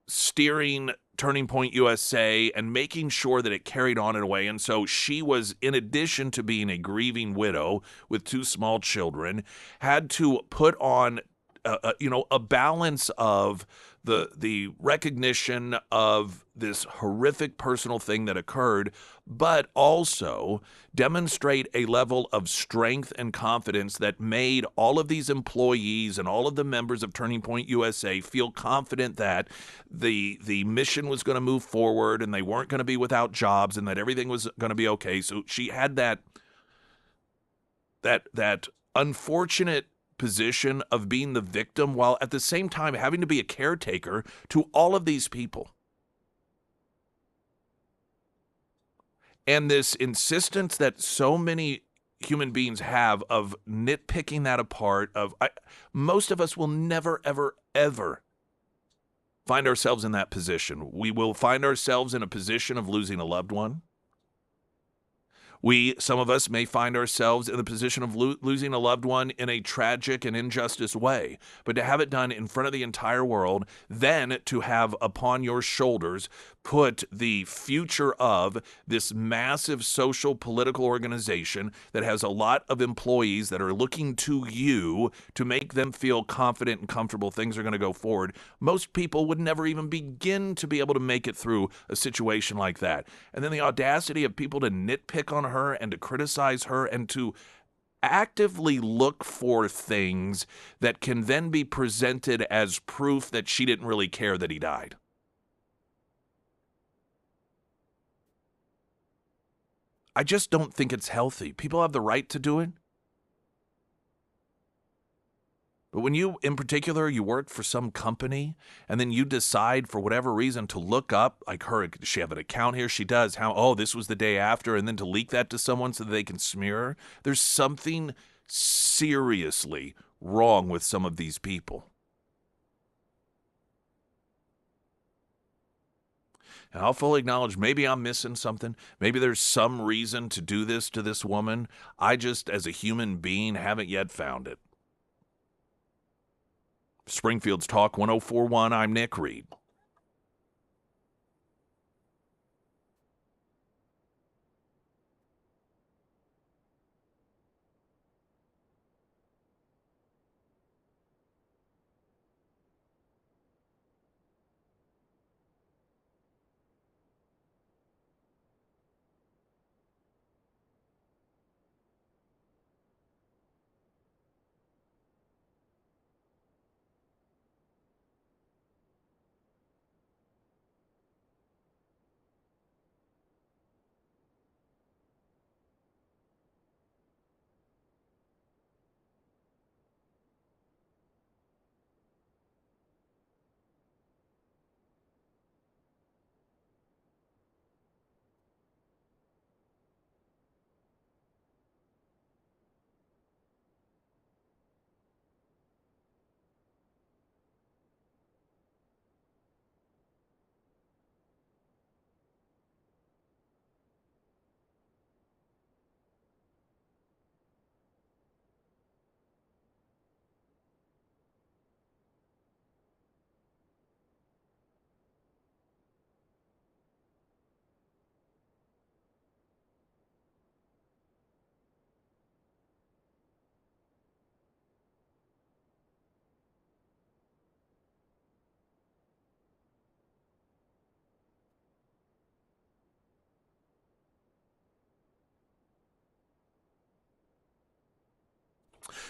steering Turning Point USA and making sure that it carried on in a way. And so she was, in addition to being a grieving widow with 2 small children, had to put on a balance of the recognition of this horrific personal thing that occurred, but also demonstrate a level of strength and confidence that made all of these employees and all of the members of Turning Point USA feel confident that the mission was going to move forward and they weren't going to be without jobs and that everything was going to be okay. So she had that unfortunate position of being the victim while at the same time having to be a caretaker to all of these people. And this insistence that so many human beings have of nitpicking that apart, most of us will never, ever, ever find ourselves in that position. We will find ourselves in a position of losing a loved one, Some of us may find ourselves in the position of losing a loved one in a tragic and injustice way. But to have it done in front of the entire world, then to have upon your shoulders put the future of this massive social political organization that has a lot of employees that are looking to you to make them feel confident and comfortable things are going to go forward. Most people would never even begin to be able to make it through a situation like that. And then the audacity of people to nitpick on her and to criticize her and to actively look for things that can then be presented as proof that she didn't really care that he died. I just don't think it's healthy. People have the right to do it. But when you, in particular, you work for some company and then you decide for whatever reason to look up, like her, does she have an account here? She does. This was the day after, and then to leak that to someone so that they can smear her. There's something seriously wrong with some of these people. And I'll fully acknowledge maybe I'm missing something. Maybe there's some reason to do this to this woman. I just, as a human being, haven't yet found it. Springfield's Talk 1041, I'm Nick Reed.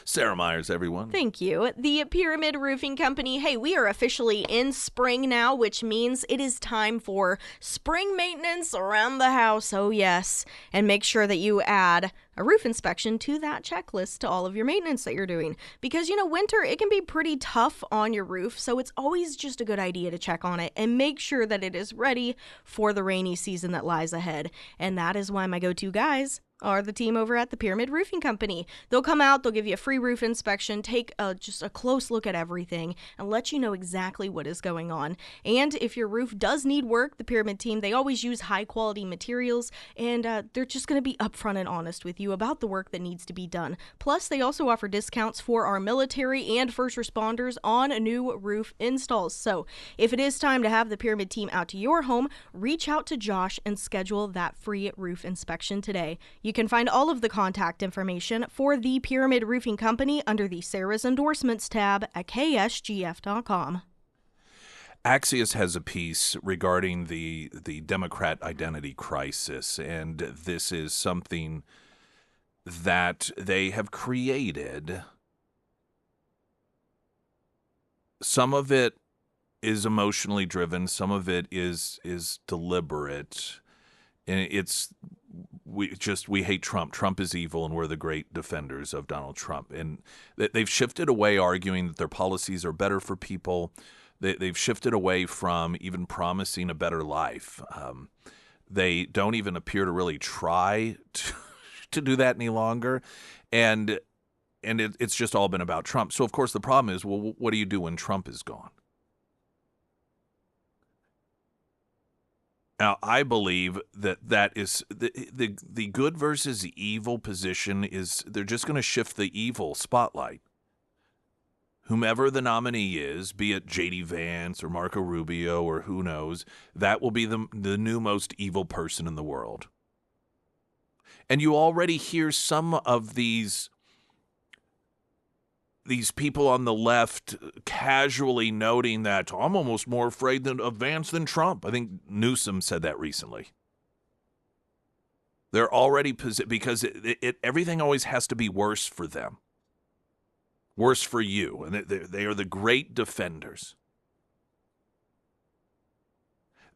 Sarah Myers, everyone. Thank you. The Pyramid Roofing Company. Hey, we are officially in spring now, which means it is time for spring maintenance around the house. Oh, yes. And make sure that you add a roof inspection to that checklist to all of your maintenance that you're doing. Because, winter, it can be pretty tough on your roof, so it's always just a good idea to check on it and make sure that it is ready for the rainy season that lies ahead. And that is why my go-to guys are the team over at the Pyramid Roofing Company. They'll come out, they'll give you a free roof inspection, take just a close look at everything, and let you know exactly what is going on. And if your roof does need work, the Pyramid team, they always use high-quality materials, and they're just going to be upfront and honest with you about the work that needs to be done. Plus, they also offer discounts for our military and first responders on new roof installs. So, if it is time to have the Pyramid team out to your home, reach out to Josh and schedule that free roof inspection today. You can find all of the contact information for the Pyramid Roofing Company under the Sarah's Endorsements tab at ksgf.com. Axios has a piece regarding the Democrat identity crisis, and this is something that they have created. Some of it is emotionally driven, some of it is deliberate, and we hate Trump. Trump is evil, and we're the great defenders of Donald Trump. And they've shifted away, arguing that their policies are better for people. They've shifted away from even promising a better life. They don't even appear to really try to do that any longer. And it's just all been about Trump. So, of course, the problem is, well, what do you do when Trump is gone? Now, I believe that is the good versus evil position is they're just going to shift the evil spotlight. Whomever the nominee is, be it J.D. Vance or Marco Rubio or who knows, that will be the new most evil person in the world. And you already hear some of these people on the left casually noting that I'm almost more afraid of Vance than Trump. I think Newsom said that recently. They're already because everything always has to be worse for them. Worse for you. And they are the great defenders.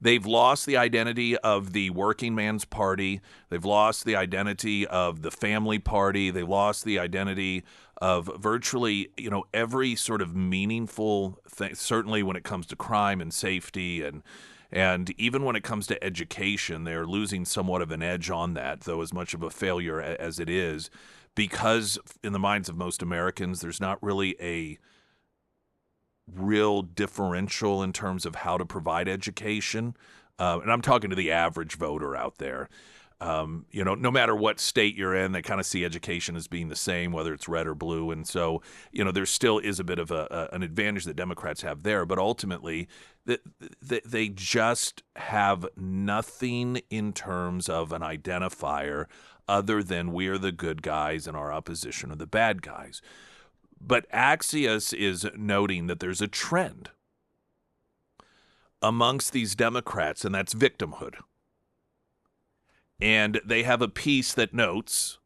They've lost the identity of the working man's party. They've lost the identity of the family party. They lost the identity of virtually, every sort of meaningful thing, certainly when it comes to crime and safety and even when it comes to education, they're losing somewhat of an edge on that, though as much of a failure as it is, because in the minds of most Americans, there's not really a real differential in terms of how to provide education. And I'm talking to the average voter out there. No matter what state you're in, they kind of see education as being the same, whether it's red or blue. And so, there still is a bit of an advantage that Democrats have there. But ultimately, they just have nothing in terms of an identifier other than we're the good guys and our opposition are the bad guys. But Axios is noting that there's a trend amongst these Democrats, and that's victimhood. And they have a piece that notes,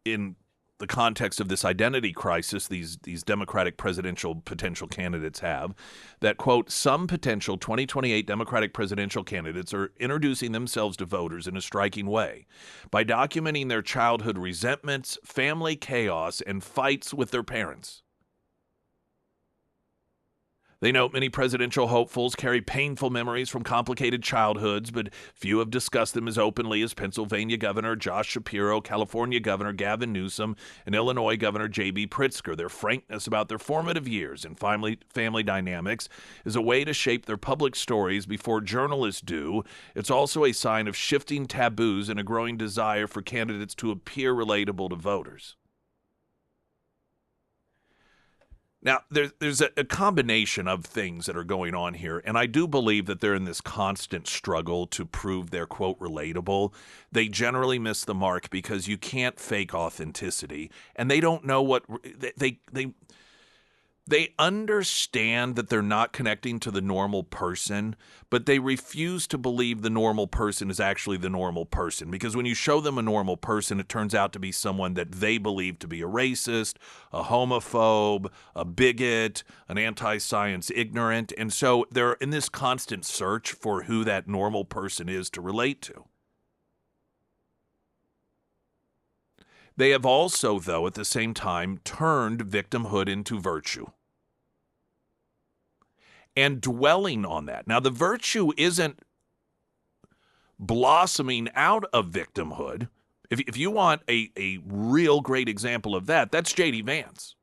in the context of this identity crisis these Democratic presidential potential candidates have, that, quote, some potential 2028 Democratic presidential candidates are introducing themselves to voters in a striking way by documenting their childhood resentments, family chaos, and fights with their parents. They note many presidential hopefuls carry painful memories from complicated childhoods, but few have discussed them as openly as Pennsylvania Governor Josh Shapiro, California Governor Gavin Newsom, and Illinois Governor J.B. Pritzker. Their frankness about their formative years and family dynamics is a way to shape their public stories before journalists do. It's also a sign of shifting taboos and a growing desire for candidates to appear relatable to voters. Now, there's a combination of things that are going on here, and I do believe that they're in this constant struggle to prove they're, quote, relatable. They generally miss the mark because you can't fake authenticity, and they don't know what they understand that they're not connecting to the normal person, but they refuse to believe the normal person is actually the normal person. Because when you show them a normal person, it turns out to be someone that they believe to be a racist, a homophobe, a bigot, an anti-science ignorant. And so they're in this constant search for who that normal person is to relate to. They have also, though, at the same time, turned victimhood into virtue and dwelling on that. Now, the virtue isn't blossoming out of victimhood. If you want a real great example of that, that's J.D. Vance.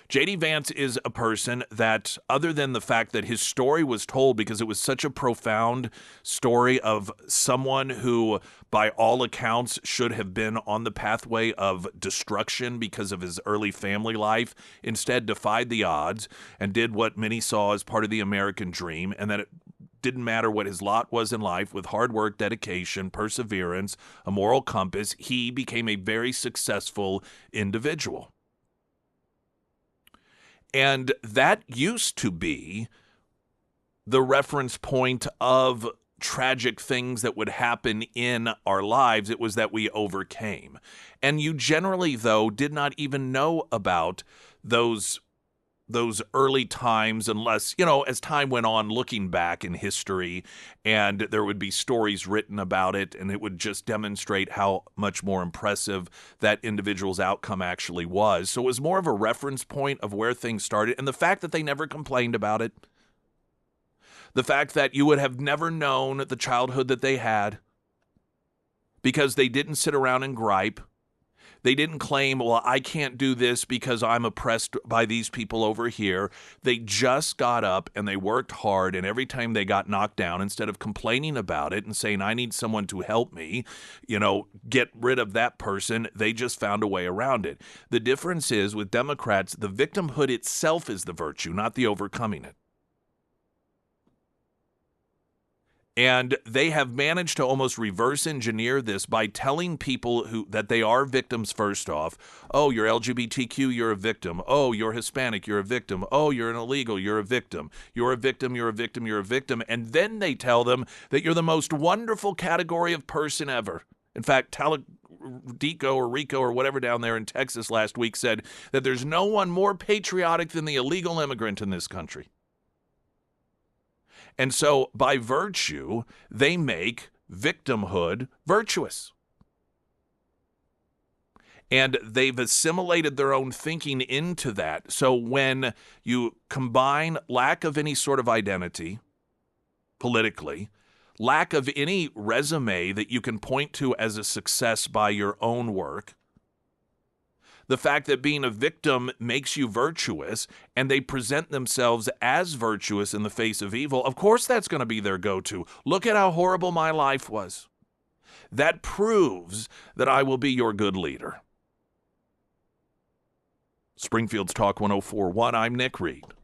J.D. Vance is a person that, other than the fact that his story was told because it was such a profound story of someone who, by all accounts, should have been on the pathway of destruction because of his early family life, instead defied the odds and did what many saw as part of the American dream, and that it didn't matter what his lot was in life. With hard work, dedication, perseverance, a moral compass, he became a very successful individual. And that used to be the reference point of tragic things that would happen in our lives. It was that we overcame. And you generally, though, did not even know about those early times unless, as time went on, looking back in history, and there would be stories written about it, and it would just demonstrate how much more impressive that individual's outcome actually was. So it was more of a reference point of where things started, and the fact that they never complained about it, the fact that you would have never known the childhood that they had because they didn't sit around and gripe. They didn't claim, well, I can't do this because I'm oppressed by these people over here. They just got up and they worked hard, and every time they got knocked down, instead of complaining about it and saying, I need someone to help me, get rid of that person, they just found a way around it. The difference is with Democrats, the victimhood itself is the virtue, not the overcoming it. And they have managed to almost reverse engineer this by telling people that they are victims first off. Oh, you're LGBTQ, you're a victim. Oh, you're Hispanic, you're a victim. Oh, you're an illegal, you're a victim. You're a victim, you're a victim, you're a victim. And then they tell them that you're the most wonderful category of person ever. In fact, Taladico or Rico or whatever down there in Texas last week said that there's no one more patriotic than the illegal immigrant in this country. And so, by virtue, they make victimhood virtuous. And they've assimilated their own thinking into that. So when you combine lack of any sort of identity politically, lack of any resume that you can point to as a success by your own work, the fact that being a victim makes you virtuous, and they present themselves as virtuous in the face of evil, of course that's going to be their go-to. Look at how horrible my life was. That proves that I will be your good leader. Springfield's Talk 104.1, I'm Nick Reed.